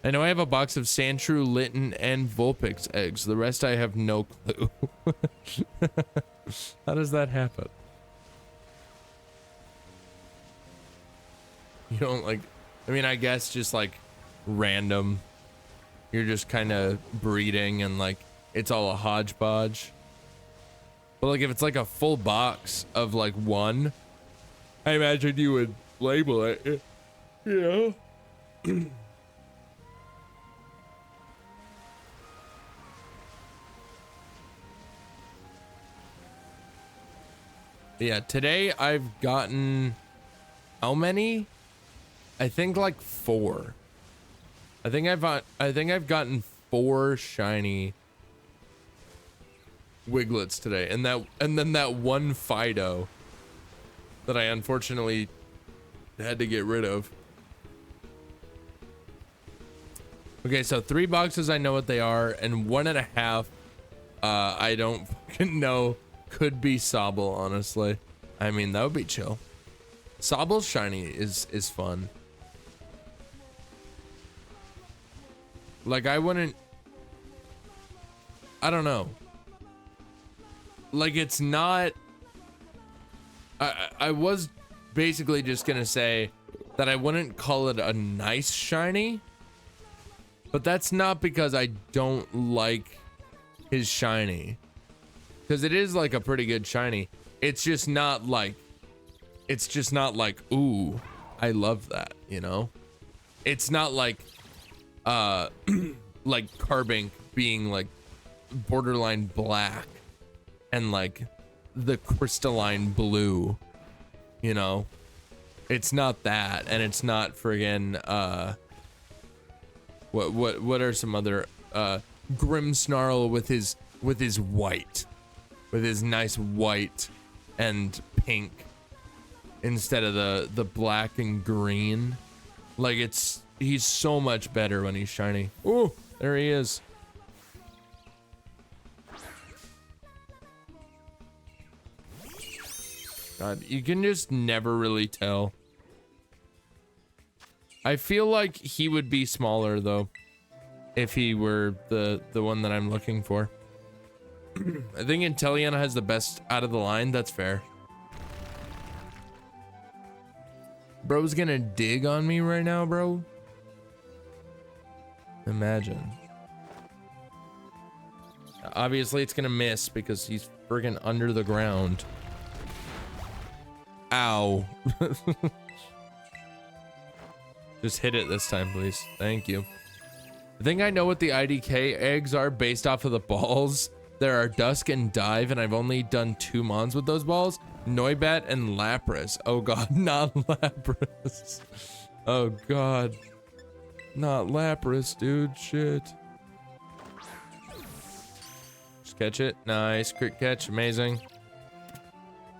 I know I have a box of Sandshrew, Litten, and Vulpix eggs. The rest I have no clue. How does that happen? You don't like, I mean, I guess just like random. You're just kind of breeding and like it's all a hodgepodge. But like if it's like a full box of like one, I imagine you would label it, you know? Yeah, today I've gotten how many? I think like 4. I think I've gotten 4 shiny Wiglets today, and then that one Fido that I unfortunately had to get rid of. Okay, so 3 boxes I know what they are, and 1.5 I don't fucking know. Could be Sobble, honestly. I mean, that would be chill. Sobble's shiny is fun. Like I don't know. Like it's not, I was basically just gonna say that I wouldn't call it a nice shiny, but that's not because I don't like his shiny, because it is like a pretty good shiny. It's just not like ooh, I love that, you know? It's not like like Carbink being like borderline black and like the crystalline blue, you know? It's not that, and it's not friggin' what are some other Grimmsnarl with his white, with his nice white and pink instead of the black and green. Like he's so much better when he's shiny. Oh, there he is. God, you can just never really tell. I feel like he would be smaller though, if he were the one that I'm looking for. I think Inteleon has the best out of the line. That's fair. Bro's gonna dig on me right now, bro. Imagine. Obviously it's gonna miss because he's friggin' under the ground. Ow. Just hit it this time, please. Thank you. I think I know what the IDK eggs are based off of the balls. There are Dusk and Dive, and I've only done 2 mons with those balls. Noibat and Lapras. Oh god, not Lapras. Oh god. Not Lapras, dude. Shit. Just catch it. Nice. Crit catch. Amazing.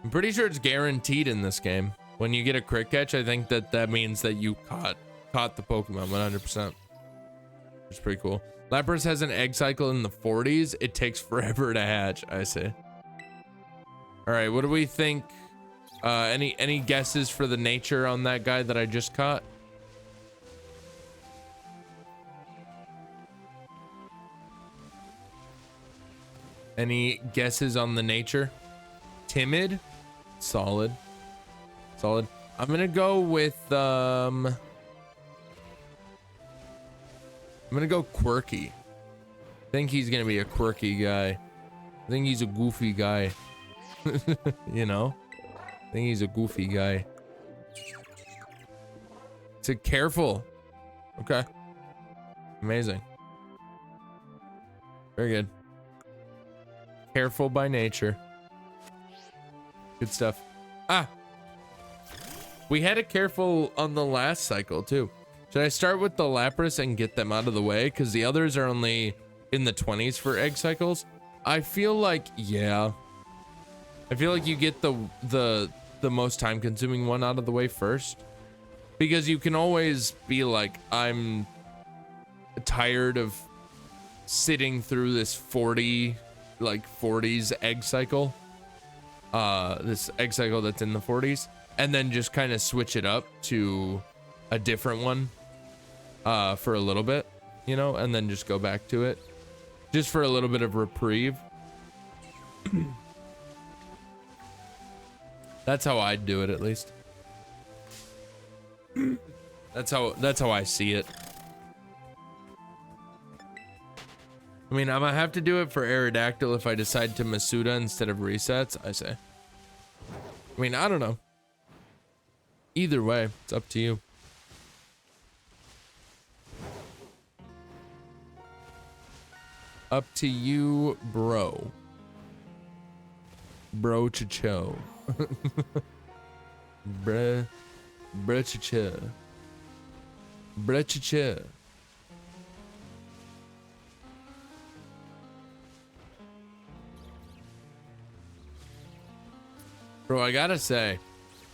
I'm pretty sure it's guaranteed in this game. When you get a crit catch, I think that means that you caught the Pokemon 100%. It's pretty cool. Lapras has an egg cycle in the 40s. It takes forever to hatch. I see. All right, what do we think? Any guesses for the nature on that guy that I just caught? Any guesses on the nature? Timid? Solid. Solid. I'm gonna go with I'm gonna go quirky. I think he's gonna be a quirky guy. I think he's a goofy guy. You know? I think he's a goofy guy. So careful. Okay. Amazing. Very good. Careful by nature. Good stuff. Ah! We had a careful on the last cycle too. Should I start with the Lapras and get them out of the way? Because the others are only in the 20s for egg cycles. I feel like, yeah. I feel like you get the most time consuming one out of the way first. Because you can always be like, I'm tired of sitting through this 40s egg cycle. This egg cycle that's in the 40s. And then just kind of switch it up to a different one. for a little bit, you know, and then just go back to it just for a little bit of reprieve. That's how I'd do it, at least. That's how I see it. I mean, I'm gonna have to do it for Aerodactyl if I decide to Masuda instead of resets, I say. I mean, I don't know. Either way, it's up to you. Up to you, bro. Bro chacho. Bruh. Bruh chacha. Bruh chacha. Bro, I gotta say,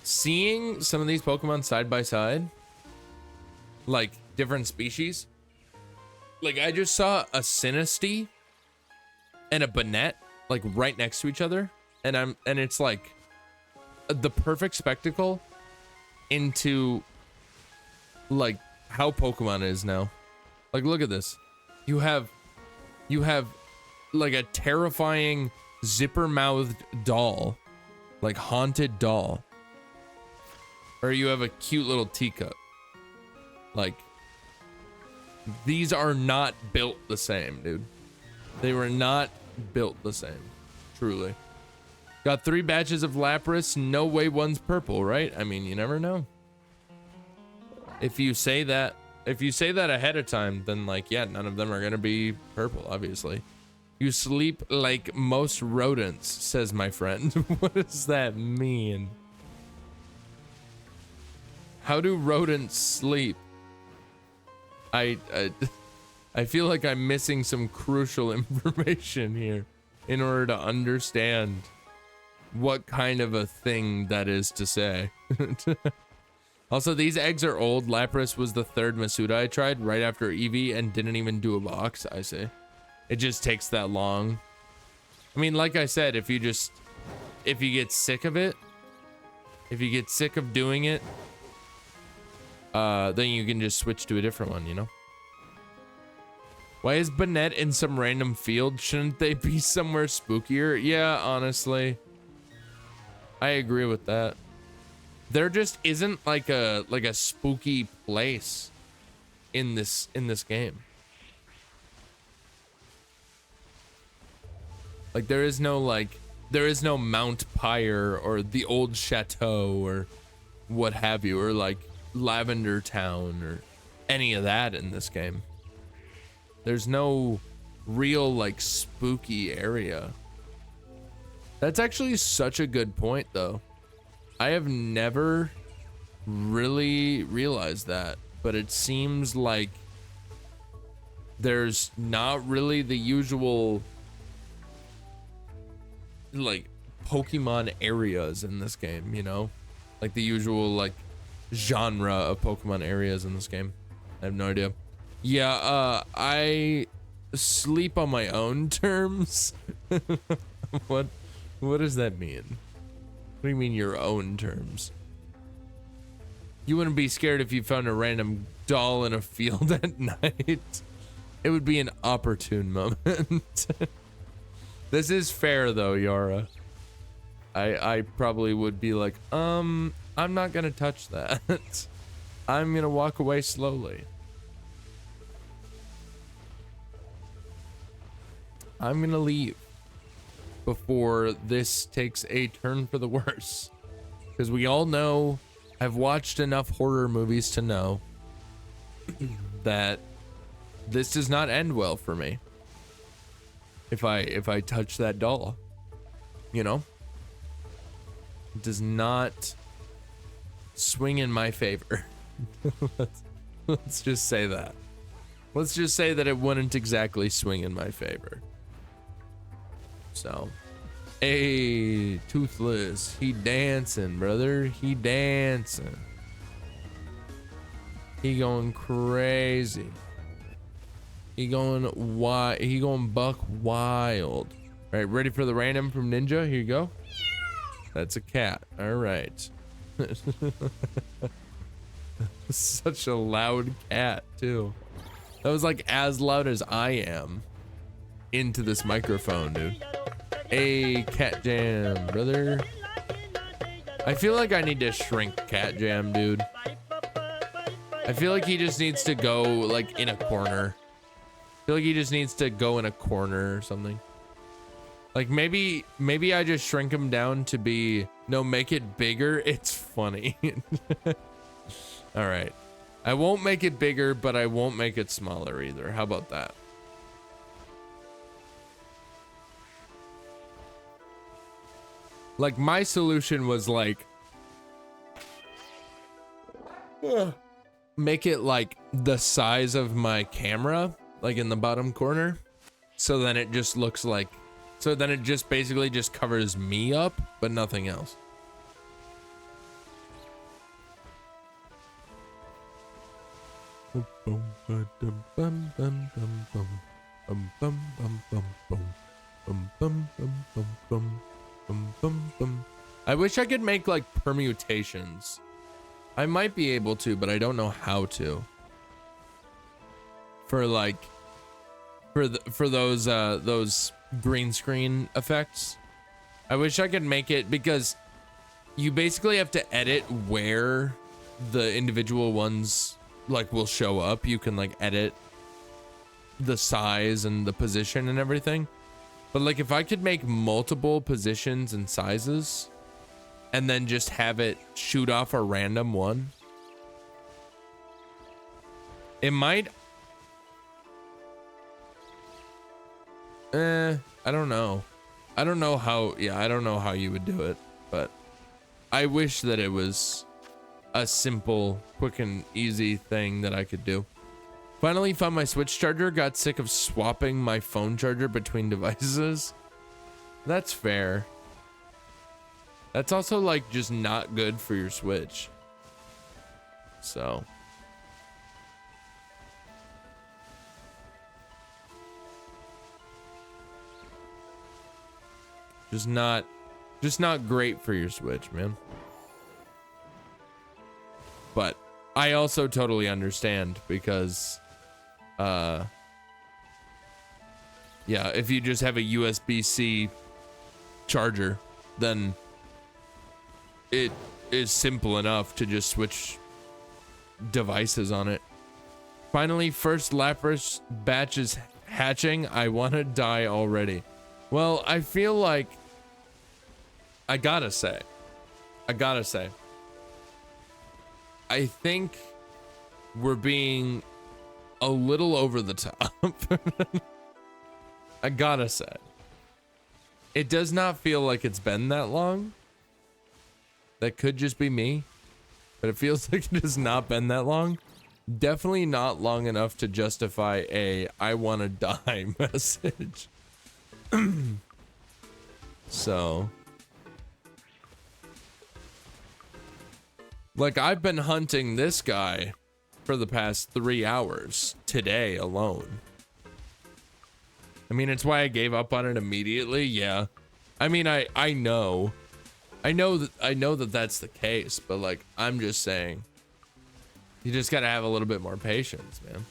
seeing some of these Pokemon side by side, like different species, like I just saw a Sinistea and a Banette like right next to each other, and it's like the perfect spectacle into like how Pokemon is now. Like, look at this. You have like a terrifying zipper-mouthed doll, like haunted doll, or you have a cute little teacup. Like, these are not built the same, dude. They were not built the same, truly. Got 3 batches of Lapras. No way one's purple, right? I mean, you never know. If you say that ahead of time, then like, yeah, none of them are gonna be purple, obviously. You sleep like most rodents, says my friend. What does that mean? How do rodents sleep? I feel like I'm missing some crucial information here in order to understand what kind of a thing that is to say. Also, these eggs are old. Lapras was the 3rd Masuda I tried right after Eevee and didn't even do a box, I say. It just takes that long. I mean, like I said, if you get sick of it, if you get sick of doing it, then you can just switch to a different one, you know? Why is Banette in some random field? Shouldn't they be somewhere spookier? Yeah, honestly. I agree with that. There just isn't like a spooky place in this game. Like there is no Mount Pyre or the old chateau or what have you, or like Lavender Town or any of that in this game. There's no real like spooky area. That's actually such a good point though. I have never really realized that, but it seems like there's not really the usual like Pokemon areas in this game, you know? Like the usual like genre of Pokemon areas in this game. I have no idea. Yeah, I sleep on my own terms. What does that mean? What do you mean your own terms? You wouldn't be scared if you found a random doll in a field at night. It would be an opportune moment. This is fair though, Yara. I probably would be like, I'm not gonna touch that. I'm gonna walk away slowly. I'm gonna leave before this takes a turn for the worse. Because we all know, I've watched enough horror movies to know that this does not end well for me. If I touch that doll, you know, it does not swing in my favor. let's just say that. Let's just say that it wouldn't exactly swing in my favor. So, hey, Toothless, he dancing, brother. He dancing. He going crazy. He going wild. He going buck wild. All right, ready for the random from Ninja? Here you go. That's a cat. All right. Such a loud cat too. That was like as loud as I am into this microphone, dude. Hey, Cat Jam, brother. I feel like I need to shrink Cat Jam, dude. I feel like he just needs to go like in a corner. I feel like he just needs to go in a corner or something. Like maybe I just shrink him down to be, no, make it bigger. It's funny. All right. I won't make it bigger, but I won't make it smaller either. How about that? Like my solution was like, make it like the size of my camera, like in the bottom corner. So then it just looks like, so then it just basically just covers me up, but nothing else. I wish I could make like permutations. I might be able to, but I don't know how to. For like, for those green screen effects. I wish I could make it, because you basically have to edit where the individual ones like will show up. You can like edit the size and the position and everything. But like if I could make multiple positions and sizes and then just have it shoot off a random one, it might. I don't know. I don't know how, yeah, I don't know how you would do it, but I wish that it was a simple, quick and easy thing that I could do. Finally found my Switch charger, got sick of swapping my phone charger between devices. That's fair. That's also like just not good for your Switch. So. Just not great for your Switch, man. But I also totally understand, because yeah, if you just have a USB-C charger, then it is simple enough to just switch devices on it. Finally, first Lapras batch is hatching. I want to die already. Well, I feel like I gotta say, I think we're being a little over the top. I gotta say, it does not feel like it's been that long. That could just be me, but it feels like it has not been that long. Definitely not long enough to justify a "I want to die" message. So, like, I've been hunting this guy for the past 3 hours today alone. I mean, it's why I gave up on it immediately. Yeah. I mean, I know that that's the case, but like, I'm just saying, you just gotta have a little bit more patience, man.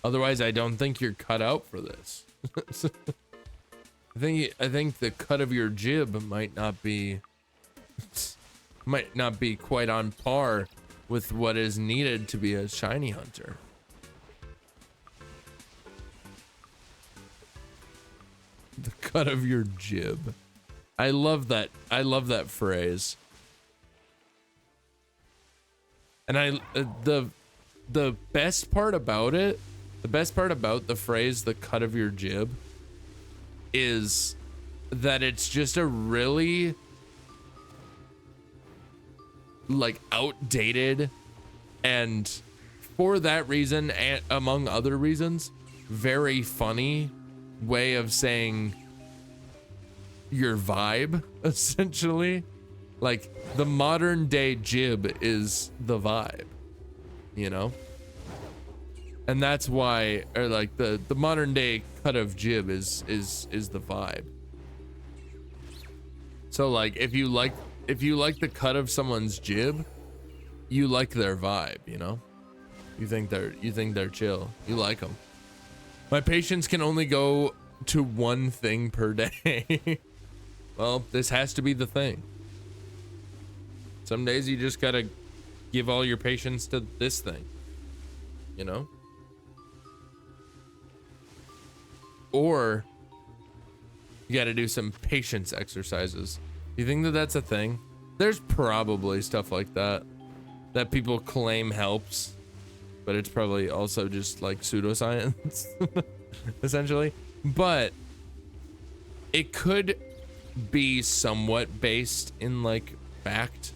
Otherwise, I don't think you're cut out for this. I think the cut of your jib might not be quite on par with what is needed to be a shiny hunter. The cut of your jib. I love that. I love that phrase. And the best part about it, the best part about the phrase "the cut of your jib" is that it's just a really like outdated, and for that reason and among other reasons, very funny way of saying your vibe, essentially. Like, the modern day jib is the vibe, you know? And that's why, or like the modern day cut of jib is the vibe. So like if you like the cut of someone's jib, you like their vibe, you know? You think they're chill. You like them. My patients can only go to one thing per day. Well, this has to be the thing. Some days you just gotta give all your patients to this thing, you know? Or you gotta do some patience exercises. You think that that's a thing? There's probably stuff like that people claim helps, but it's probably also just like pseudoscience, essentially. But it could be somewhat based in like fact,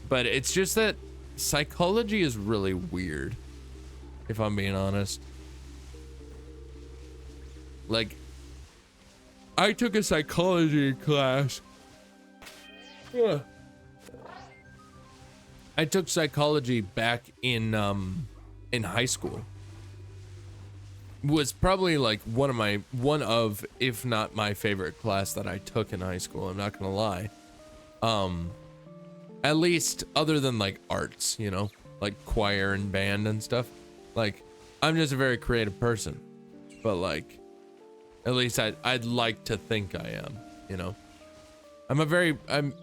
but it's just that psychology is really weird, if I'm being honest. Like, I took a psychology class. I took psychology back in high school. Was probably like one of, if not my favorite class that I took in high school. I'm not gonna lie. At least other than like arts, you know, like choir and band and stuff. Like, I'm just a very creative person, but like, at least I'd like to think I am, you know. I'm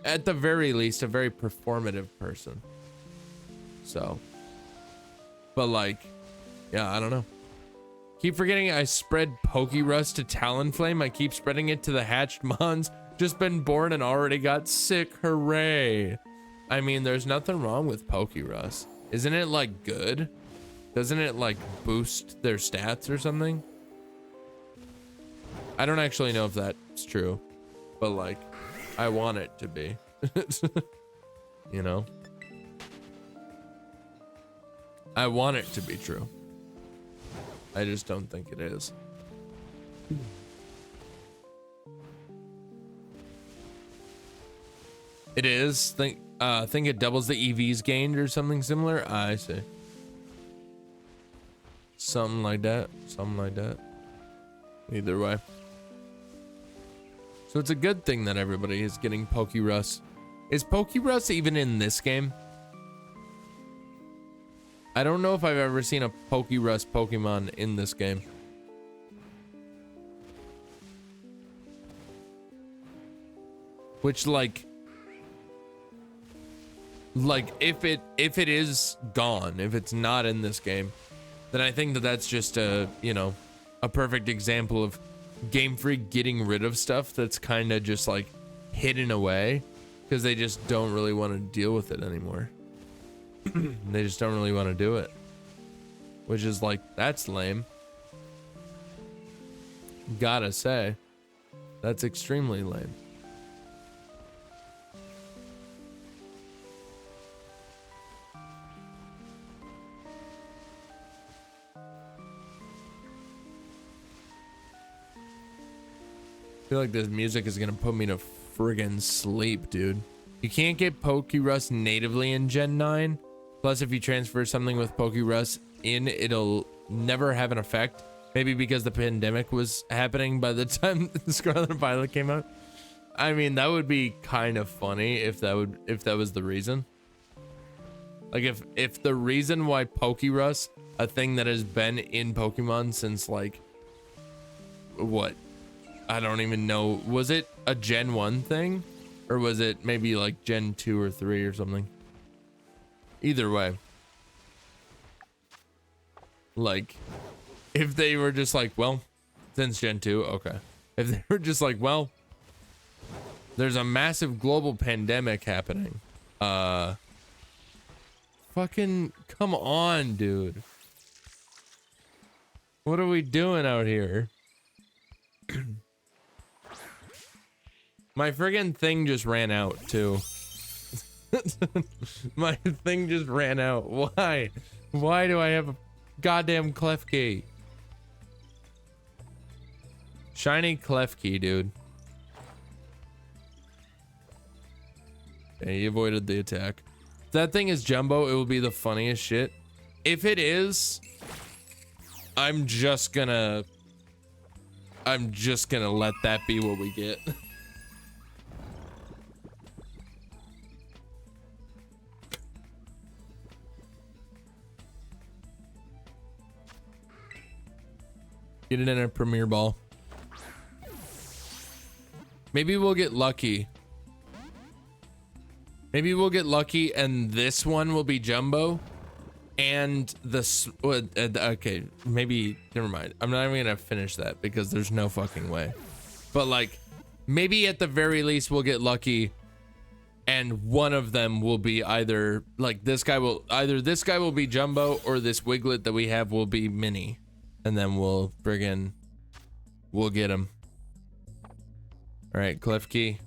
at the very least a very performative person. So, but like, yeah, I don't know. Keep forgetting I spread Pokerust to Talonflame. I keep spreading it to the hatched mons. Just been born and already got sick. Hooray. I mean, there's nothing wrong with Pokerust. Isn't it like good? Doesn't it like boost their stats or something? I don't actually know if that's true, but like, I want it to be, you know? I want it to be true. I just don't think it is. It is. Think it doubles the EVs gained or something similar. I see. Something like that. Something like that. Either way. So it's a good thing that everybody is getting Pokerust. Is Pokerust even in this game? I don't know if I've ever seen a Pokerust Pokemon in this game. Which like if it is gone, if it's not in this game, then I think that that's just a, you know, a perfect example of Game Freak getting rid of stuff that's kind of just like hidden away because they just don't really want to deal with it anymore. They just don't really want to do it, which is like, that's lame. Gotta say, that's extremely lame. I feel like this music is gonna put me to friggin' sleep, dude. You can't get Pokerust natively in Gen 9. Plus, if you transfer something with Pokerust in, it'll never have an effect. Maybe because the pandemic was happening by the time Scarlet Violet came out. I mean, that would be kind of funny if that was the reason. Like if the reason why Pokerust, a thing that has been in Pokemon since like what? I don't even know. Was it a Gen 1 thing? Or was it maybe like Gen 2 or 3 or something? Either way. Like, if they were just like, well, since Gen 2, okay. If they were just like, well, there's a massive global pandemic happening. Fucking come on, dude. What are we doing out here? My friggin' thing just ran out too. My thing just ran out. Why? Why do I have a goddamn Klefki? Shiny Klefki, dude. Okay, he avoided the attack. If that thing is Jumbo, it will be the funniest shit. If it is, I'm just gonna let that be what we get. Get it in a premier ball. Maybe we'll get lucky. Maybe we'll get lucky and this one will be jumbo. And this, okay, maybe, never mind. I'm not even gonna finish that because there's no fucking way. But like, maybe at the very least we'll get lucky and one of them will be either, like this guy will be jumbo or this Wiglett that we have will be mini. And then we'll get him. All right, Clef Key.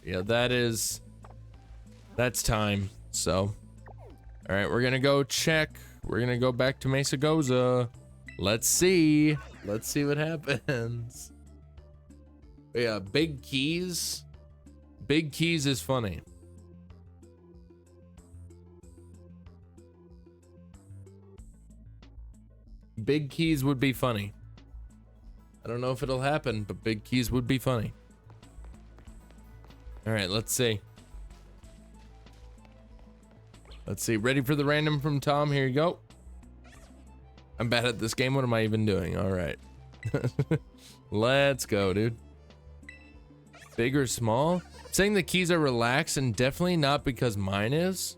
Yeah, that's time, so. All right, we're gonna go check. We're gonna go back to Mesa Goza. Let's see what happens. Yeah, big keys. Big keys is funny. Big keys would be funny. I don't know if it'll happen, but big keys would be funny. All right, let's see. Let's see. Ready for the random from Tom? Here you go. I'm bad at this game. What am I even doing? All right. Let's go, dude. Big or small? Saying the keys are relaxed and definitely not because mine is.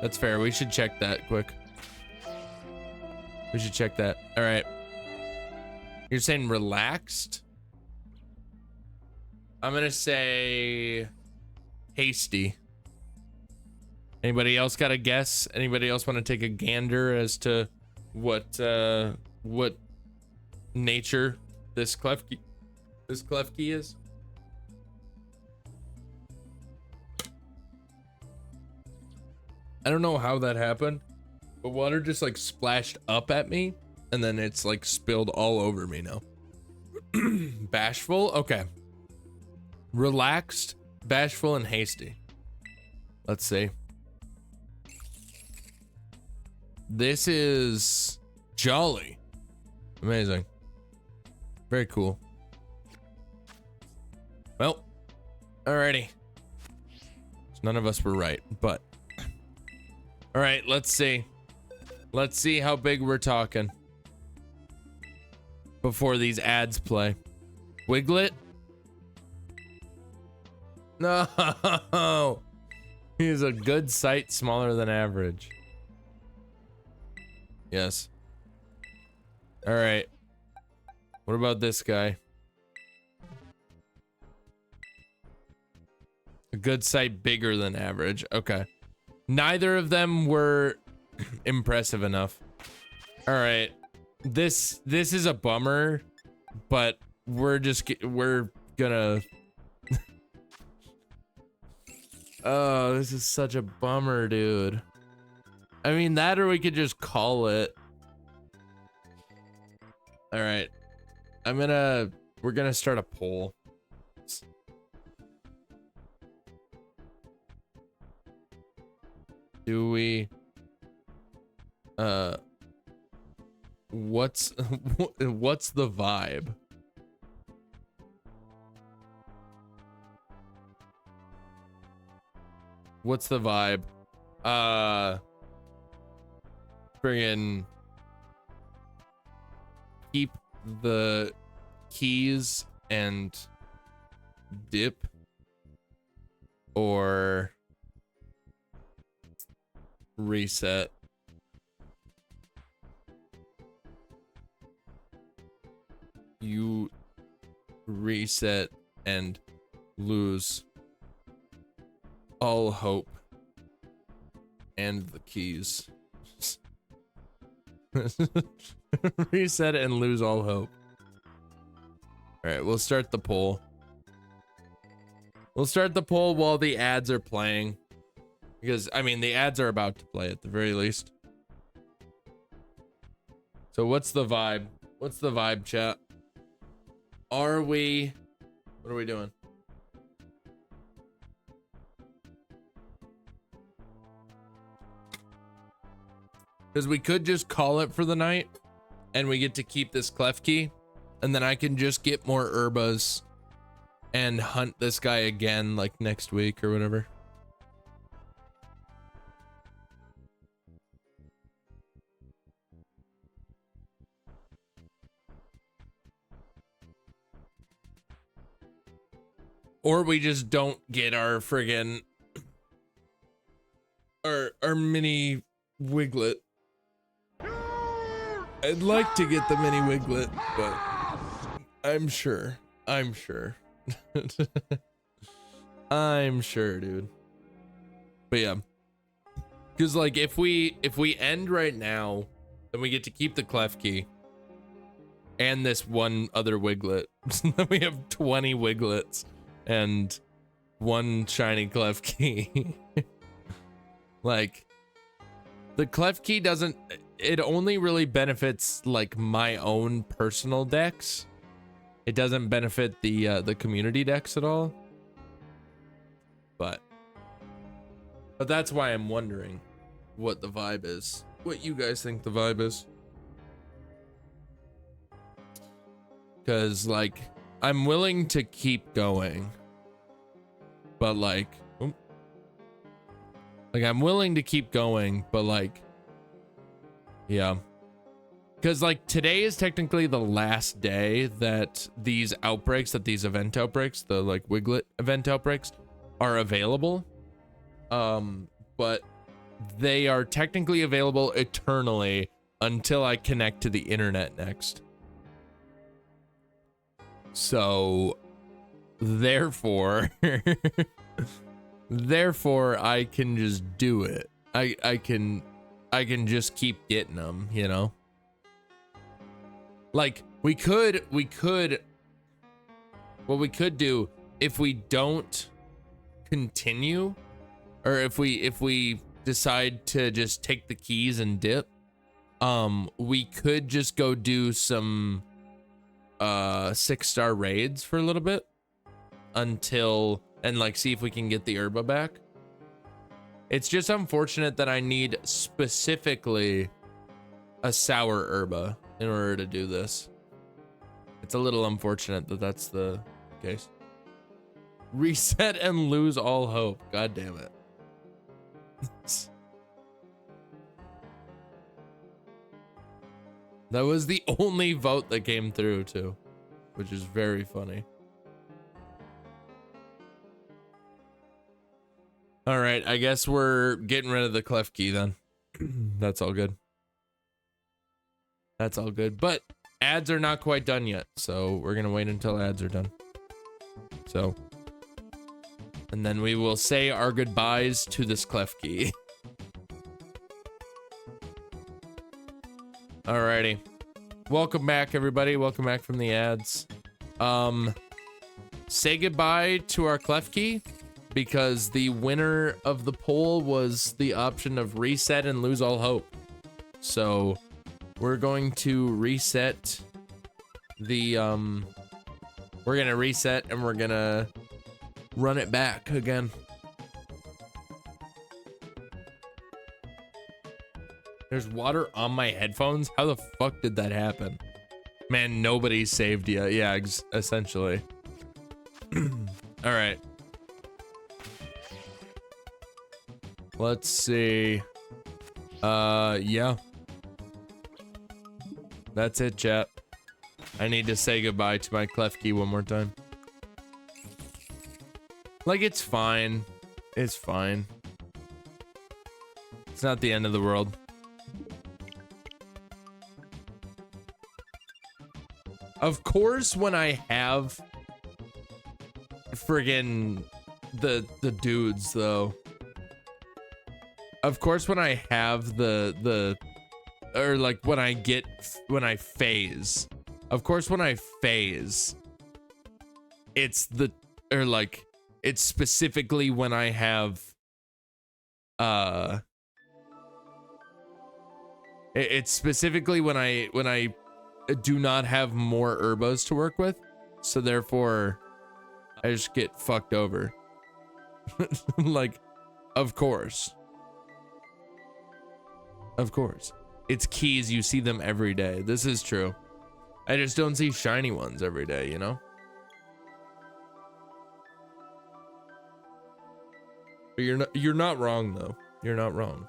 That's fair. We should check that quick. We should check that. All right. You're saying relaxed? I'm gonna say hasty. Anybody else got a guess? Anybody else want to take a gander as to what nature this clef key is? I don't know how that happened, but water just like splashed up at me and then it's like spilled all over me now. Bashful? Okay. Relaxed, bashful, and hasty. Let's see. This is jolly. Amazing. Very cool. Well, alrighty. None of us were right, but all right, let's see. Let's see how big we're talking before these ads play. Wiglett? No. He's a good sight smaller than average. Yes. All right. What about this guy? A good sight bigger than average. Okay. Neither of them were impressive enough. All right. This is a bummer, but we're gonna oh, this is such a bummer, dude. I mean, that or we could just call it. All right. We're gonna start a poll. Do we what's the vibe? What's the vibe? Friggin' keep the keys and dip, or reset? You reset and lose all hope and the keys. Reset and lose all hope. All right, we'll start the poll. We'll start the poll while the ads are playing, because I mean the ads are about to play at the very least. So what's the vibe? What's the vibe, chat? What are we doing? Because we could just call it for the night and we get to keep this clef key, and then I can just get more herbas and hunt this guy again like next week or whatever. Or we just don't get our friggin' our mini Wiglett. I'd like to get the mini Wiglett, but I'm sure. I'm sure, dude. But yeah. Cause like if we end right now, then we get to keep the clef key. And this one other Wiglett. Then we have 20 Wiglets and one shiny clef key. Like the clef key doesn't, it only really benefits like my own personal decks. It doesn't benefit the community decks at all. But that's why I'm wondering what the vibe is. What you guys think the vibe is? Cause like I'm willing to keep going, but like I'm willing to keep going, but like, yeah. Cause like today is technically the last day that these outbreaks, event outbreaks, the like Wiglett event outbreaks are available. But they are technically available eternally until I connect to the internet next. So therefore, I can just do it. I can just keep getting them, you know? Like we could what we could do if we don't continue, or if we decide to just take the keys and dip, we could just go do some 6-star raids for a little bit until, and like see if we can get the herba back. It's just unfortunate that I need specifically a sour herba in order to do this. It's a little unfortunate that that's the case. Reset and lose all hope. God damn it. That was the only vote that came through too, which is very funny. All right, I guess we're getting rid of the clef key then. That's all good. That's all good, but ads are not quite done yet, so we're gonna wait until ads are done. So, and then we will say our goodbyes to this clef key. Alrighty. Welcome back, everybody. Welcome back from the ads. Say goodbye to our clef key, because the winner of the poll was the option of reset and lose all hope. So we're going to reset the we're gonna reset and we're gonna run it back again. There's water on my headphones? How the fuck did that happen? Man, nobody saved yet. Yeah, essentially. All right. Let's see. Yeah. That's it, chat. I need to say goodbye to my clef key one more time. Like, it's fine. It's fine. It's not the end of the world. Of course, when I have friggin' the dudes, though. Of course, when I have or like when I phase. Of course, when I phase, it's it's specifically when I have, it's specifically when I do not have more herbas to work with, so therefore I just get fucked over. Like, of course, it's keys. You see them every day. This is true. I just don't see shiny ones every day, you know? But you're not wrong though. You're not wrong.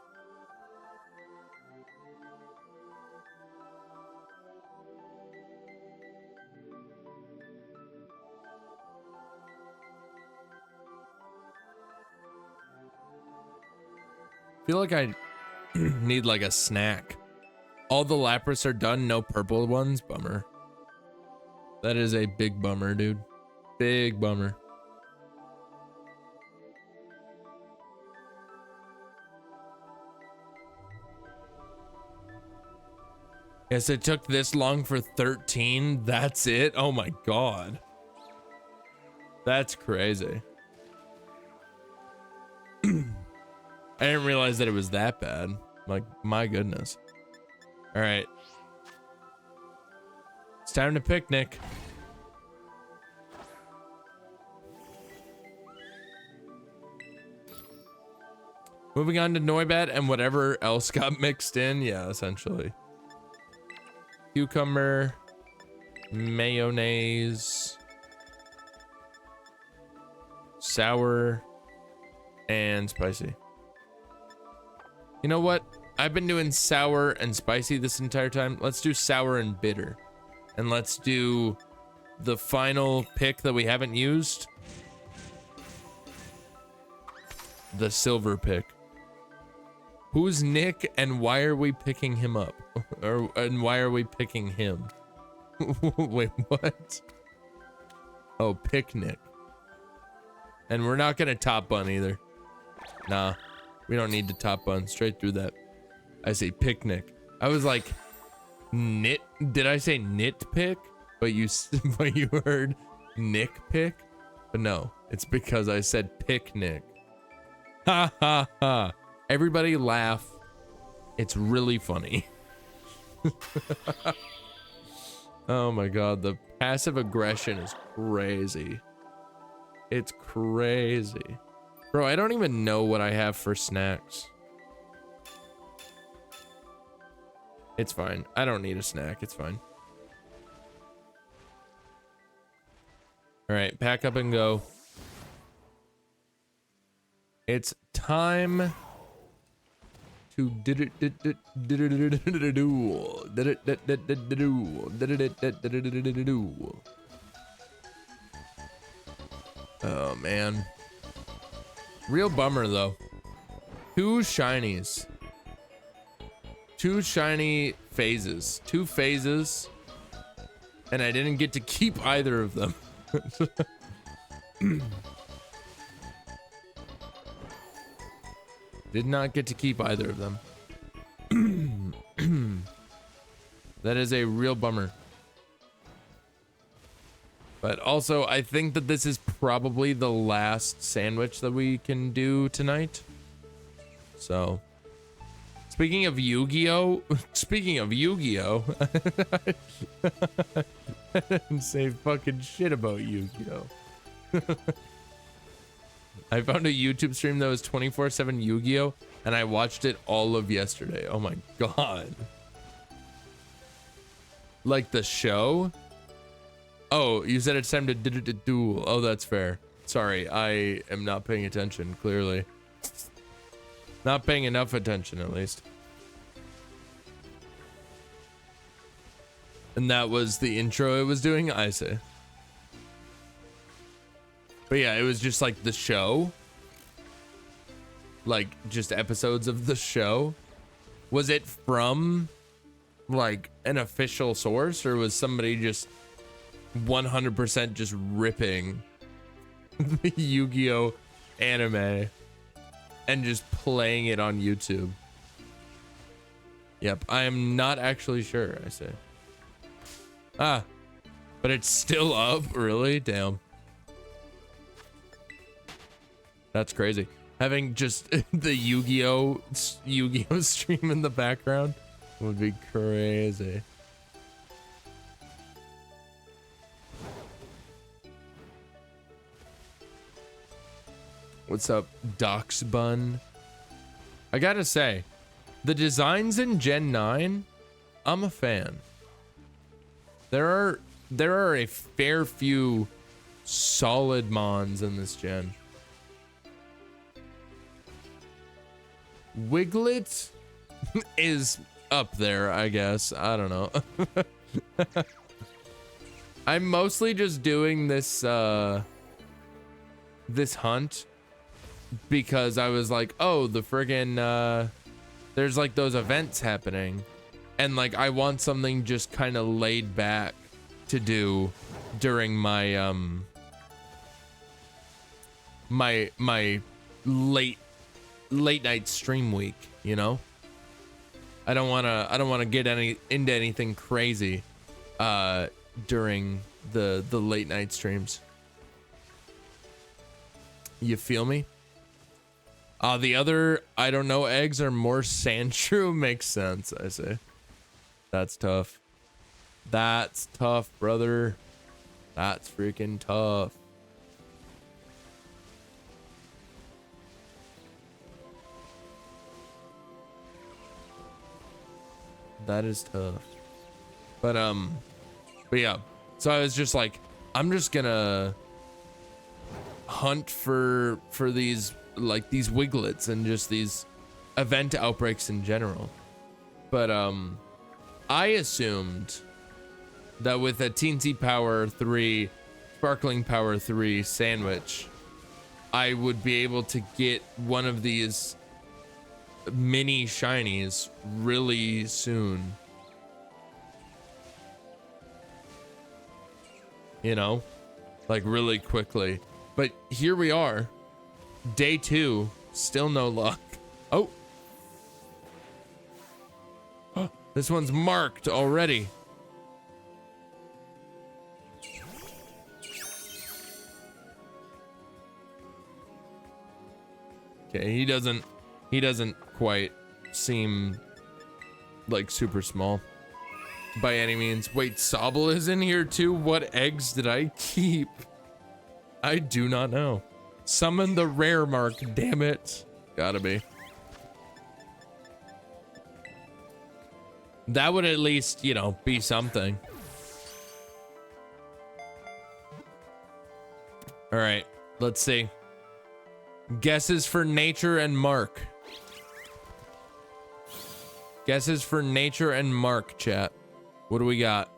feel like I need like a snack. All the Lapras are done, no purple ones. Bummer. That is a big bummer, dude. Big bummer. Yes, it took this long for 13. That's it? Oh my god. That's crazy. I didn't realize that it was that bad. Like, my goodness. All right. It's time to picnic. Moving on to Noibat and whatever else got mixed in. Yeah, essentially. Cucumber, mayonnaise, sour, and spicy. You know what? I've been doing sour and spicy this entire time. Let's do sour and bitter. And let's do the final pick that we haven't used. The silver pick. Who's Nick and why are we picking him up? And why are we picking him? Wait, what? Oh, picnic. And we're not gonna top bun either. Nah, we don't need to top bun. Straight through that. I say picnic. I was like, knit. Did I say nitpick? But you heard Nick pick? But no, it's because I said picnic. Ha ha ha. Everybody laugh. It's really funny. Oh my god, the passive aggression is crazy. It's crazy. Bro, I don't even know what I have for snacks. It's fine. I don't need a snack. It's fine. All right, pack up and go. It's time to oh man, real bummer though. Two shinies, two shiny phases, two phases, and I didn't get to keep either of them. Did not get to keep either of them. That is a real bummer. But also, I think that this is probably the last sandwich that we can do tonight. So, speaking of Yu-Gi-Oh! I didn't say fucking shit about Yu-Gi-Oh! I found a YouTube stream that was 24/7 Yu-Gi-Oh! And I watched it all of yesterday. Oh my god. Like the show? Oh, you said it's time to duel. Oh, that's fair. Sorry, I am not paying attention, clearly. Not paying enough attention, at least. And that was the intro it was doing, I say. But yeah, it was just like the show. Like, just episodes of the show. Was it from, like, an official source? Or was somebody just 100% just ripping the Yu-Gi-Oh! Anime and just playing it on YouTube? Yep, I am not actually sure, I say. Ah, but it's still up? Really? Damn. That's crazy. Having just the Yu-Gi-Oh stream in the background would be crazy. What's up, Docs Bun? I gotta say, the designs in Gen 9, I'm a fan. There are a fair few solid mons in this gen. Wiglett is up there, I guess. I don't know. I'm mostly just doing this this hunt because I was like, oh, the friggin' there's like those events happening, and like I want something just kind of laid back to do during my my late night stream week, you know. I don't want to get into anything crazy during the late night streams. You feel me? The other, I don't know, eggs are more sand shrew. Makes sense, I say. That's tough. That's tough, brother. That's freaking tough. That is tough. But yeah. So I was just like, I'm just gonna hunt for these, like, these wiglets and just these event outbreaks in general. But I assumed that with a Teensy Power 3 Sparkling Power 3 sandwich, I would be able to get one of these mini shinies really soon. You know, like really quickly. But here we are, day 2, still no luck. Oh, this one's marked already. Okay, he doesn't quite seem like super small by any means. Wait, Sobble is in here too? What eggs did I keep? I do not know. Summon the rare mark, damn it. Gotta be. That would at least, you know, be something. All right, let's see. Guesses for nature and mark. Guesses for nature and mark, chat. What do we got?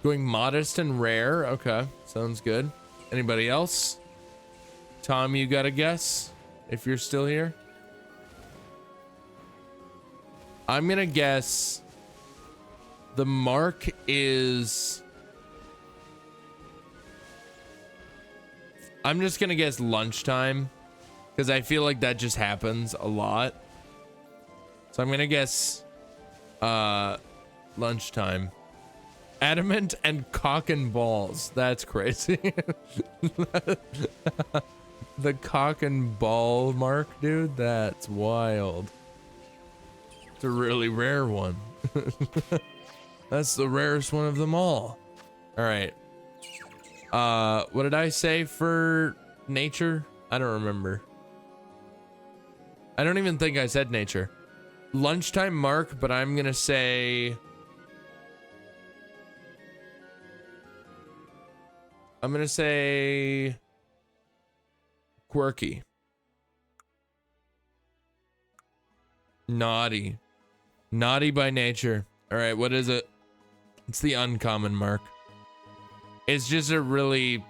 Going modest and rare. Okay, sounds good. Anybody else? Tom, you got a guess? If you're still here. I'm gonna guess the mark is... I'm just gonna guess lunchtime, because I feel like that just happens a lot. So I'm gonna guess lunchtime. Adamant and cock and balls. That's crazy. The cock and ball mark, dude. That's wild. It's a really rare one. That's the rarest one of them all. All right. What did I say for nature? I don't remember. I don't even think I said nature. Lunchtime mark, but I'm gonna say... I'm gonna say... quirky. Naughty. Naughty by nature. All right, what is it? It's the uncommon mark. It's just a really...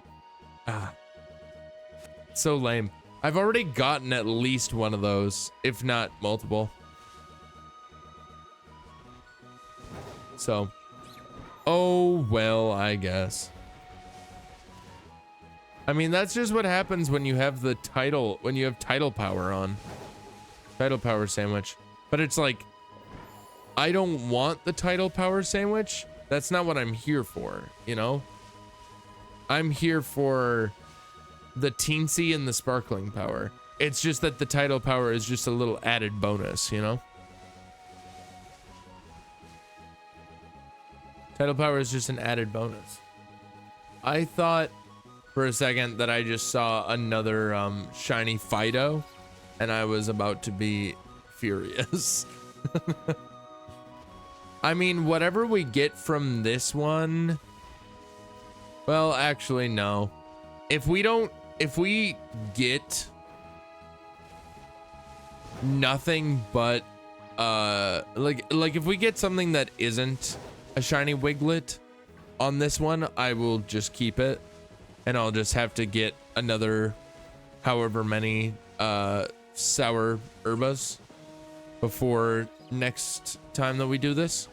so lame. I've already gotten at least one of those, if not multiple. So, oh well, I guess. I mean, that's just what happens when you have the title, when you have title power on. Title power sandwich. But it's like, I don't want the title power sandwich. That's not what I'm here for, you know? I'm here for the teensy and the sparkling power. It's just that the title power is just a little added bonus, you know? Title power is just an added bonus. I thought for a second that I just saw another shiny Fido, and I was about to be furious. I mean, whatever we get from this one... Well, actually, no. If we get nothing but like if we get something that isn't a shiny Wiglet, on this one, I will just keep it, and I'll just have to get another however many sour herbas before next time that we do this,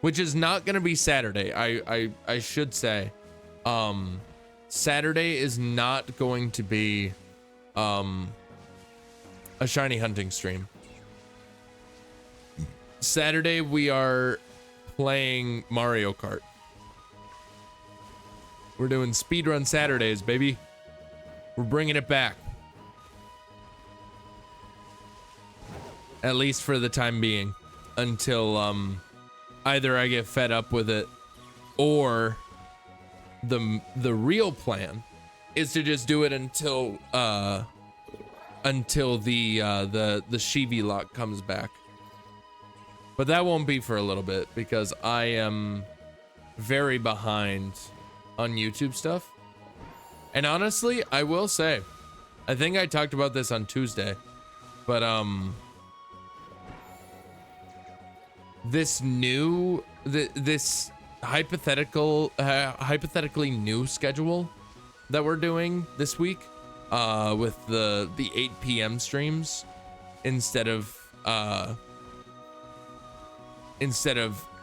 which is not gonna be Saturday. I should say, Saturday is not going to be a shiny hunting stream. Saturday we are playing Mario Kart. We're doing speedrun Saturdays, baby. We're bringing it back. At least for the time being, until either I get fed up with it, or the real plan is to just do it until the Shivi lock comes back. But that won't be for a little bit because I am very behind on YouTube stuff. And honestly, I will say, I think I talked about this on Tuesday, but this hypothetically new schedule that we're doing this week, with the 8 p.m. streams instead of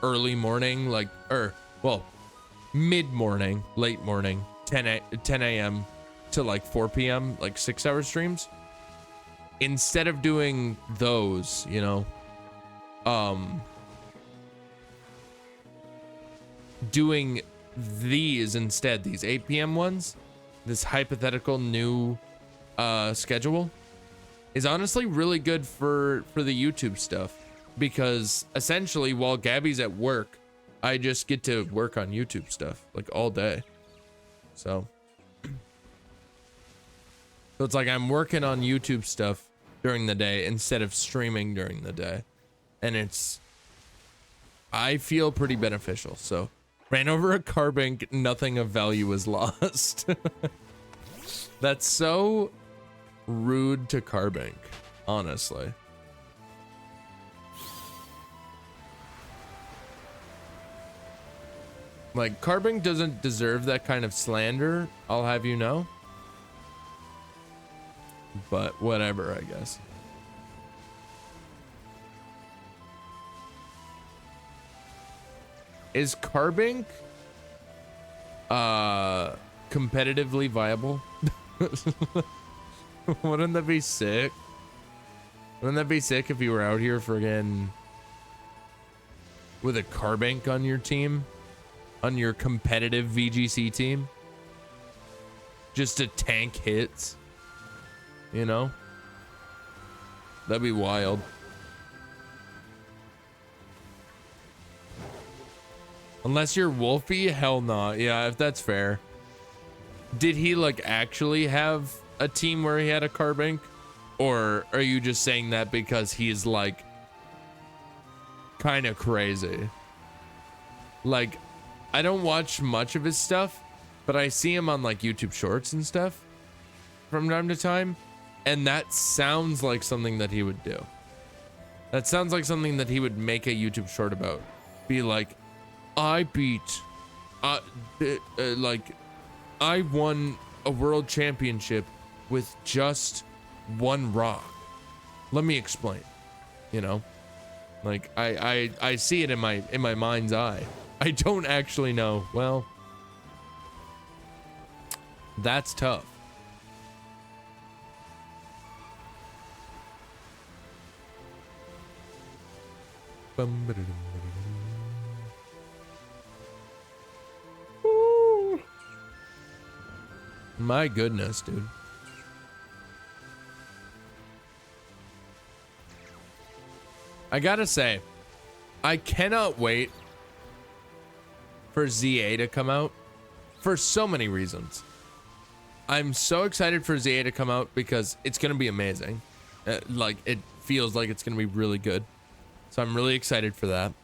early morning, like, mid morning, late morning, 10 a.m. to like 4 p.m., like 6-hour streams. Instead of doing those, you know, doing these instead, these 8 p.m. ones, this hypothetical new schedule is honestly really good for the YouTube stuff, because essentially while Gabby's at work, I just get to work on YouTube stuff like all day. So it's like I'm working on YouTube stuff during the day instead of streaming during the day, and I feel pretty beneficial. So ran over a carbink, nothing of value was lost. That's so rude to carbink, honestly. Like, carbink doesn't deserve that kind of slander, I'll have you know. But whatever, I guess. Is carbink competitively viable? Wouldn't that be sick? Wouldn't that be sick if you were out here friggin' with a carbink on your team? On your competitive VGC team? Just to tank hits? You know? That'd be wild. Unless you're Wolfie, hell no. Yeah, if that's fair. Did he like actually have a team where he had a carbink? Or are you just saying that because he's like kind of crazy? Like, I don't watch much of his stuff, but I see him on like YouTube shorts and stuff from time to time. And that sounds like something that he would do. That sounds like something that he would make a YouTube short about. Be like, I won a world championship with just one rock. Let me explain. You know, like I see it in my mind's eye. I don't actually know. Well, that's tough. My goodness, dude. I gotta say, I cannot wait for ZA to come out for so many reasons. I'm so excited for ZA to come out because it's gonna be amazing. Like, it feels like it's gonna be really good. So I'm really excited for that.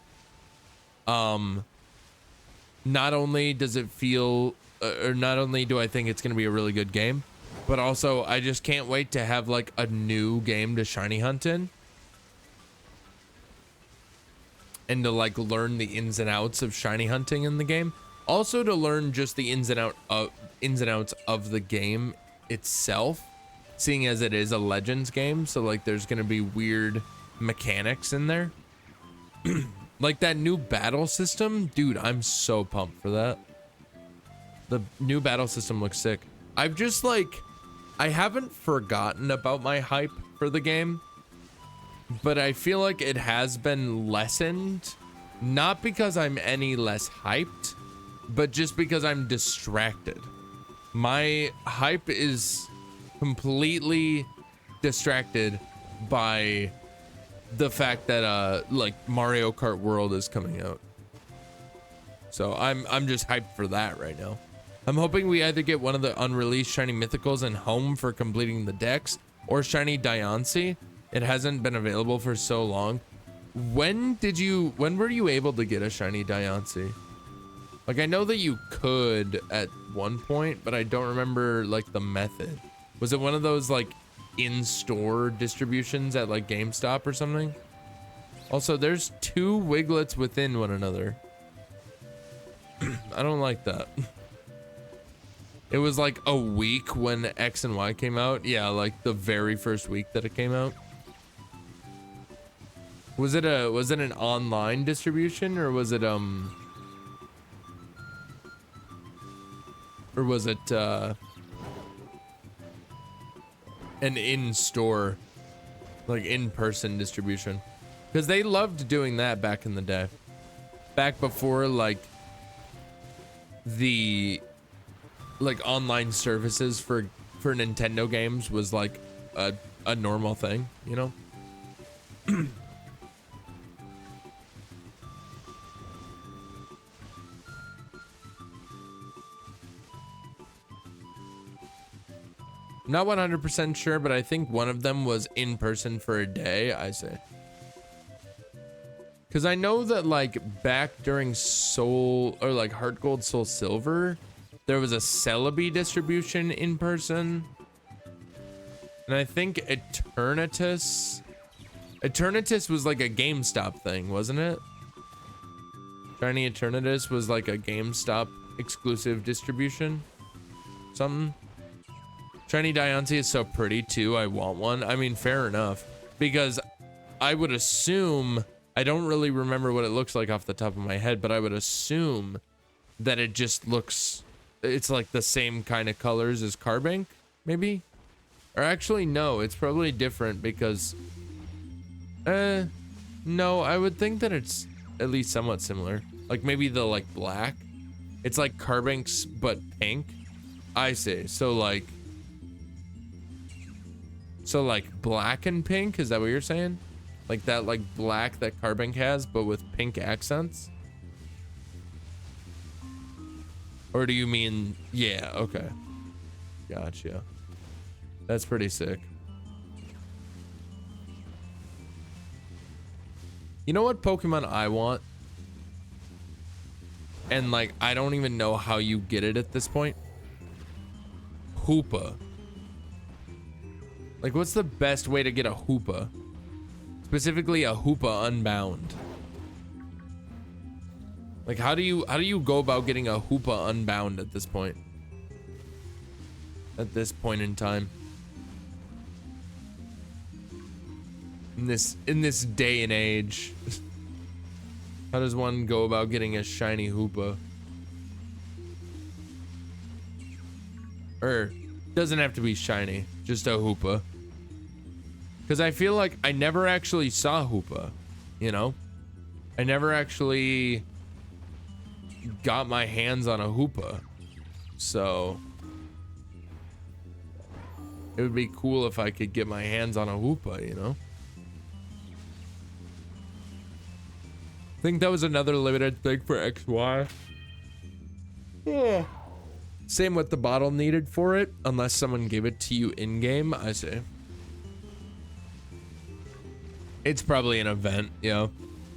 Not only does it feel, or not only do I think it's gonna be a really good game, but also I just can't wait to have like a new game to shiny hunt in. And to like learn the ins and outs of shiny hunting in the game. Also to learn just the ins and outs of the game itself, seeing as it is a Legends game, so like there's gonna be weird mechanics in there. Like that new battle system, dude, I'm so pumped for that. The new battle system looks sick. I've just like, I haven't forgotten about my hype for the game, but I feel like it has been lessened, not because I'm any less hyped, but just because I'm distracted. My hype is completely distracted by the fact that like Mario Kart World is coming out. So I'm just hyped for that right now. I'm hoping we either get one of the unreleased shiny mythicals and home for completing the decks, or shiny Diancie. It hasn't been available for so long. When were you able to get a shiny Diancie? Like I know that you could at one point, but I don't remember like the method. Was it one of those like in-store distributions at like GameStop or something? Also, there's 2 Wiglets within one another. I don't like that. It was like a week when X and Y came out. Yeah, like the very first week that it came out. Was it an online distribution, or was it an in-store, like in-person distribution? Because they loved doing that back in the day, back before like the like online services for Nintendo games was like a normal thing, you know. Not 100% sure, but I think one of them was in person for a day, I say. Because I know that like back during Soul, or like Heart Gold, Soul Silver, there was a Celebi distribution in person. And I think Eternatus was like a GameStop thing, wasn't it? Shiny Eternatus was like a GameStop exclusive distribution. Something. Shiny Diancie is so pretty too. I want one. I mean, fair enough. Because I would assume, I don't really remember what it looks like off the top of my head, but I would assume that it just looks, it's like the same kind of colors as Carbink, maybe? Or actually, no, it's probably different because, no, I would think that it's at least somewhat similar. Like maybe the like black. It's like Carbink's, but pink. I see. So like black and pink, is that what you're saying? Like that like black that Carbink has, but with pink accents? Or do you mean, yeah, okay. Gotcha. That's pretty sick. You know what Pokemon I want? And like, I don't even know how you get it at this point. Hoopa. Like, what's the best way to get a Hoopa? Specifically a Hoopa Unbound. Like, how do you go about getting a Hoopa Unbound at this point? At this point in time. In this day and age. How does one go about getting a shiny Hoopa? Or doesn't have to be shiny, just a Hoopa. Because I feel like I never actually saw Hoopa, you know? I never actually got my hands on a Hoopa. So it would be cool if I could get my hands on a Hoopa, you know? I think that was another limited thing for XY. Yeah. Same with the bottle needed for it, unless someone gave it to you in-game, I say. It's probably an event, you know?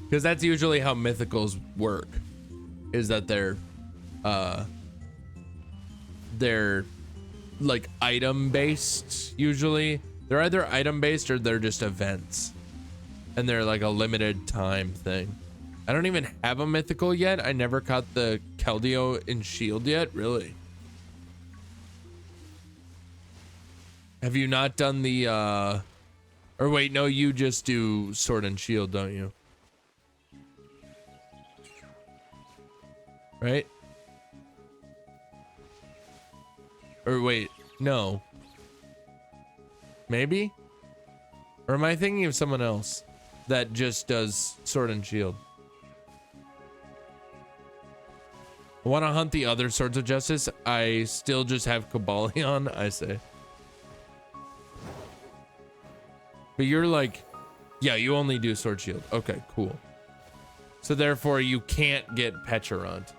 Because that's usually how mythicals work. Is that they're like item-based, usually. They're either item-based or they're just events. And they're like a limited time thing. I don't even have a mythical yet. I never caught the Keldeo in shield yet. Really? Have you not done the or wait, no, you just do sword and shield, don't you? Right? Or wait, no. Maybe? Or am I thinking of someone else that just does sword and shield? I want to hunt the other swords of justice. I still just have Kabalion, I say. But you're like, yeah, you only do sword shield. Okay, cool. So therefore you can't get Pecharunt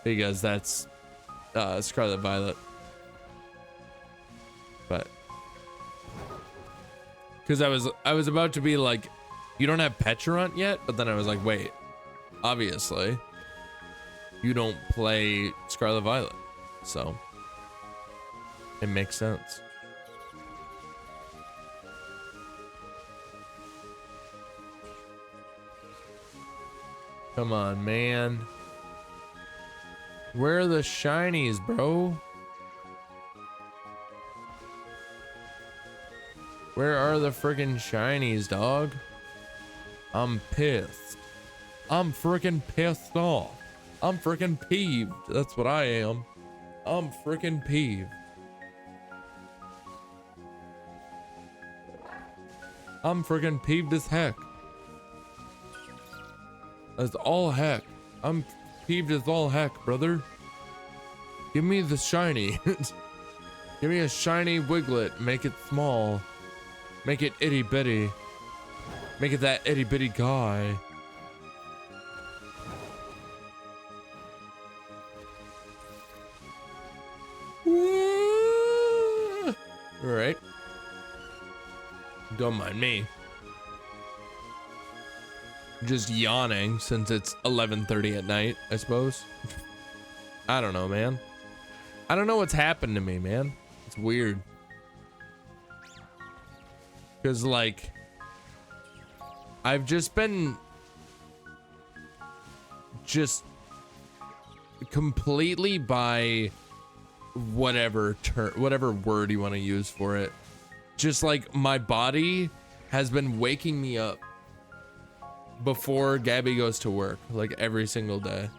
because that's Scarlet Violet. But because I was about to be like, you don't have Pecharunt yet, but then I was like, wait, obviously you don't play Scarlet Violet, so it makes sense. Come on, man. Where are the shinies, bro? Where are the friggin' shinies, dog? I'm pissed. I'm freaking pissed off. I'm freaking peeved. That's what I am. I'm freaking peeved. I'm freaking peeved as heck. That's all heck. I'm peeved as all heck, brother. Give me the shiny. Give me a shiny Wiglett. Make it small. Make it itty bitty. Make it that itty bitty guy. Alright. Don't mind me. Just yawning since it's 11:30 at night, I suppose. I don't know, man. I don't know what's happened to me, man. It's weird. Because, like, I've just been just completely by whatever word you want to use for it. Just like my body has been waking me up before Gabby goes to work, like every single day.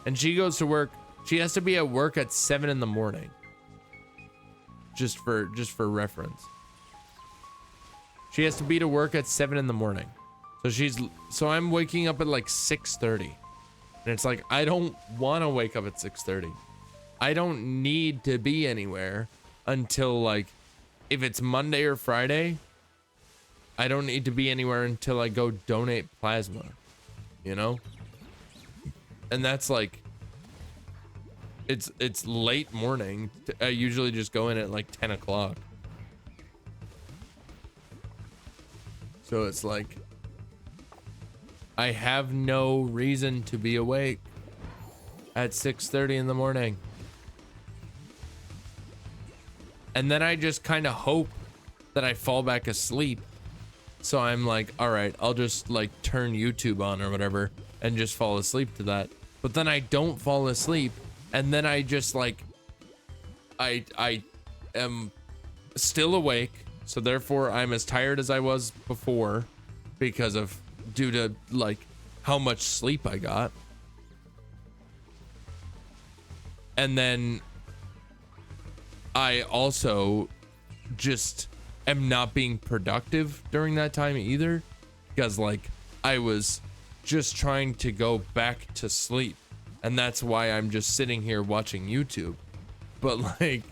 And she goes to work, she has to be at work at 7 in the morning. Just for reference. She has to be to work at 7 in the morning. So I'm waking up at like 6:30. And it's like, I don't want to wake up at 6:30. I don't need to be anywhere until, like, if it's Monday or Friday, I don't need to be anywhere until I go donate plasma, you know? And that's like, it's late morning. I usually just go in at like 10 o'clock. So it's like, I have no reason to be awake at 6:30 in the morning. And then I just kind of hope that I fall back asleep. So I'm like, all right, I'll just like turn YouTube on or whatever and just fall asleep to that. But then I don't fall asleep. And then I just like, I am still awake. So therefore I'm as tired as I was before because of, due to like how much sleep I got. And then I also just am not being productive during that time either, because like I was just trying to go back to sleep, and that's why I'm just sitting here watching YouTube. But like,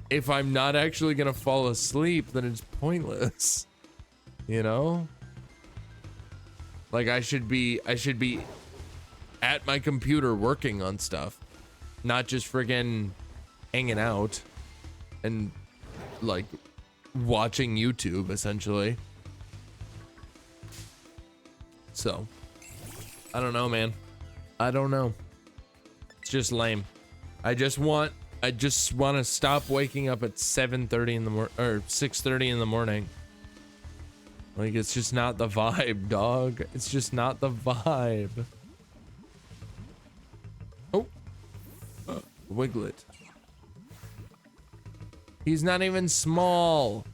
if I'm not actually gonna fall asleep, then it's pointless, you know? Like I should be at my computer working on stuff, not just friggin' hanging out and like watching YouTube essentially. So I don't know, man. I don't know. It's just lame. I just want to stop waking up at 7:30 in the morning or 6:30 in the morning Like, it's just not the vibe, dog. It's just not the vibe. Oh. Wiglett. He's not even small.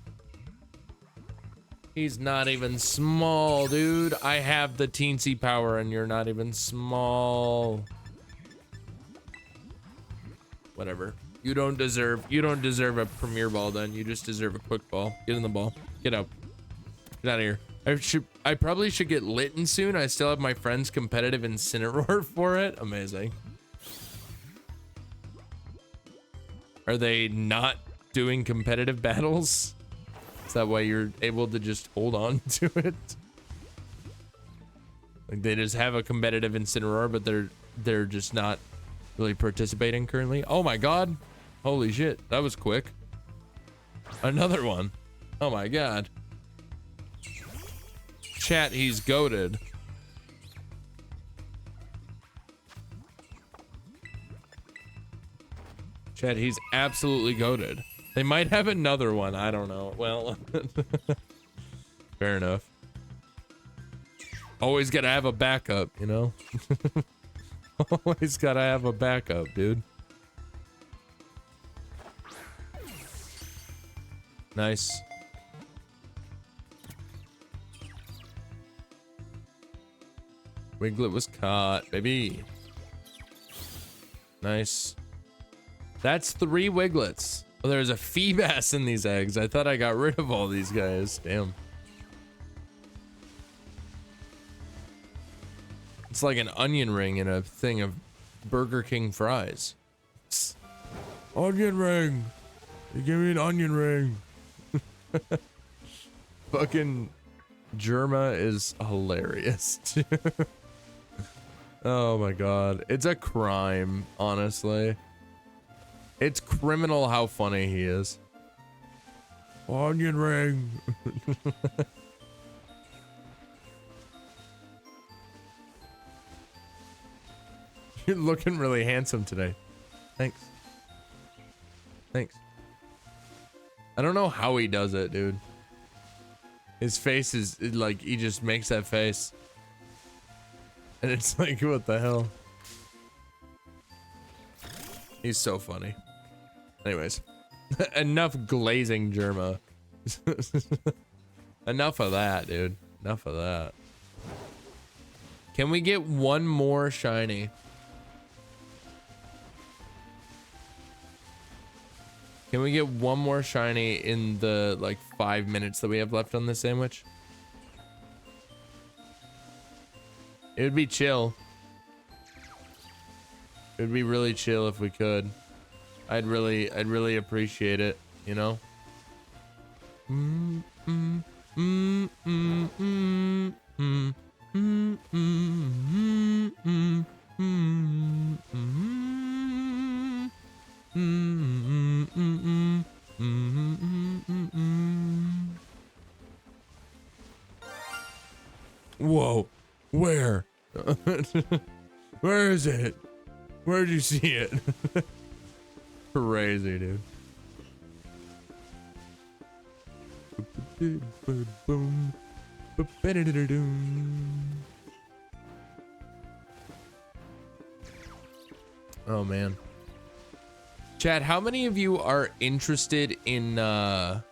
He's not even small, dude. I have the teensy power and you're not even small. Whatever. You don't deserve a premier ball then. You just deserve a quick ball. Get in the ball. Get out. Get out of here. I probably should get Litten soon. I still have my friend's competitive Incineroar for it. Amazing. Are they not doing competitive battles? Is that why you're able to just hold on to it? Like they just have a competitive Incineroar, but they're just not really participating currently. Oh my god. Holy shit. That was quick. Another one. Oh my god. Chat, he's goated. Chat, he's absolutely goated. They might have another one. I don't know. Well, fair enough. Always gotta have a backup, you know? Always gotta have a backup, dude. Nice. Wiglett was caught, baby. Nice. That's 3 Wigletts. Oh, there's a Feebas in these eggs. I thought I got rid of all these guys. Damn. It's like an onion ring in a thing of Burger King fries. Psst. Onion ring. You give me an onion ring. Fucking Germa is hilarious. Oh my god. It's a crime, honestly. It's criminal how funny he is. Onion ring. You're looking really handsome today. Thanks. Thanks. I don't know how he does it, dude. His face is like, he just makes that face. And it's like, what the hell? He's so funny. Anyways, enough glazing Germa. Enough of that, dude. Enough of that. Can we get one more shiny? Can we get one more shiny in the like 5 minutes that we have left on this sandwich? It would be chill. It would be really chill if we could. I'd really appreciate it, you know? Whoa, where? Where is it? Where'd you see it? Crazy, dude. Oh man. Chad, how many of you are interested in that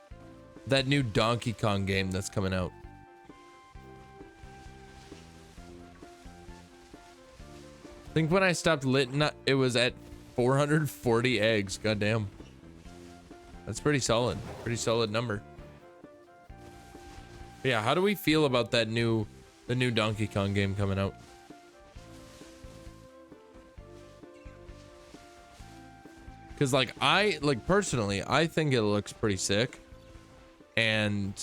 new Donkey Kong game that's coming out? I think when I stopped it was at 440 eggs. Goddamn. That's pretty solid. Pretty solid number. But yeah, how do we feel about that the new Donkey Kong game coming out? Cause like personally, I think it looks pretty sick. And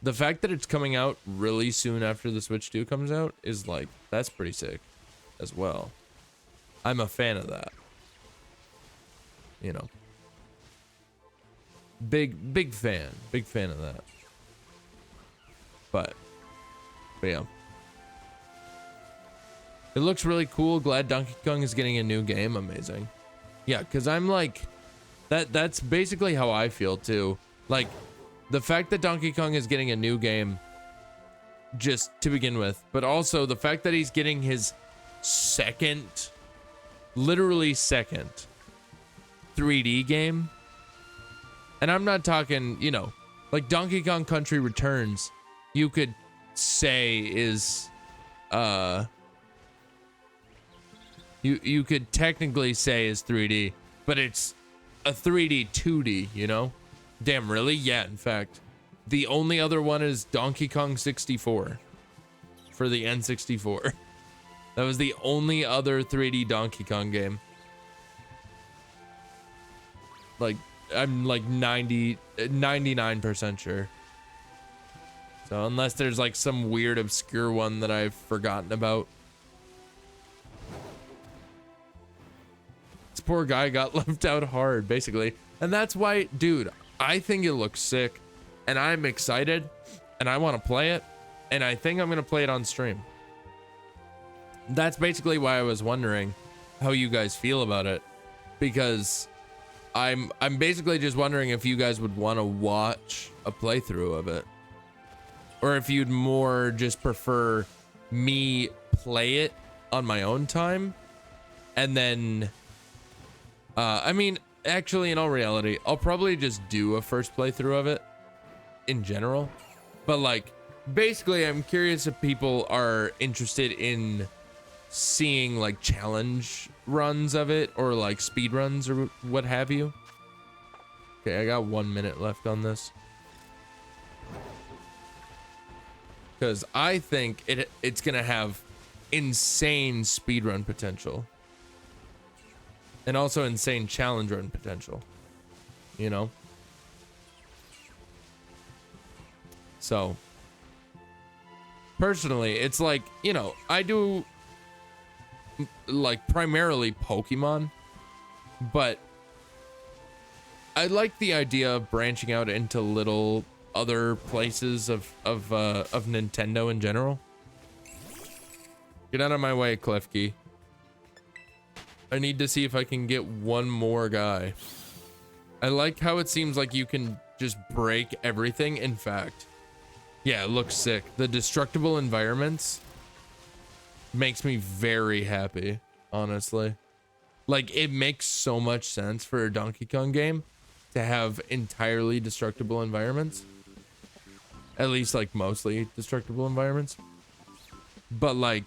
the fact that it's coming out really soon after the Switch 2 comes out is like, that's pretty sick as well. I'm a fan of that. You know. Big fan of that. But yeah. It looks really cool. Glad Donkey Kong is getting a new game. Amazing. Yeah, because I'm like, that's basically how I feel too. Like, the fact that Donkey Kong is getting a new game just to begin with, but also the fact that he's getting his second, literally second 3D game. And I'm not talking, you know, like Donkey Kong Country Returns, you could say is, you could technically say is 3D, but it's a 3D 2D, you know? Damn, really? Yeah, in fact. The only other one is Donkey Kong 64 for the N64. That was the only other 3D Donkey Kong game. Like, I'm like 99% sure. So unless there's like some weird obscure one that I've forgotten about. This poor guy got left out hard, basically. And that's why, dude, I think it looks sick. And I'm excited. And I want to play it. And I think I'm going to play it on stream. That's basically why I was wondering how you guys feel about it. Because I'm basically just wondering if you guys would want to watch a playthrough of it. Or if you'd more just prefer me play it on my own time. And then, I mean, actually, in all reality, I'll probably just do a first playthrough of it in general. But like, basically, I'm curious if people are interested in seeing like challenge runs of it or like speed runs or what have you. Okay, I got 1 minute left on this. Because I think it's gonna have insane speedrun potential. And also insane challenge run potential. You know? So, personally, it's like, you know, I do like primarily Pokemon, but I like the idea of branching out into little other places of Nintendo in general. Get out of my way, Klefki. I need to see if I can get one more guy. I like how it seems like you can just break everything. In fact, yeah, it looks sick. The destructible environments makes me very happy, honestly. Like, it makes so much sense for a Donkey Kong game to have entirely destructible environments. At least, like, mostly destructible environments. But, like,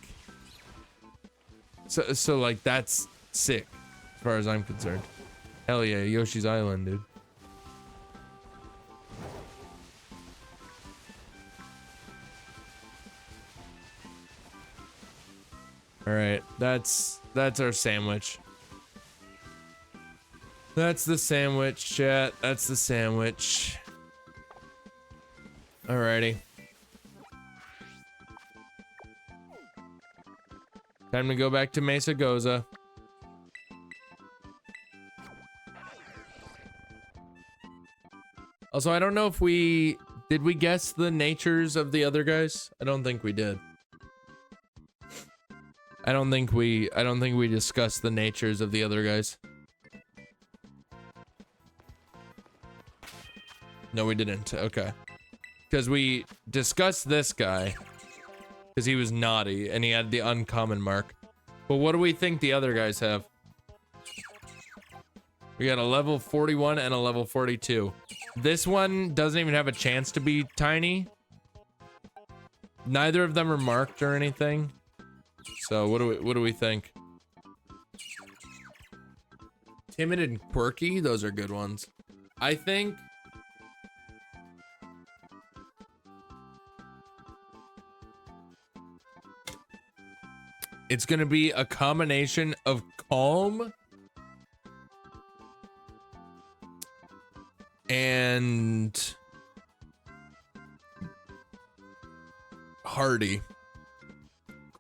so like, that's sick, as far as I'm concerned. Hell yeah, Yoshi's Island, dude. All right, that's our sandwich. That's the sandwich, chat. That's the sandwich. Alrighty. Time to go back to Mesa Goza. Also, I don't know if did we guess the natures of the other guys? I don't think we did. I don't think we discussed the natures of the other guys. No, we didn't. Okay. Because we discussed this guy because he was naughty and he had the uncommon mark. But what do we think the other guys have? We got a level 41 and a level 42. This one doesn't even have a chance to be tiny. Neither of them are marked or anything. So what do we think? Timid and quirky, those are good ones. I think it's gonna be a combination of calm and hardy.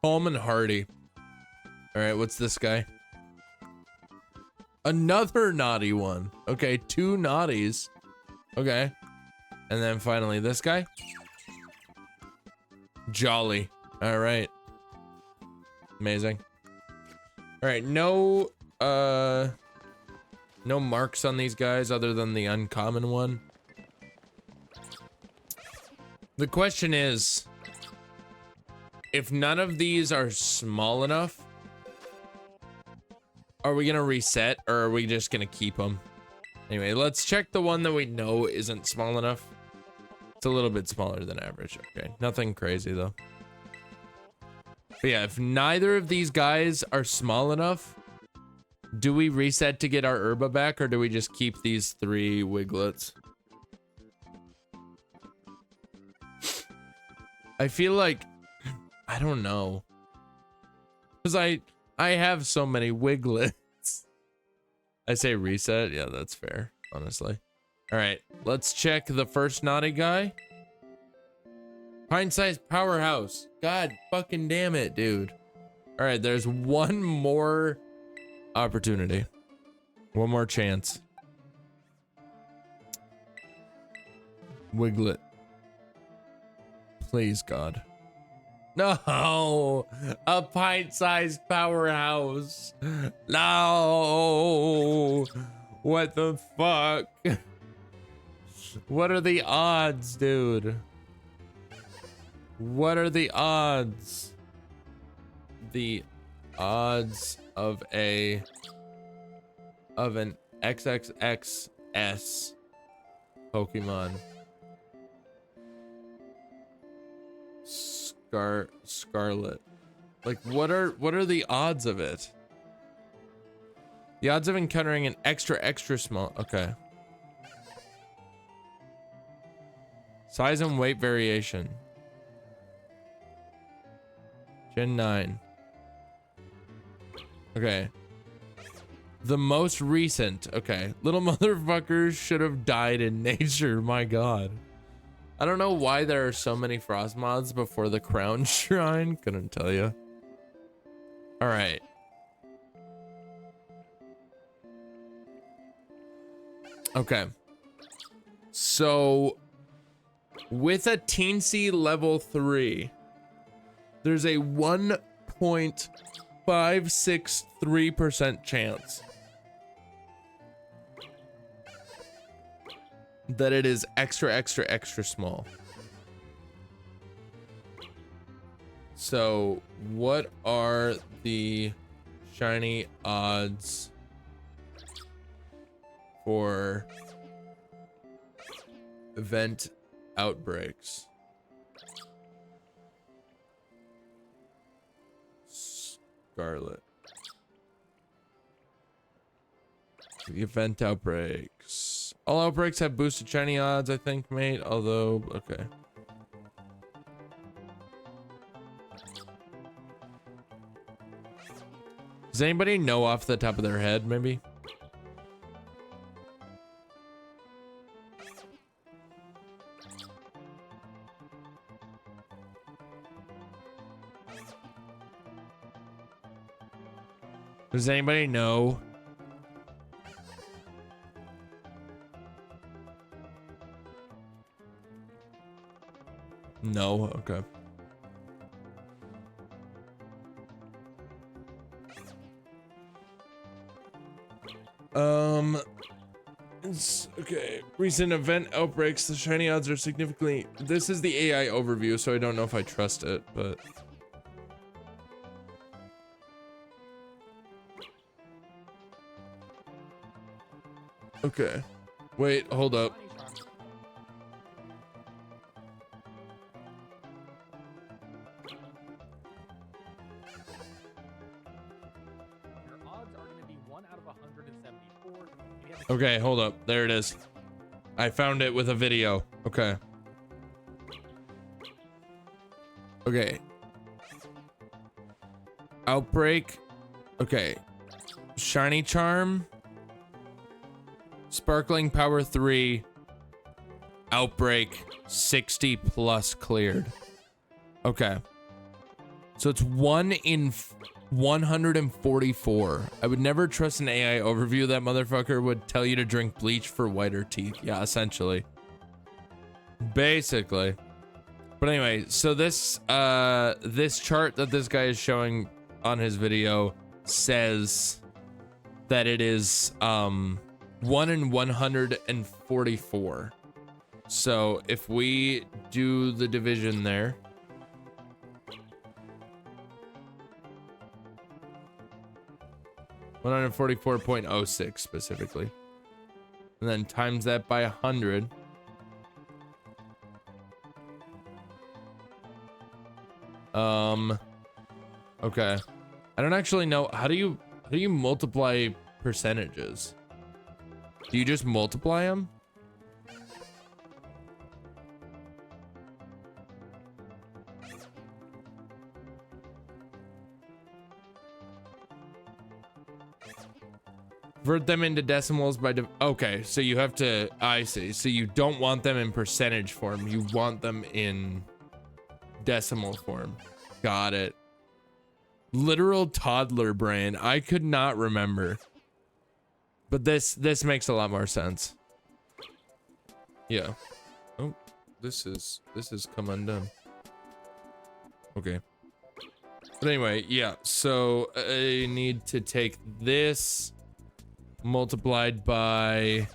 Calm and hardy. All right, what's this guy? Another naughty one. Okay, 2 naughties. Okay. And then finally this guy. Jolly. All right. Amazing. All right, no marks on these guys other than the uncommon one. The question is, if none of these are small enough, are we gonna reset or are we just gonna keep them? Anyway, let's check the one that we know isn't small enough. It's a little bit smaller than average. Okay, nothing crazy though. But yeah, if neither of these guys are small enough, do we reset to get our herba back or do we just keep these 3 Wiglets? I feel like, I don't know. Because I have so many Wiglets. I say reset. Yeah, that's fair, honestly. All right, let's check the first naughty guy. Pint-sized powerhouse. God fucking damn it, dude. All right, there's one more opportunity. One more chance. Wiglett. Please, God. No, a pint-sized powerhouse. No, what the fuck? What are the odds, dude? What are the odds? The odds of an XXXS Pokemon. Scarlet. Like, what are the odds of it? The odds of encountering an extra small. Okay. Size and weight variation. Gen 9. Okay. The most recent. Okay. Little motherfuckers should have died in nature. My God. I don't know why there are so many frost mods before the crown shrine. Couldn't tell you. All right. Okay. So with a teensy level 3, there's a 1.563% chance that it is extra small. So what are the shiny odds for event outbreaks? Scarlet. The event outbreaks. All outbreaks have boosted shiny odds, I think, mate. Although, okay. Does anybody know off the top of their head, maybe? Does anybody know? No, okay. It's okay. Recent event outbreaks, the shiny odds are significantly. This is the AI overview, so I don't know if I trust it, but. Okay. Wait, hold up. Okay, hold up. There it is. I found it with a video. Okay. Okay. Outbreak. Okay. Shiny Charm. Sparkling Power 3. Outbreak 60 plus cleared. Okay. So it's 1 in 144. I would never trust an AI overview. That motherfucker would tell you to drink bleach for whiter teeth. Yeah, essentially. Basically. But anyway, so this this chart that this guy is showing on his video says that it is 1 in 144. So if we do the division there, $144.06 specifically, and then times that by 100. Okay. I don't actually know. How do you multiply percentages? Do you just multiply them? Convert them into decimals by okay, so you have to, I see. So you don't want them in percentage form. You want them in decimal form. Got it. Literal toddler brain. I could not remember. But this makes a lot more sense. Yeah. Oh, this is come undone. Okay. But anyway, yeah. So I need to take this multiplied by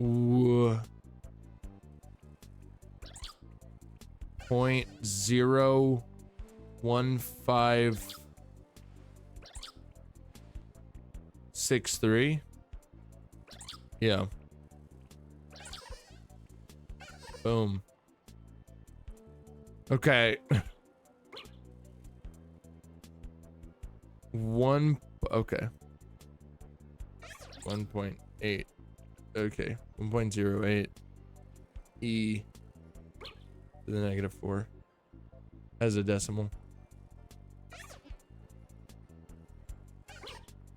0.01563. Yeah. Boom. Okay. Okay. 1.8. Okay. 1.08 e to the -4 as a decimal.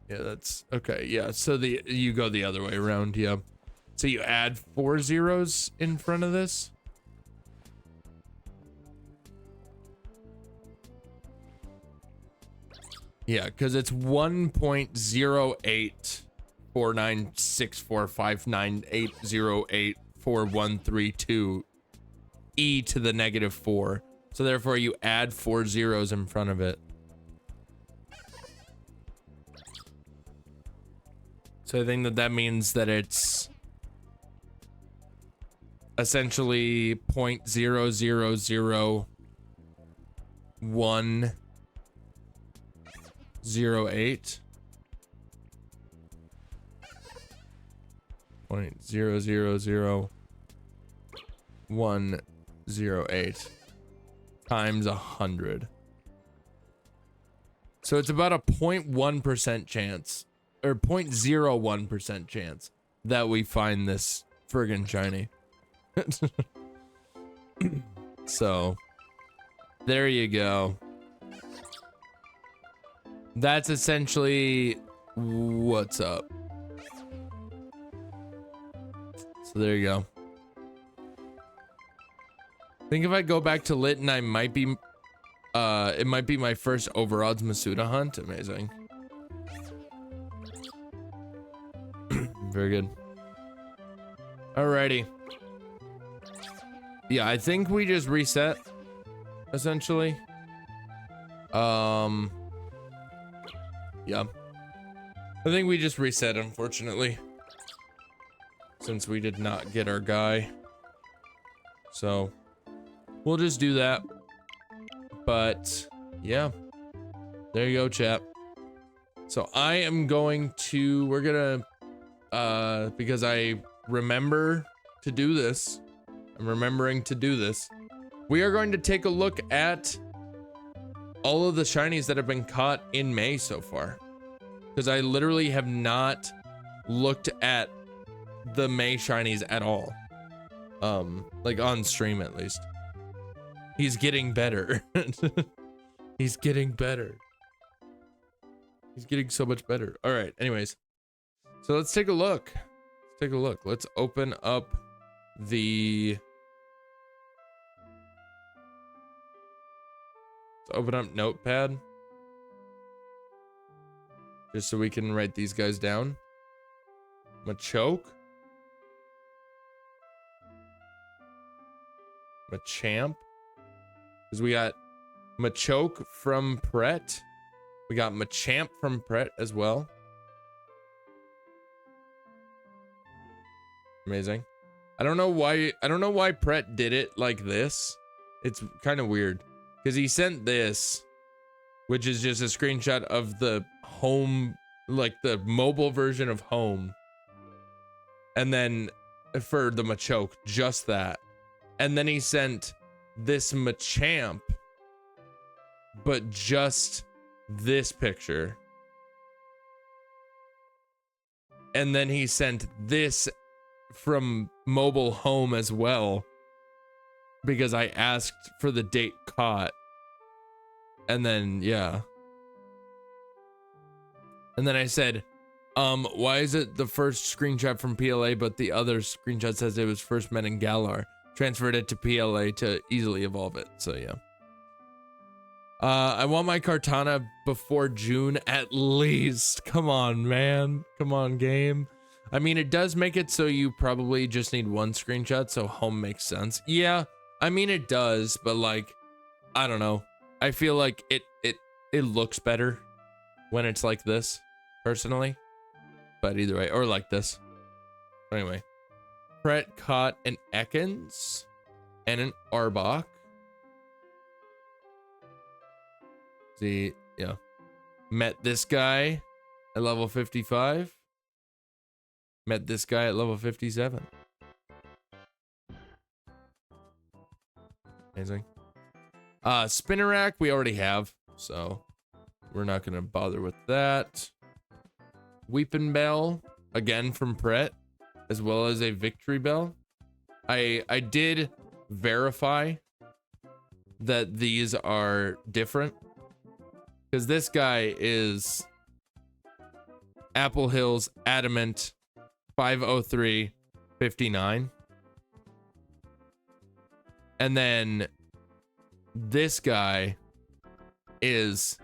Yeah, that's okay. Yeah, so you go the other way around. Yeah. So you add 4 zeros in front of this. Yeah, because it's 1.08496459808413 e to the -4. So therefore you add 4 zeros in front of it. So I think that means that it's essentially 0.0000108. 0.000108 times 100. So it's about a 0.1% chance, or 0.01% chance that we find this friggin' shiny. So there you go. That's essentially what's up. So there you go. I think if I go back to lit and I might be it might be my first overodds Masuda hunt. Amazing. Very good. Alrighty. Yeah, I think we just reset essentially. Yeah. I think we just reset, unfortunately, since we did not get our guy. So we'll just do that. But yeah, there you go, chat. So I am going to, we're gonna, because I remember to do this, I'm remembering to do this. We are going to take a look at all of the shinies that have been caught in May so far, because I literally have not looked at the May shinies at all, like on stream at least. He's getting better. He's getting better. He's getting so much better. All right, anyways, so let's take a look. Let's open up the Notepad, just so we can write these guys down. Machoke, Machamp, because we got Machoke from Pret. We got Machamp from Pret as well. Amazing. I don't know why Pret did it like this. It's kind of weird because he sent this, which is just a screenshot of the home, like the mobile version of home. And then for the Machoke, just that. And then he sent this Machamp, but just this picture. And then he sent this from mobile home as well, because I asked for the date caught. And then, yeah. And then I said, why is it the first screenshot from PLA, but the other screenshot says it was first met in Galar? Transferred it to PLA to easily evolve it. So, yeah. I want my Kartana before June at least. Come on, man. Come on, game. I mean, it does make it so you probably just need one screenshot, so home makes sense. Yeah, I mean, it does, but like, I don't know. I feel like it looks better when it's like this, personally. But either way, or like this. Anyway. Pret caught an Ekans and an Arbok. See, yeah. Met this guy at level 55. Met this guy at level 57. Amazing. Spinnerack we already have, so we're not gonna bother with that. Weepin' Bell, again from Pret, as well as a Victory Bell. I did verify that these are different, because this guy is Apple Hills Adamant 50359. And then this guy is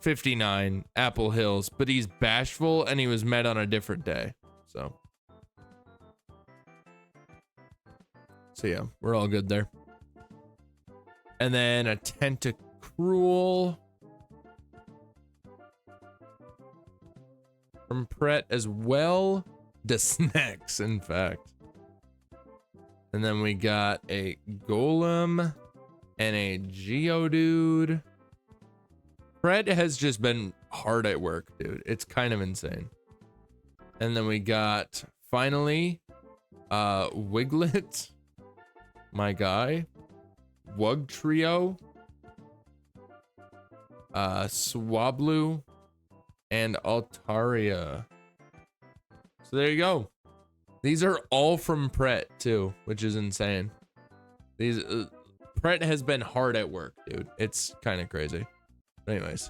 59 Apple Hills, but he's bashful and he was met on a different day. So yeah, we're all good there. And then a Tentacruel from Pret as well. The snacks, in fact. And then we got a Golem and a Geodude. Pret has just been hard at work, dude. It's kind of insane. And then we got, finally, Wiglett, my guy. Wug Trio. Swablu. And Altaria. So there you go. These are all from Pret too, which is insane. These Pret has been hard at work, dude. It's kind of crazy. But anyways,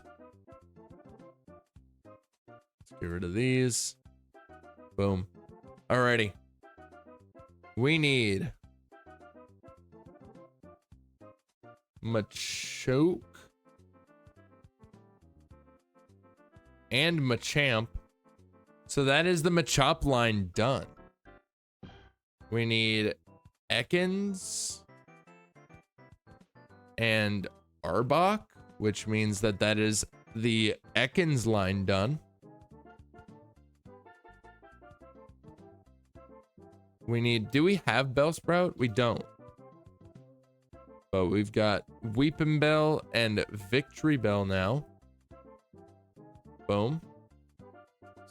let's get rid of these. Boom. Alrighty. We need Machoke and Machamp. So that is the Machop line done. We need Ekans and Arbok, which means that that is the Ekans line done. We need, do we have Bellsprout? We don't. But we've got Weepin' Bell and Victory Bell now. Boom.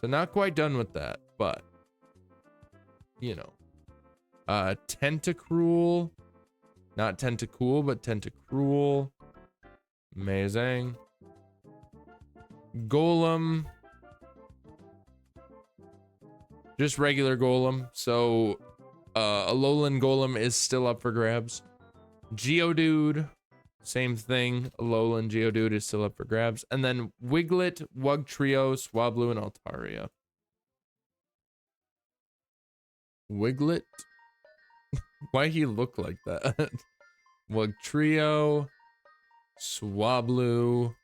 So not quite done with that, but you know. Tentacruel. Not Tentacool, but Tentacruel. Amazing. Golem. Just regular Golem. So Alolan Golem is still up for grabs. Geodude. Same thing. Alolan Geodude is still up for grabs. And then Wiglett, Wug Trio, Swablu, and Altaria. Wiglett? Why he look like that? Wug Trio, Swablu,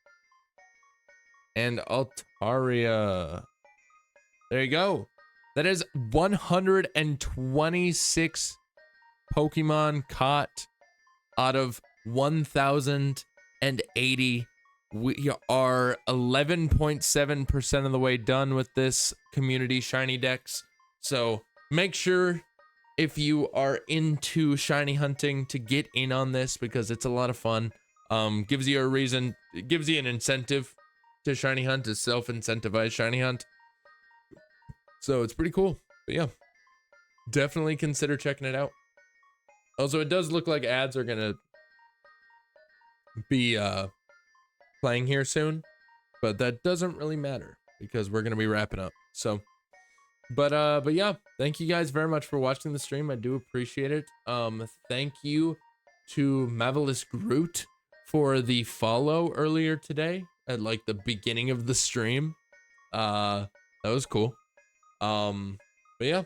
and Altaria. There you go. That is 126 Pokemon caught out of 1,080. We are 11.7% of the way done with this community shiny dex. So make sure if you are into shiny hunting to get in on this, because it's a lot of fun. Gives you a reason, it gives you an incentive to shiny hunt, to self-incentivize shiny hunt. So it's pretty cool. But yeah, definitely consider checking it out. Also, it does look like ads are gonna be playing here soon, but that doesn't really matter because we're gonna be wrapping up. So but yeah, thank you guys very much for watching the stream. I do appreciate it. Thank you to Marvelous Groot for the follow earlier today at like the beginning of the stream. That was cool. But yeah,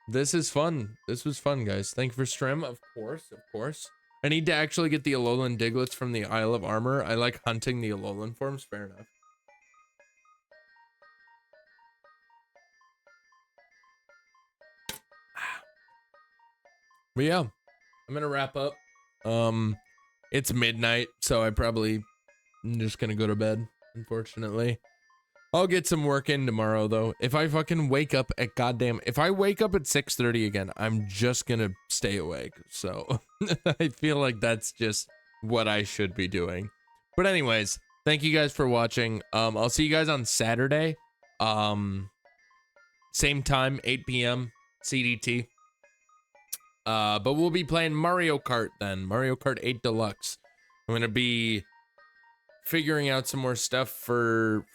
this is fun. This was fun, guys. Thank you for stream, of course. I need to actually get the Alolan Diglets from the Isle of Armor. I like hunting the Alolan forms. Fair enough. But yeah, I'm gonna wrap up. It's midnight, so I'm just gonna go to bed, unfortunately. I'll get some work in tomorrow, though. If I fucking wake up at if I wake up at 6:30 again, I'm just gonna stay awake. So I feel like that's just what I should be doing. But anyways, thank you guys for watching. I'll see you guys on Saturday. Same time, 8 p.m. CDT. But we'll be playing Mario Kart then. Mario Kart 8 Deluxe. I'm gonna be figuring out some more stuff for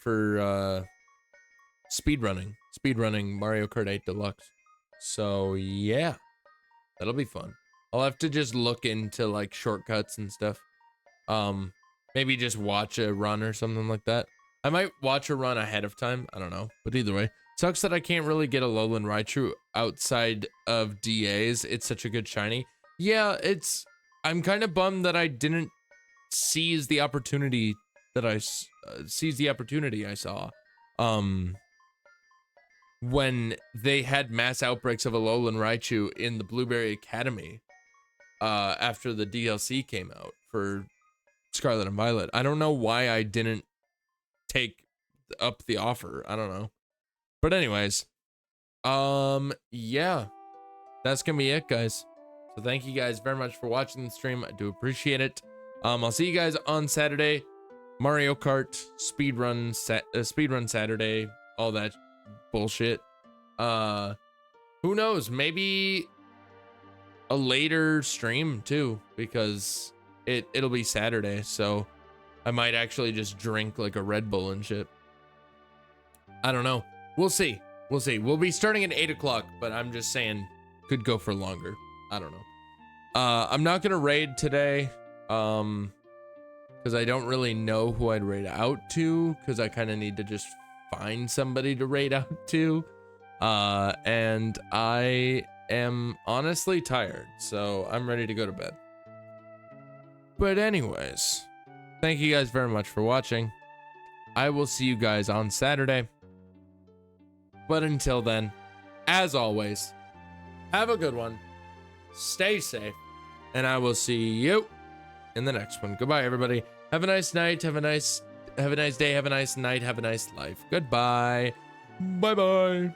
speedrunning Mario Kart 8 Deluxe. So yeah, that'll be fun. I'll have to just look into like shortcuts and stuff. Maybe just watch a run or something like that. I might watch a run ahead of time. I don't know, but either way, sucks that I can't really get a Alolan Raichu outside of DAs. It's such a good shiny. Yeah, I'm kind of bummed that I didn't seize the opportunity that I saw when they had mass outbreaks of Alolan Raichu in the Blueberry Academy after the DLC came out for Scarlet and Violet. I don't know why I didn't take up the offer. I don't know. But anyways, yeah, that's gonna be it, guys. So thank you guys very much for watching the stream. I do appreciate it. I'll see you guys on Saturday. Mario Kart speedrun Saturday, all that bullshit. Who knows? Maybe a later stream too, because it'll be Saturday, so I might actually just drink like a Red Bull and shit. I don't know. We'll see. We'll be starting at 8 o'clock, but I'm just saying could go for longer. I don't know. I'm not gonna raid today. Because I don't really know who I'd raid out to, because I kind of need to just find somebody to raid out to. And I am honestly tired, so I'm ready to go to bed. But anyways, thank you guys very much for watching. I will see you guys on Saturday. But until then, as always, have a good one, stay safe, and I will see you in the next one. Goodbye, everybody. Have a nice night. Have a nice day. Have a nice night. Have a nice life. Goodbye. Bye-bye.